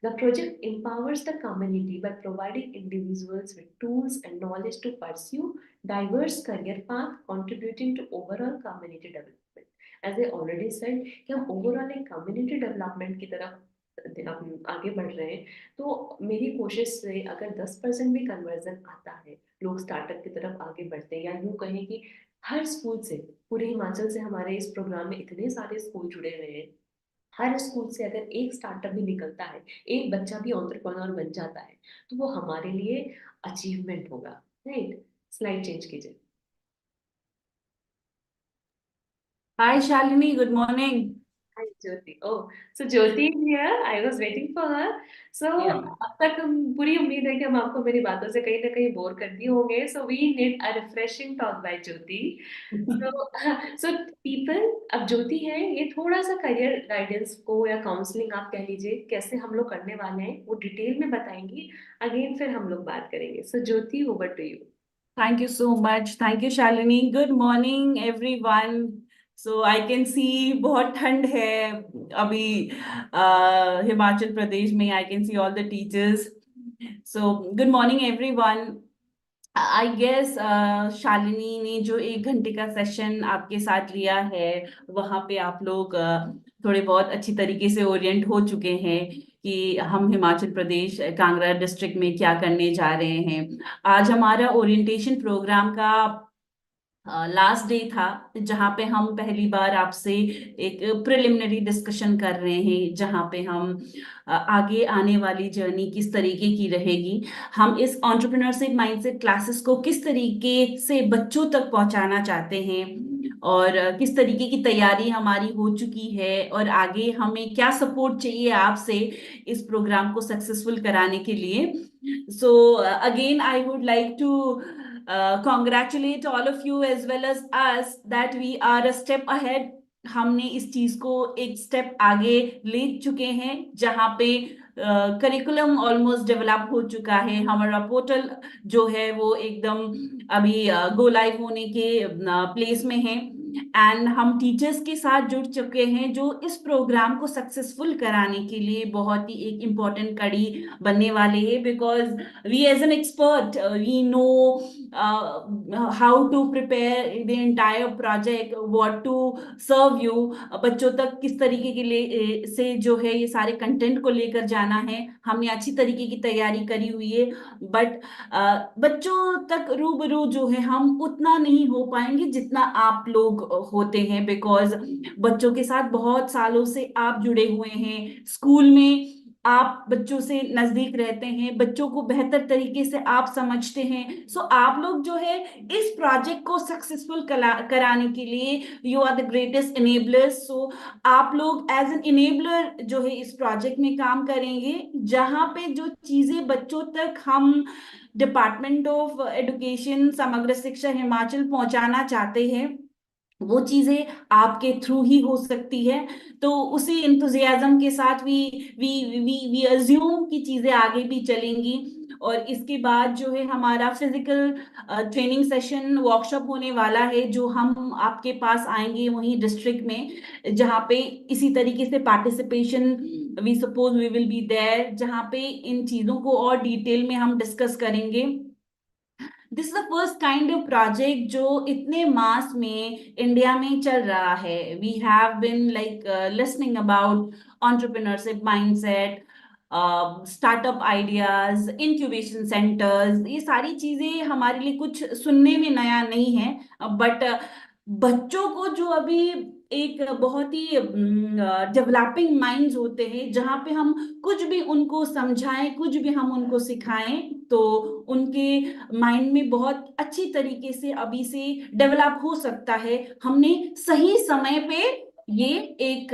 The project empowers the community by providing individuals with tools and knowledge to pursue diverse career path, contributing to overall community development. As I already said, कि हम overall एक community development की तरफ आगे बढ़ रहे हैं। तो मेरी कोशिश से अगर 10% भी कन्वर्जन आता है, लोग स्टार्टअप की तरफ आगे बढ़ते हैं, या यूँ कहें कि हर स्कूल से, पूरे हिमाचल से हमारे इस प्रोग्राम में इतने सारे स्कूल जुड़े हुए हैं, हर स्कूल से अगर एक स्टार्टअप भी निकलता है, एक बच्चा भी एंटरप्रेन्योर बन जाता है, तो वो हमारे लिए अचीवमेंट होगा, राइट। स्लाइड चेंज कीजिए। Hi Shalini, good morning. Hi Jyoti. Oh, so Jyoti is here. I was waiting for her. So Yeah. अब तक हम पूरी उम्मीद है कि हम आपको मेरी बातों से कहीं ना कहीं बोर कर दिए होंगे. So we need a refreshing talk by Jyoti. So so people, अब ज्योति है ये थोड़ा सा करियर गाइडेंस को या काउंसलिंग आप कह लीजिए कैसे हम लोग करने वाले हैं वो डिटेल में बताएंगी, अगेन फिर हम लोग बात करेंगे. So Jyoti over to you. Thank you so much. Thank you Shalini. Good morning everyone. So I can see बहुत ठंड है अभी हिमाचल प्रदेश में. I can see all the teachers. So good morning everyone. I guess Shalini ने जो 1 घंटे का सेशन आपके साथ लिया है वहां पे आप लोग थोड़े बहुत अच्छी तरीके से ओरिएंट हो चुके हैं कि हम हिमाचल प्रदेश कांगड़ा डिस्ट्रिक्ट में क्या करने जा रहे हैं. आज हमारा ओरिएंटेशन प्रोग्राम का लास्ट डे था जहाँ पे हम पहली बार आपसे एक प्रिलिमिनरी डिस्कशन कर रहे हैं, जहाँ पे हम आगे आने वाली जर्नी किस तरीके की रहेगी, हम इस एंटरप्रेन्योरशिप माइंडसेट क्लासेस को किस तरीके से बच्चों तक पहुंचाना चाहते हैं, और किस तरीके की तैयारी हमारी हो चुकी है, और आगे हमें क्या सपोर्ट चाहिए आपसे इस प्रोग्राम को सक्सेसफुल कराने के लिए. So again I would like to congratulate all of you as well as us that we are a step ahead. हमने इस चीज को एक स्टेप आगे ले चुके हैं, जहाँ पे करिकुलम ऑलमोस्ट डेवलप हो चुका है. हमारा पोर्टल जो है वो एकदम अभी गो लाइव होने के प्लेस में है, एंड हम टीचर्स के साथ जुड़ चुके हैं जो इस प्रोग्राम को सक्सेसफुल कराने के लिए बहुत ही एक इम्पोर्टेंट कड़ी बनने वाले हैं. Because we as an expert, we know how to prepare the entire project, what to serve you. बच्चों तक किस तरीके के लिए से जो है ये सारे कंटेंट को लेकर जाना है, हमने अच्छी तरीके की तैयारी करी हुई है. बट बच्चों तक रूबरू जो है हम उतना नहीं हो पाएंगे जितना आप लोग होते हैं, बिकॉज बच्चों के साथ बहुत सालों से आप जुड़े हुए हैं. स्कूल में आप बच्चों से नजदीक रहते हैं, बच्चों को बेहतर तरीके से आप समझते हैं. सो आप लोग जो है इस प्रोजेक्ट को सक्सेसफुल कराने के लिए you are the greatest enablers. So आप लोग एज एन इनेबलर जो है इस प्रोजेक्ट में काम करेंगे, जहां पे जो चीजें बच्चों तक हम डिपार्टमेंट ऑफ एजुकेशन समग्र शिक्षा हिमाचल पहुंचाना चाहते हैं, वो चीजें आपके थ्रू ही हो सकती है. तो उसी इंथुजियाज्म के साथ we we we we assume की चीजें आगे भी चलेंगी. और इसके बाद जो है हमारा फिजिकल ट्रेनिंग सेशन वर्कशॉप होने वाला है, जो हम आपके पास आएंगे वहीं डिस्ट्रिक्ट में, जहाँ पे इसी तरीके से participation we suppose we will be there, जहाँ पे इन चीजों को और डिटेल में हम डिस्कस करेंगे. This is the first kind of project जो इतने मास में इंडिया में चल रहा है. We have been like listening about entrepreneurship mindset, startup ideas, incubation centres. ये सारी चीजें हमारे लिए कुछ सुनने में नया नहीं है, बट बच्चों को जो अभी एक बहुत ही डेवलपिंग माइंड्स होते हैं, जहाँ पे हम कुछ भी उनको समझाएं, कुछ भी हम उनको सिखाएं, तो उनके माइंड में बहुत अच्छी तरीके से अभी से डेवलप हो सकता है. हमने सही समय पे ये एक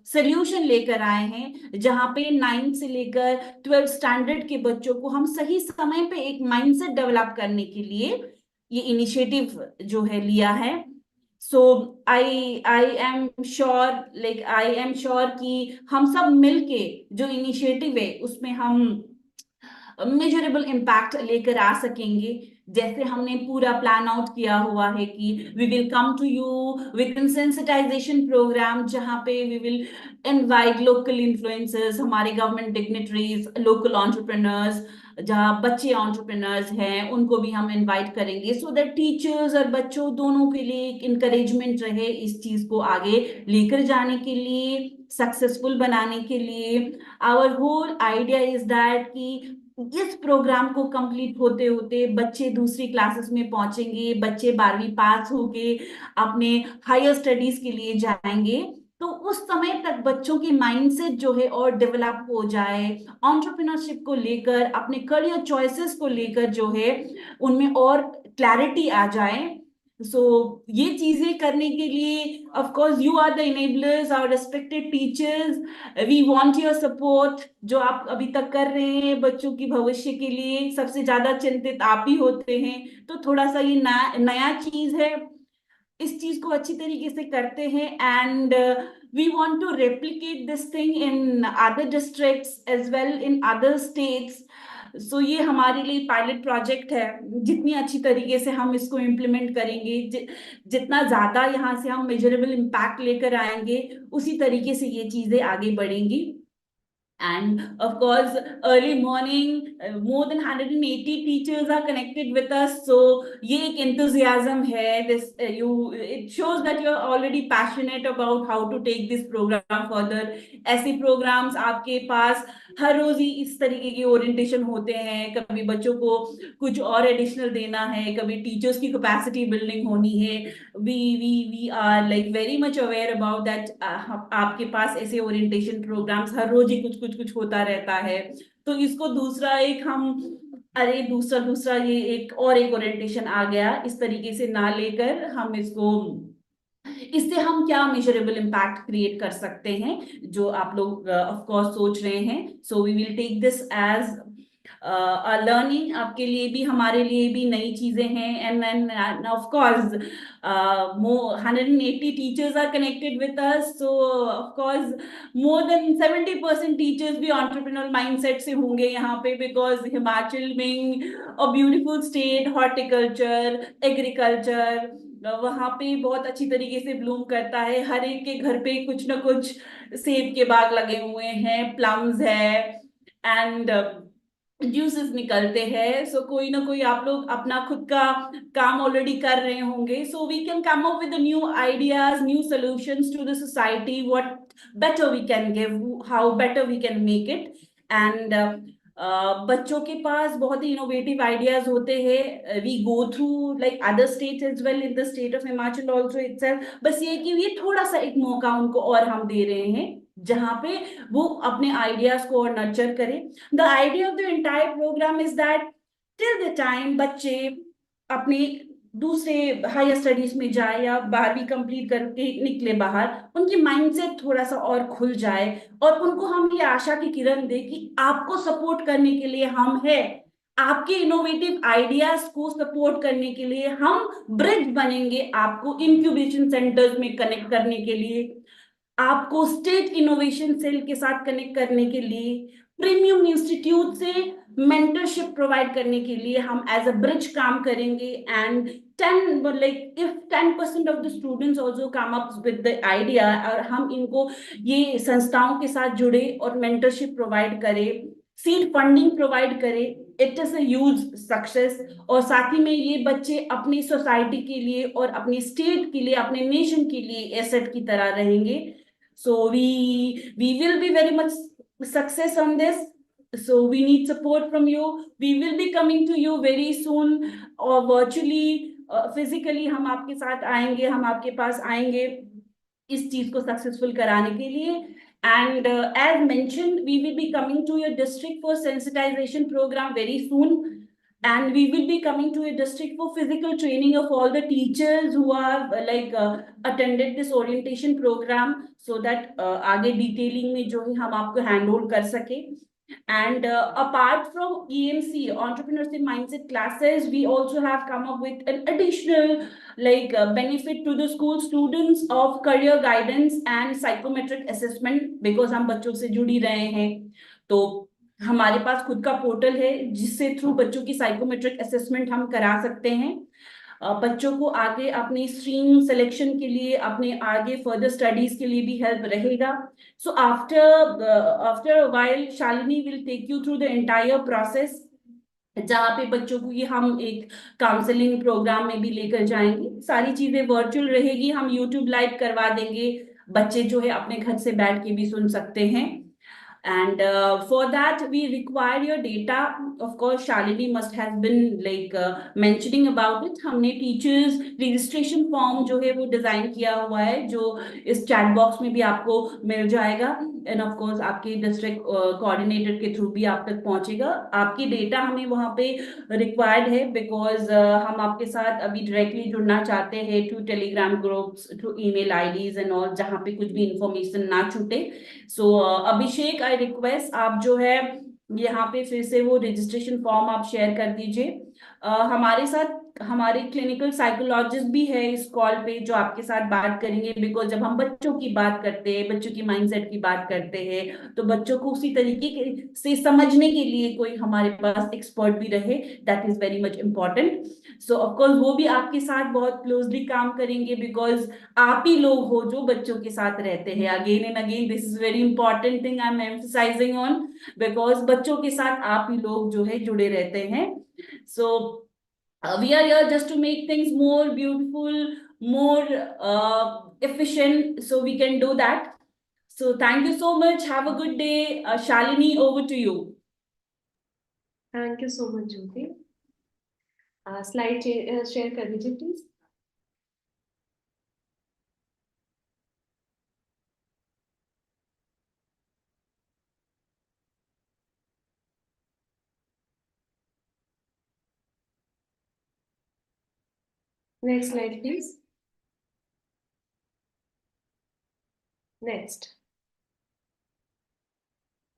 सोल्यूशन लेकर आए हैं, जहां पे 9 से लेकर 12 स्टैंडर्ड के बच्चों को हम सही समय पे एक माइंडसेट डेवलप करने के लिए ये इनिशिएटिव जो है लिया है. So I am sure, like I am sure कि हम सब मिलके जो इनिशिएटिव है उसमें हम मेजरेबल इम्पैक्ट लेकर आ सकेंगे. जैसे हमने पूरा प्लान आउट किया हुआ है कि we will come to you with in sensitisation programme, जहाँ पे we will invite local influencers, हमारे गवर्नमेंट डिग्निटरीज, लोकल एंटरप्रेन्योर्स, जहाँ बच्चे एंटरप्रेन्योर्स हैं उनको भी हम इनवाइट करेंगे, सो दैट टीचर्स और बच्चों दोनों के लिए एक इंकरेजमेंट रहे इस चीज को आगे लेकर जाने के लिए, सक्सेसफुल बनाने के लिए. Our whole idea is that कि इस प्रोग्राम को कंप्लीट होते होते बच्चे दूसरी क्लासेस में पहुंचेंगे, बच्चे 12वीं पास होके अपने हायर स्टडीज के लिए जाएंगे, तो उस समय तक बच्चों की माइंडसेट जो है और डेवलप हो जाए, एंटरप्रेन्योरशिप को लेकर, अपने करियर चॉइसेस को लेकर जो है उनमें और क्लैरिटी आ जाए. सो ये चीजें करने के लिए of course you are the enablers, our respected teachers. We want your support. जो आप अभी तक कर रहे हैं बच्चों की भविष्य के लिए, सबसे ज्यादा चिंतित आप ही होते हैं, तो थोड़ा सा ये नया चीज है, इस चीज को अच्छी तरीके से करते हैं. And we want to replicate this thing in other districts as well, in other states. So ये हमारे लिए पायलट प्रोजेक्ट है. जितनी अच्छी तरीके से हम इसको इम्प्लीमेंट करेंगे, जितना ज्यादा यहाँ से हम मेजरेबल इम्पैक्ट लेकर आएंगे, उसी तरीके से ये चीजें आगे बढ़ेंगी. And of course, early morning, more than 180 teachers are connected with us. So ये एक enthusiasm है. This it shows that you're already passionate about how to take this program further. ऐसे programs आपके पास हर रोज ही इस तरीके के ओरिएंटेशन होते हैं. कभी बच्चों को कुछ और एडिशनल देना है, कभी टीचर्स की कैपेसिटी बिल्डिंग होनी है. We are like very much aware about that. आपके पास ऐसे ओरिएंटेशन प्रोग्राम्स हर रोज ही कुछ कुछ कुछ होता रहता है. तो इसको दूसरा एक हम, अरे दूसरा दूसरा ये एक और एक ओरिएंटेशन आ गया, इस तरीके से ना लेकर हम इसको, इससे हम क्या मेजरेबल इम्पैक्ट क्रिएट कर सकते हैं जो आप लोग ऑफ कोर्स सोच रहे हैं. So we will take this as learning. आपके लिए भी हमारे लिए भी नई चीजें हैं. And then of course 180 teachers are connected with us. So of course more than 70% teachers भी एंटरप्रेन्योर माइंडसेट से होंगे यहाँ पे, because Himachal being a beautiful state, horticulture, agriculture वहां पे बहुत अच्छी तरीके से ब्लूम करता है. हर एक के घर पे कुछ ना कुछ सेब के बाग लगे हुए हैं, प्लम्स है, एंड जूसेस निकलते हैं. सो कोई ना कोई आप लोग अपना खुद का काम ऑलरेडी कर रहे होंगे. So we can come up with new ideas, new solutions to the society. What better we can give, how better we can make it. And बच्चों के पास बहुत ही इनोवेटिव आइडियाज होते हैं. We go through like other states as well, in the state of Himachal also itself. बस ये कि ये थोड़ा सा एक मौका उनको और हम दे रहे हैं जहां पे वो अपने आइडियाज को और नर्चर करें. The idea of the entire program is that till the time बच्चे अपने दूसरे हायर स्टडीज में जाए या 12वीं कंप्लीट करके निकले बाहर, उनकी माइंडसेट थोड़ा सा और खुल जाए और उनको हम ये आशा की किरण दे कि आपको सपोर्ट करने के लिए हम है. आपके इनोवेटिव आइडियाज को सपोर्ट करने के लिए हम ब्रिज बनेंगे, आपको इंक्यूबेशन सेंटर्स में कनेक्ट करने के लिए, आपको स्टेट इनोवेशन सेल के साथ कनेक्ट करने के लिए, प्रीमियम इंस्टीट्यूट से मेंटरशिप प्रोवाइड करने के लिए हम एज अ ब्रिज काम करेंगे. And 10 like if 10% of the students also come up with the idea और हम इनको ये संस्थाओं के साथ जुड़े और मेंटरशिप प्रोवाइड करें, सीड फंडिंग प्रोवाइड करें, it is a huge success. और साथ ही में ये बच्चे अपनी सोसाइटी के लिए और अपने स्टेट के लिए, अपने नेशन के लिए एसेट की तरह रहेंगे. So we will be very much success on this. So we need support from you. We will be coming to you very soon, or virtually, physically हम आपके साथ आएंगे, हम आपके पास आएंगे इस चीज को सक्सेसफुल कराने के लिए. And as mentioned, we will be coming to your district for sensitization program very soon. And we will be coming to a district for physical training of all the teachers who are attended this orientation program, so that आगे detailing में जो है हम आपको handhold कर सके. And apart from EMC, entrepreneurship mindset classes, we also have come up with an additional benefit to the school students of career guidance and psychometric assessment, because हम बच्चों से जुड़ी रहे हैं. तो हमारे पास खुद का पोर्टल है जिससे थ्रू बच्चों की साइकोमेट्रिक असेसमेंट हम करा सकते हैं. बच्चों को आगे अपनी स्ट्रीम सिलेक्शन के लिए, अपने आगे फर्दर स्टडीज के लिए भी हेल्प रहेगा. So after a while Shalini will take you through the entire process, जहाँ पे बच्चों को ये हम एक काउंसलिंग प्रोग्राम में भी लेकर जाएंगे. सारी चीजें वर्चुअल रहेगी, हम यूट्यूब लाइव करवा देंगे, बच्चे जो है अपने घर से बैठ के भी सुन सकते हैं. And for that we require your data. Of course Shalini must have been mentioning about it. हमने teachers registration form जो है वो डिजाइन किया हुआ है, जो इस chat box में भी आपको मिल जाएगा. And of course आपके district coordinator के थ्रू भी आप तक पहुंचेगा. आपकी डेटा हमें वहाँ पे required है, because हम आपके साथ अभी directly जुड़ना चाहते हैं through telegram groups, through email IDs and all, जहाँ पे कुछ भी information ना छूटे. So अभिषेक, आई रिक्वेस्ट आप जो है यहाँ पे फिर से वो रजिस्ट्रेशन फॉर्म आप शेयर कर दीजिए. हमारे साथ हमारे क्लिनिकल साइकोलॉजिस्ट भी है इस कॉल पे जो आपके साथ बात करेंगे, बिकॉज जब हम बच्चों की बात करते हैं, बच्चों की माइंडसेट की बात करते हैं, तो बच्चों को उसी तरीके से समझने के लिए कोई हमारे पास एक्सपर्ट भी रहे, that is very much important. So of course वो भी आपके साथ बहुत क्लोजली काम करेंगे, बिकॉज आप ही लोग हो जो बच्चों के साथ रहते हैं। Again and again this is very important thing I am emphasising on, because बच्चों के साथ आप ही लोग जो है जुड़े रहते हैं। सो we are here just to make things more beautiful, more efficient, so we can do that. So thank you so much. Have a good day. Shalini, over to you. Thank you so much Jyoti. Slide share कर दीजिए please. Next slide please. Next,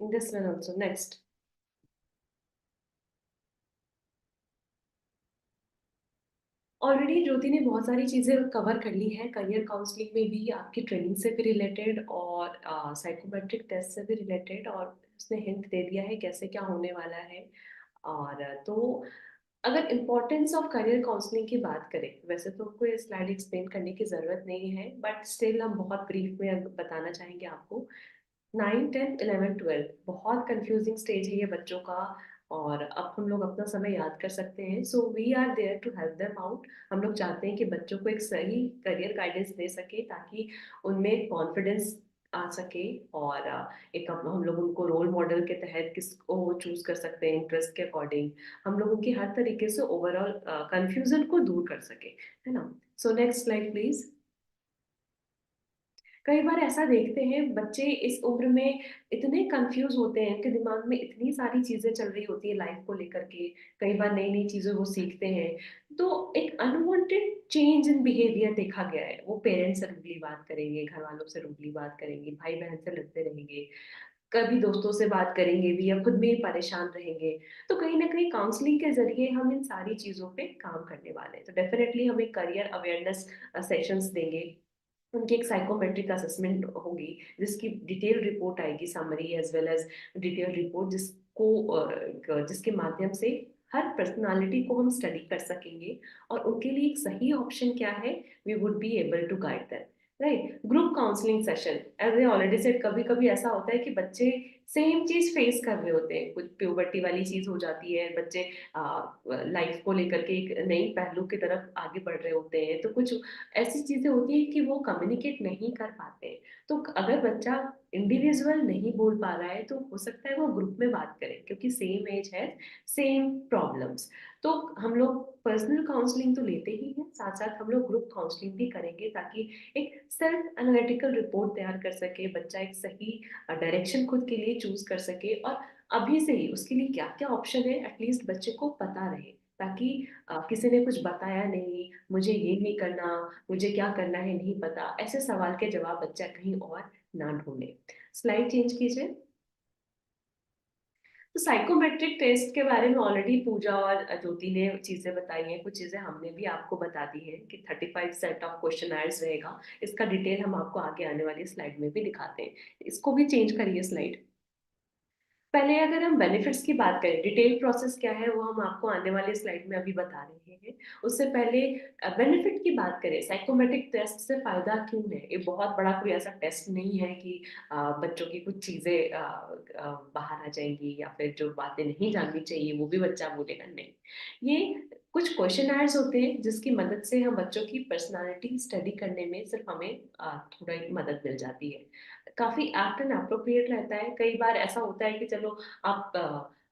this one also, next. Already Jyoti ने बहुत सारी चीजें कवर कर ली है, करियर काउंसलिंग में भी, आपकी ट्रेनिंग से भी रिलेटेड और साइकोमेट्रिक टेस्ट से भी रिलेटेड, और उसने हिंट दे दिया है कैसे क्या होने वाला है। और तो अगर इम्पोर्टेंस ऑफ करियर काउंसलिंग की बात करें, वैसे तो कोई स्लाइड एक्सप्लेन करने की जरूरत नहीं है, बट स्टिल हम बहुत ब्रीफ में बताना चाहेंगे आपको। 9, 10, 11, 12 बहुत कंफ्यूजिंग स्टेज है ये बच्चों का, और अब हम लोग अपना समय याद कर सकते हैं। So we are there to help them out. हम लोग चाहते हैं कि बच्चों को एक सही करियर गाइडेंस दे सके, ताकि उनमें कॉन्फिडेंस आ सके, और एक हम लोग उनको रोल मॉडल के तहत किसको वो चूज कर सकते हैं इंटरेस्ट के अकॉर्डिंग, हम लोग उनकी हर तरीके से ओवरऑल कंफ्यूजन को दूर कर सके, है ना। So next slide please. कई बार ऐसा देखते हैं बच्चे इस उम्र में इतने कंफ्यूज होते हैं, उनके दिमाग में इतनी सारी चीजें चल रही होती है लाइफ को लेकर के, कई बार नई नई चीजें वो सीखते हैं, तो एक अनवांटेड चेंज इन बिहेवियर देखा गया है। वो पेरेंट्स से रूडली बात करेंगे, घर वालों से रूडली बात करेंगे, भाई बहन से लड़ते रहेंगे, कभी दोस्तों से बात करेंगे भी, या खुद में ही परेशान रहेंगे। तो कहीं ना कहीं काउंसलिंग के जरिए हम इन सारी चीजों पे काम करने वाले हैं। तो डेफिनेटली हम एक करियर अवेयरनेस सेशंस देंगे, उनकी एक साइकोमेट्रिक असेसमेंट होगी, जिसकी डिटेल रिपोर्ट आएगी, summary as well as detail report, जिसके माध्यम से हर पर्सनालिटी को हम स्टडी कर सकेंगे, और उनके लिए एक सही ऑप्शन क्या है, we would be able to guide them, right. Group counselling session, as a already said, कभी कभी ऐसा होता है कि बच्चे सेम चीज फेस कर रहे होते हैं, कुछ प्यूबर्टी वाली चीज हो जाती है, बच्चे लाइफ को लेकर के एक नई पहलू की तरफ आगे बढ़ रहे होते हैं, तो कुछ ऐसी चीजें होती है कि वो कम्युनिकेट नहीं कर पाते हैं। तो अगर बच्चा इंडिविजुअल नहीं बोल पा रहा है, तो हो सकता है वो ग्रुप में बात करें, क्योंकि सेम एज है, सेम प्रॉब्लम्स। तो हम लोग पर्सनल काउंसलिंग तो लेते ही हैं, साथ साथ हम लोग ग्रुप काउंसलिंग भी करेंगे, ताकि एक सेल्फ एनालिटिकल रिपोर्ट तैयार कर सके बच्चा, एक सही डायरेक्शन खुद के लिए चूज कर सके, और अभी से ही उसके लिए क्या क्या ऑप्शन है एटलीस्ट बच्चे को पता रहे, ताकि किसी ने कुछ बताया नहीं, मुझे ये नहीं करना, मुझे क्या करना है नहीं पता, ऐसे सवाल के जवाब बच्चा कहीं और ना ढूंढे। स्लाइड चेंज कीजिए। तो साइकोमेट्रिक टेस्ट के बारे में ऑलरेडी पूजा और ज्योति ने चीजें बताई हैं, कुछ चीजें हमने भी आपको बता दी है कि 35 सेट ऑफ क्वेश्चनर्स रहेगा। इसका डिटेल हम आपको आगे आने वाली स्लाइड में भी दिखाते हैं। इसको भी चेंज करिए स्लाइड। पहले अगर हम बेनिफिट्स की बात करें, डिटेल प्रोसेस क्या है वो हम आपको आने वाले स्लाइड में अभी बता रहे हैं। उससे पहले बेनिफिट की बात करें, साइकोमेट्रिक टेस्ट से फायदा क्यों है। ये बहुत बड़ा कोई ऐसा टेस्ट नहीं है कि बच्चों की कुछ चीजें बाहर आ जाएंगी, या फिर जो बातें नहीं जाननी चाहिए वो भी बच्चा बोलेगा, नहीं। ये कुछ क्वेश्चनर्स होते हैं जिसकी मदद से हम बच्चों की पर्सनालिटी स्टडी करने में सिर्फ हमें थोड़ा मदद मिल जाती है। काफी एप्ट एंड अप्रोप्रिएट रहता है। कई बार ऐसा होता है कि चलो आप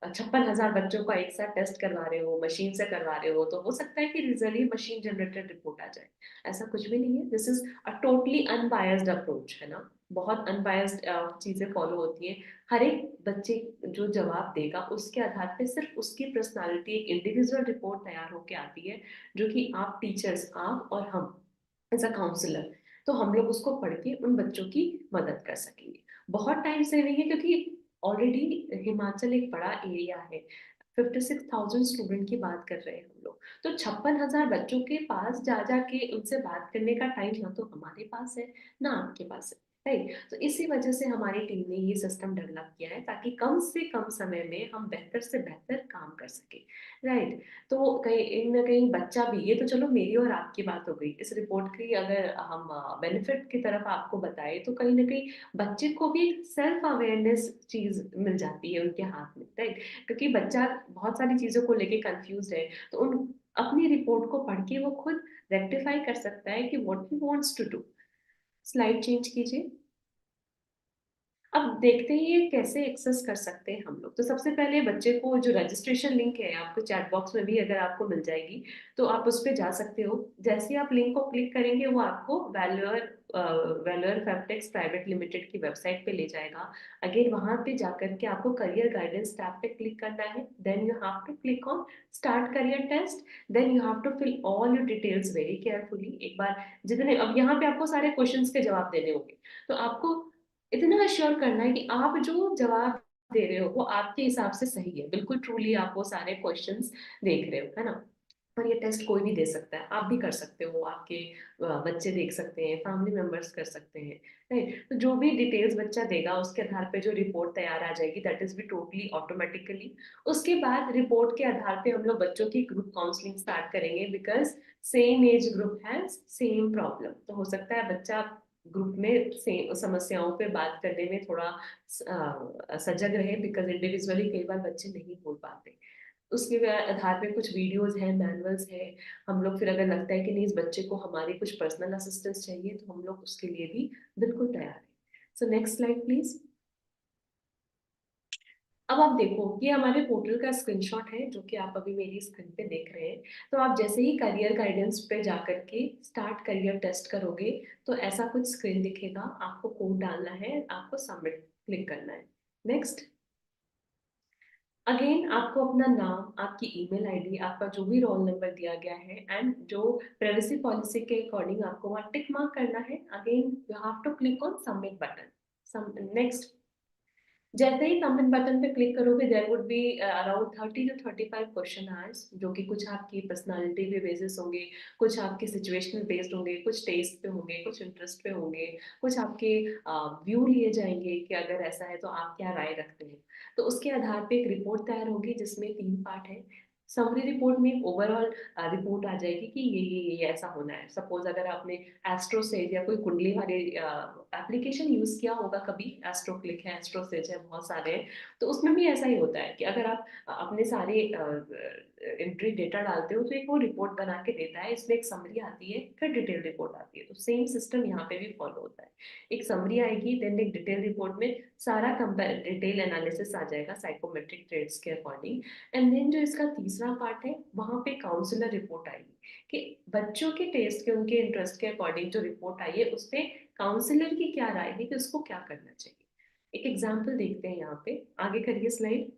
56,000 बच्चों का एक साथ टेस्ट करवा रहे हो, मशीन से करवा रहे हो, तो हो सकता है कि रिजल्ट मशीन जनरेटेड रिपोर्ट आ जाए। ऐसा कुछ भी नहीं है, this is a totally unbiased approach, है ना। बहुत अनबायस्ड चीजें फॉलो होती हैं। हर एक बच्चे जो जवाब देगा उसके आधार पे सिर्फ उसकी पर्सनालिटी, एक इंडिविजुअल रिपोर्ट तैयार होके आती है, जो कि आप टीचर्स, आप और हम एज अ काउंसलर, तो हम लोग उसको पढ़ के उन बच्चों की मदद कर सकेंगे। बहुत टाइम सेविंग है, क्योंकि ऑलरेडी हिमाचल एक बड़ा एरिया है, 56,000 स्टूडेंट की बात कर रहे हैं हम लोग। तो 56,000 बच्चों के पास जा जाके उनसे बात करने का टाइम ना तो हमारे पास है ना आपके पास है, राइट। तो इसी वजह से हमारी टीम ने ये सिस्टम डेवलप किया है ताकि कम से कम समय में हम बेहतर से बेहतर काम कर सके, राइट। तो कहीं न कहीं बच्चा भी, ये तो चलो मेरी और आपकी बात हो गई। इस रिपोर्ट की अगर हम बेनिफिट की तरफ आपको बताएं तो कहीं ना कहीं बच्चे को भी एक सेल्फ अवेयरनेस चीज मिल जाती है उनके हाथ में, राइट। क्योंकि बच्चा बहुत सारी चीजों को लेके कंफ्यूज है, तो उन अपनी रिपोर्ट को पढ़ के वो खुद रेक्टिफाई कर सकता है कि what he wants to do. Slide change कीजिए। अब देखते हैं ये कैसे एक्सेस कर सकते हैं हम लोग। तो सबसे पहले बच्चे को जो रजिस्ट्रेशन लिंक है आपको चैट बॉक्स में भी अगर आपको मिल जाएगी तो आप उस पर जा सकते हो। जैसे ही आप लिंक को क्लिक करेंगे वो आपको वैल्यूअर फैब्टेक्स प्राइवेट लिमिटेड की वेबसाइट पे ले जाएगा। अगेन वहां पे जाकर के आपको करियर गाइडेंस टैब पे क्लिक करना है। Then you have to click on start career test. Then you have to fill all your details very carefully. एक बार जितने, अब यहाँ पे आपको सारे क्वेश्चंस के जवाब देने होंगे, तो आपको इतना अश्योर करना है कि आप जो जवाब दे रहे हो वो आपके हिसाब से सही है, बिल्कुल ट्रूली आप वो सारे क्वेश्चंस देख रहे हो, है ना। और ये टेस्ट कोई भी दे सकता है, आप भी कर सकते हो, आपके बच्चे देख सकते हैं, फैमिली मेंबर्स कर सकते हैं, राइट। तो जो भी डिटेल्स बच्चा देगा उसके आधार पे जो रिपोर्ट तैयार आ जाएगी that is be totally automatically. उसके बाद रिपोर्ट के आधार पे हम लोग बच्चों की ग्रुप काउंसलिंग स्टार्ट करेंगे, because same age group has same problem. तो हो सकता है बच्चा ग्रुप में से समस्याओं पे बात करने में थोड़ा सजग रहे, बिकॉज इंडिविजुअली कई बार बच्चे नहीं बोल पाते। उसके आधार पे कुछ वीडियोस हैं, मैनुअल्स है। हम लोग फिर अगर लगता है कि नहीं इस बच्चे को हमारी कुछ पर्सनल असिस्टेंस चाहिए तो हम लोग उसके लिए भी बिल्कुल तैयार हैं। So next slide please. अब आप देखो ये हमारे पोर्टल का स्क्रीनशॉट है जो कि आप अभी मेरी स्क्रीन पे देख रहे हैं। तो आप जैसे ही करियर गाइडेंस पे जाकर के स्टार्ट करियर टेस्ट करोगे तो ऐसा कुछ स्क्रीन दिखेगा। आपको कोड डालना है, आपको सबमिट क्लिक करना है। नेक्स्ट। अगेन आपको अपना नाम, आपकी ईमेल आईडी, आपका जो भी रोल नंबर दिया गया है एंड जो प्राइवेसी पॉलिसी के अकॉर्डिंग आपको वहाँ टिक मार्क करना है। Again you have to click on submit button. Next. जैसे ही सबमिट बटन पे क्लिक करोगे there would be around 30 to 35 question answers, जो कि कुछ आपकी पर्सनालिटी पे बेसिस होंगे, कुछ आपके सिचुएशनल बेस्ड होंगे, कुछ टेस्ट पे होंगे, कुछ इंटरेस्ट पे होंगे, कुछ आपके व्यू लिए जाएंगे कि अगर ऐसा है तो आप क्या राय रखते हैं। तो उसके आधार पे एक रिपोर्ट तैयार होगी जिसमें 3 पार्ट है। समरी रिपोर्ट में ओवरऑल रिपोर्ट आ जाएगी कि ये ऐसा होना है। सपोज अगर आपने एस्ट्रोसेज या कोई कुंडली वाले एप्लीकेशन यूज किया होगा कभी, एस्ट्रो क्लिक है, एस्ट्रोसेज है, बहुत सारे हैं। तो उसमें भी ऐसा ही होता है कि अगर आप अपने सारे एंट्री डेटा डालते हो तो एक वो रिपोर्ट बना के देता है। इसमें एक समरी आती है, फिर डिटेल रिपोर्ट आती है। तो सेम सिस्टम यहाँ पे भी फॉलो होता है। एक समरी आएगी, देन एक डिटेल रिपोर्ट में सारा डिटेल एनालिसिस आ जाएगा साइकोमेट्रिक ट्रेड्स के अकॉर्डिंग। एंड देन जो इसका तीसरा पार्ट है वहां पे काउंसलर रिपोर्ट आएगी कि बच्चों के टेस्ट के, उनके इंटरेस्ट के अकॉर्डिंग जो रिपोर्ट आई है उस पे काउंसलर की क्या राय है कि उसको क्या करना चाहिए। एक एग्जांपल देखते हैं यहाँ पे, आगे करिए स्लाइड।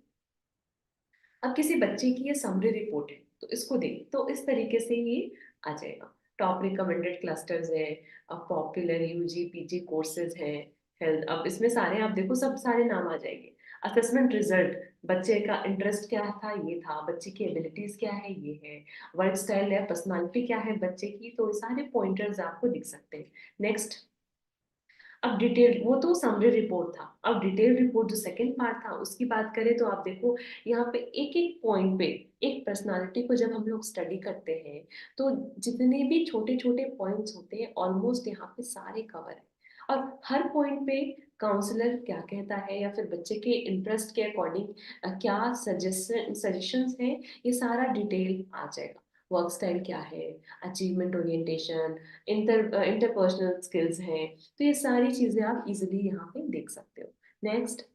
अब किसी बच्चे की ये समरी रिपोर्ट है तो इसको देख, तो इस तरीके से ये आ जाएगा। टॉप रिकमेंडेड क्लस्टर्स है, अब पॉपुलर यूजी पीजी कोर्सेज हैं, हेल्थ, अब इसमें सारे आप देखो सब सारे नाम आ जाएंगे। असेसमेंट रिजल्ट, बच्चे का इंटरेस्ट क्या था ये था, बच्चे की एबिलिटीज क्या है ये है, वर्क स्टाइल या पर्सनालिटी क्या है बच्चे की, तो ये सारे पॉइंटर्स आपको दिख सकते हैं। नेक्स्ट। अब डिटेल, वो तो समरी रिपोर्ट था। अब डिटेल रिपोर्ट जो सेकंड पार्ट था उसकी बात करें तो आप देखो यहाँ पे एक एक पॉइंट पे, एक पर्सनालिटी को जब हम लोग स्टडी करते हैं तो जितने भी छोटे छोटे पॉइंट्स होते हैं ऑलमोस्ट यहाँ पे सारे कवर है। और हर पॉइंट पे काउंसलर क्या कहता है या फिर बच्चे के इंटरेस्ट के अकॉर्डिंग क्या सजेशंस हैं, ये सारा डिटेल आ जाएगा। वर्क स्टाइल क्या है, अचीवमेंट ओरिएंटेशन, इंटरपर्सनल स्किल्स हैं, तो ये सारी चीजें आप इजीली यहाँ पे देख सकते हो। नेक्स्ट।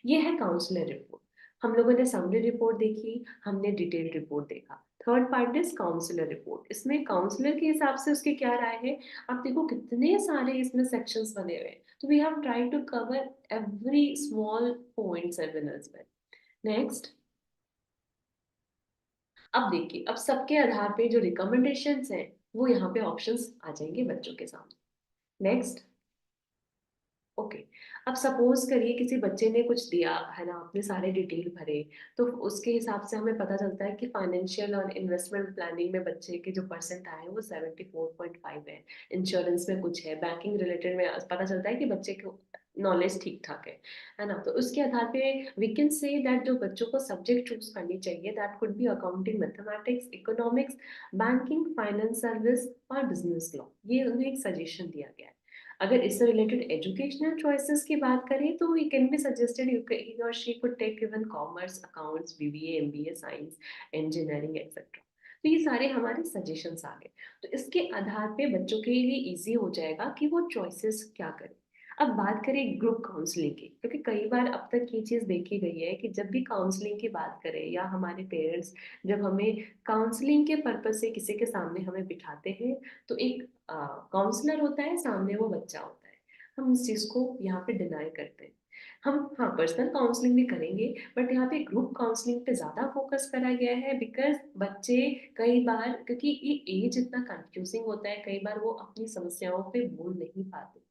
ये है काउंसलर रिपोर्ट। हम लोगों ने समरी रिपोर्ट देखी, हमने डिटेल रिपोर्ट देखा। Third part is counsellor report. इसमें काउंसलर के हिसाब से उसके क्या राय है। आप देखो कितने सारे इसमें सेक्शंस बने हुए हैं, तो we have tried to cover every small points as well. Next. अब देखिए, अब सबके आधार पे जो रिकमेंडेशंस हैं वो यहाँ पे ऑप्शंस आ जाएंगे बच्चों के सामने। नेक्स्ट। ओके। अब सपोज करिए किसी बच्चे ने कुछ दिया है ना, आपने सारे डिटेल भरे, तो उसके हिसाब से हमें पता चलता है कि फाइनेंशियल और इन्वेस्टमेंट प्लानिंग में बच्चे के जो परसेंट आए हैं वो 74.5 है। इंश्योरेंस में कुछ है, बैंकिंग रिलेटेड में पता चलता है कि बच्चे को नॉलेज ठीक ठाक है ना। तो उसके आधार पे वी कैन से दैट जो बच्चों को सब्जेक्ट चूज करनी चाहिए, that could be accounting, mathematics, economics, banking, finance service और बिजनेस लॉ। ये उन्हें एक सजेशन दिया गया है। अगर इससे रिलेटेड एजुकेशनल चॉइसेस की बात करें तो we can be suggested he और she could take even commerce, accounts, BBA, MBA, science, engineering etcetera. तो ये सारे हमारे सजेशंस आ गए। तो इसके आधार पे बच्चों के लिए इजी हो जाएगा कि वो चॉइसेस क्या करें। अब बात करें ग्रुप काउंसलिंग की, क्योंकि कई बार अब तक ये चीज देखी गई है कि जब भी काउंसलिंग की बात करें या हमारे पेरेंट्स जब हमें काउंसलिंग के पर्पज से किसी के सामने हमें बिठाते हैं, तो एक काउंसलर होता है, सामने वो बच्चा होता है। हम इस चीज को यहाँ पे डिनाई करते हैं। हम हाँ पर्सनल काउंसलिंग भी करेंगे, बट यहाँ पे ग्रुप काउंसलिंग पे ज्यादा फोकस करा गया है, बिकॉज बच्चे कई बार, क्योंकि ये एज इतना कंफ्यूजिंग होता है, कई बार वो अपनी समस्याओं पे बोल नहीं पाते।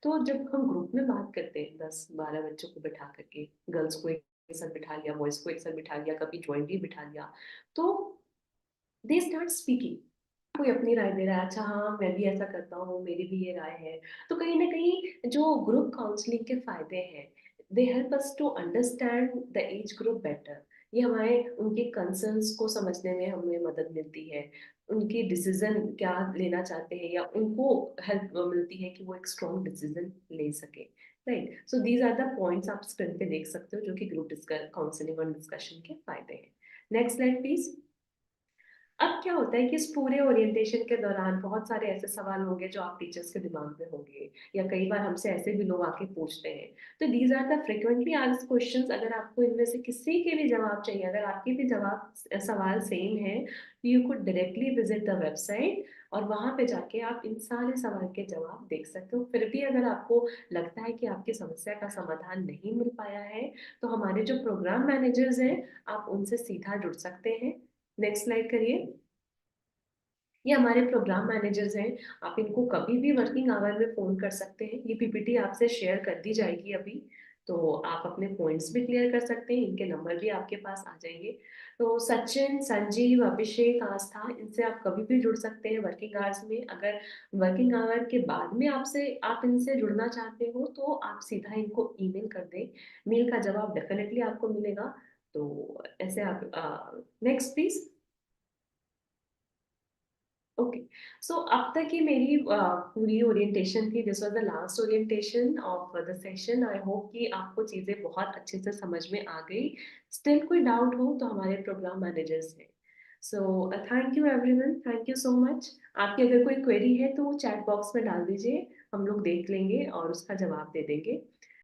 तो जब हम ग्रुप में बात करते हैं 10-12 बच्चों को बिठा करके, गर्ल्स को एक साथ बिठा लिया, बॉयज को एक साथ बिठा लिया, कभी ज्वाइंटली बिठा लिया, तो दे स्टार्ट स्पीकिंग। कोई अपनी राय दे रहा है, अच्छा हाँ मैं भी ऐसा करता हूँ, मेरी भी ये राय है। तो कहीं ना कहीं जो ग्रुप काउंसलिंग के फायदे हैं, they help us to understand the age group better. ये हमारे उनके कंसर्न्स को समझने में हमें मदद मिलती है, उनकी डिसीजन क्या लेना चाहते हैं, या उनको हेल्प मिलती है कि वो एक स्ट्रॉन्ग डिसीजन ले सके। Right, so these are the points आप स्क्रीन पे देख सकते हो जो कि ग्रुप काउंसलिंग और डिस्कशन के फायदे हैं। Next slide please. अब क्या होता है कि इस पूरे ओरिएंटेशन के दौरान बहुत सारे ऐसे सवाल होंगे जो आप टीचर्स के दिमाग में होंगे, या कई बार हमसे ऐसे भी लोग आके पूछते हैं। तो these are the frequently asked questions. अगर आपको इनमें से किसी के भी जवाब चाहिए, अगर आपके भी जवाब सवाल सेम है, you could directly visit the website, और वहां पे जाके आप इन सारे सवाल के जवाब देख सकते हो। फिर भी अगर आपको लगता है कि आपकी समस्या का समाधान नहीं मिल पाया है, तो हमारे जो प्रोग्राम मैनेजर्स हैं, आप उनसे सीधा जुड़ सकते हैं। नेक्स्ट स्लाइड करिए। ये हमारे प्रोग्राम मैनेजर्स हैं, आप इनको कभी भी वर्किंग आवर में फोन कर सकते हैं। ये पीपीटी आपसे शेयर कर दी जाएगी अभी, तो आप अपने पॉइंट्स भी क्लियर कर सकते हैं, इनके नंबर भी आपके पास आ जाएंगे। तो सचिन, संजीव, अभिषेक, आस्था, इनसे आप कभी भी जुड़ सकते हैं वर्किंग आवर्स में। अगर वर्किंग आवर के बाद में आप इनसे जुड़ना चाहते हो, तो आप सीधा इनको ईमेल कर दें, मेल का जवाब डेफिनेटली आपको मिलेगा। तो ऐसे आप नेक्स्ट प्लीज। ओके, सो अब तक की मेरी पूरी ओरिएंटेशन थी। This was the last orientation of the session. I hope कि आपको चीज़ें बहुत अच्छे से समझ में आ गई। स्टिल कोई डाउट हो तो हमारे प्रोग्राम मैनेजर्स हैं। So thank you everyone, thank you so much. आपकी अगर कोई क्वेरी है तो चैट बॉक्स में डाल दीजिए, हम लोग देख लेंगे और उसका जवाब दे देंगे।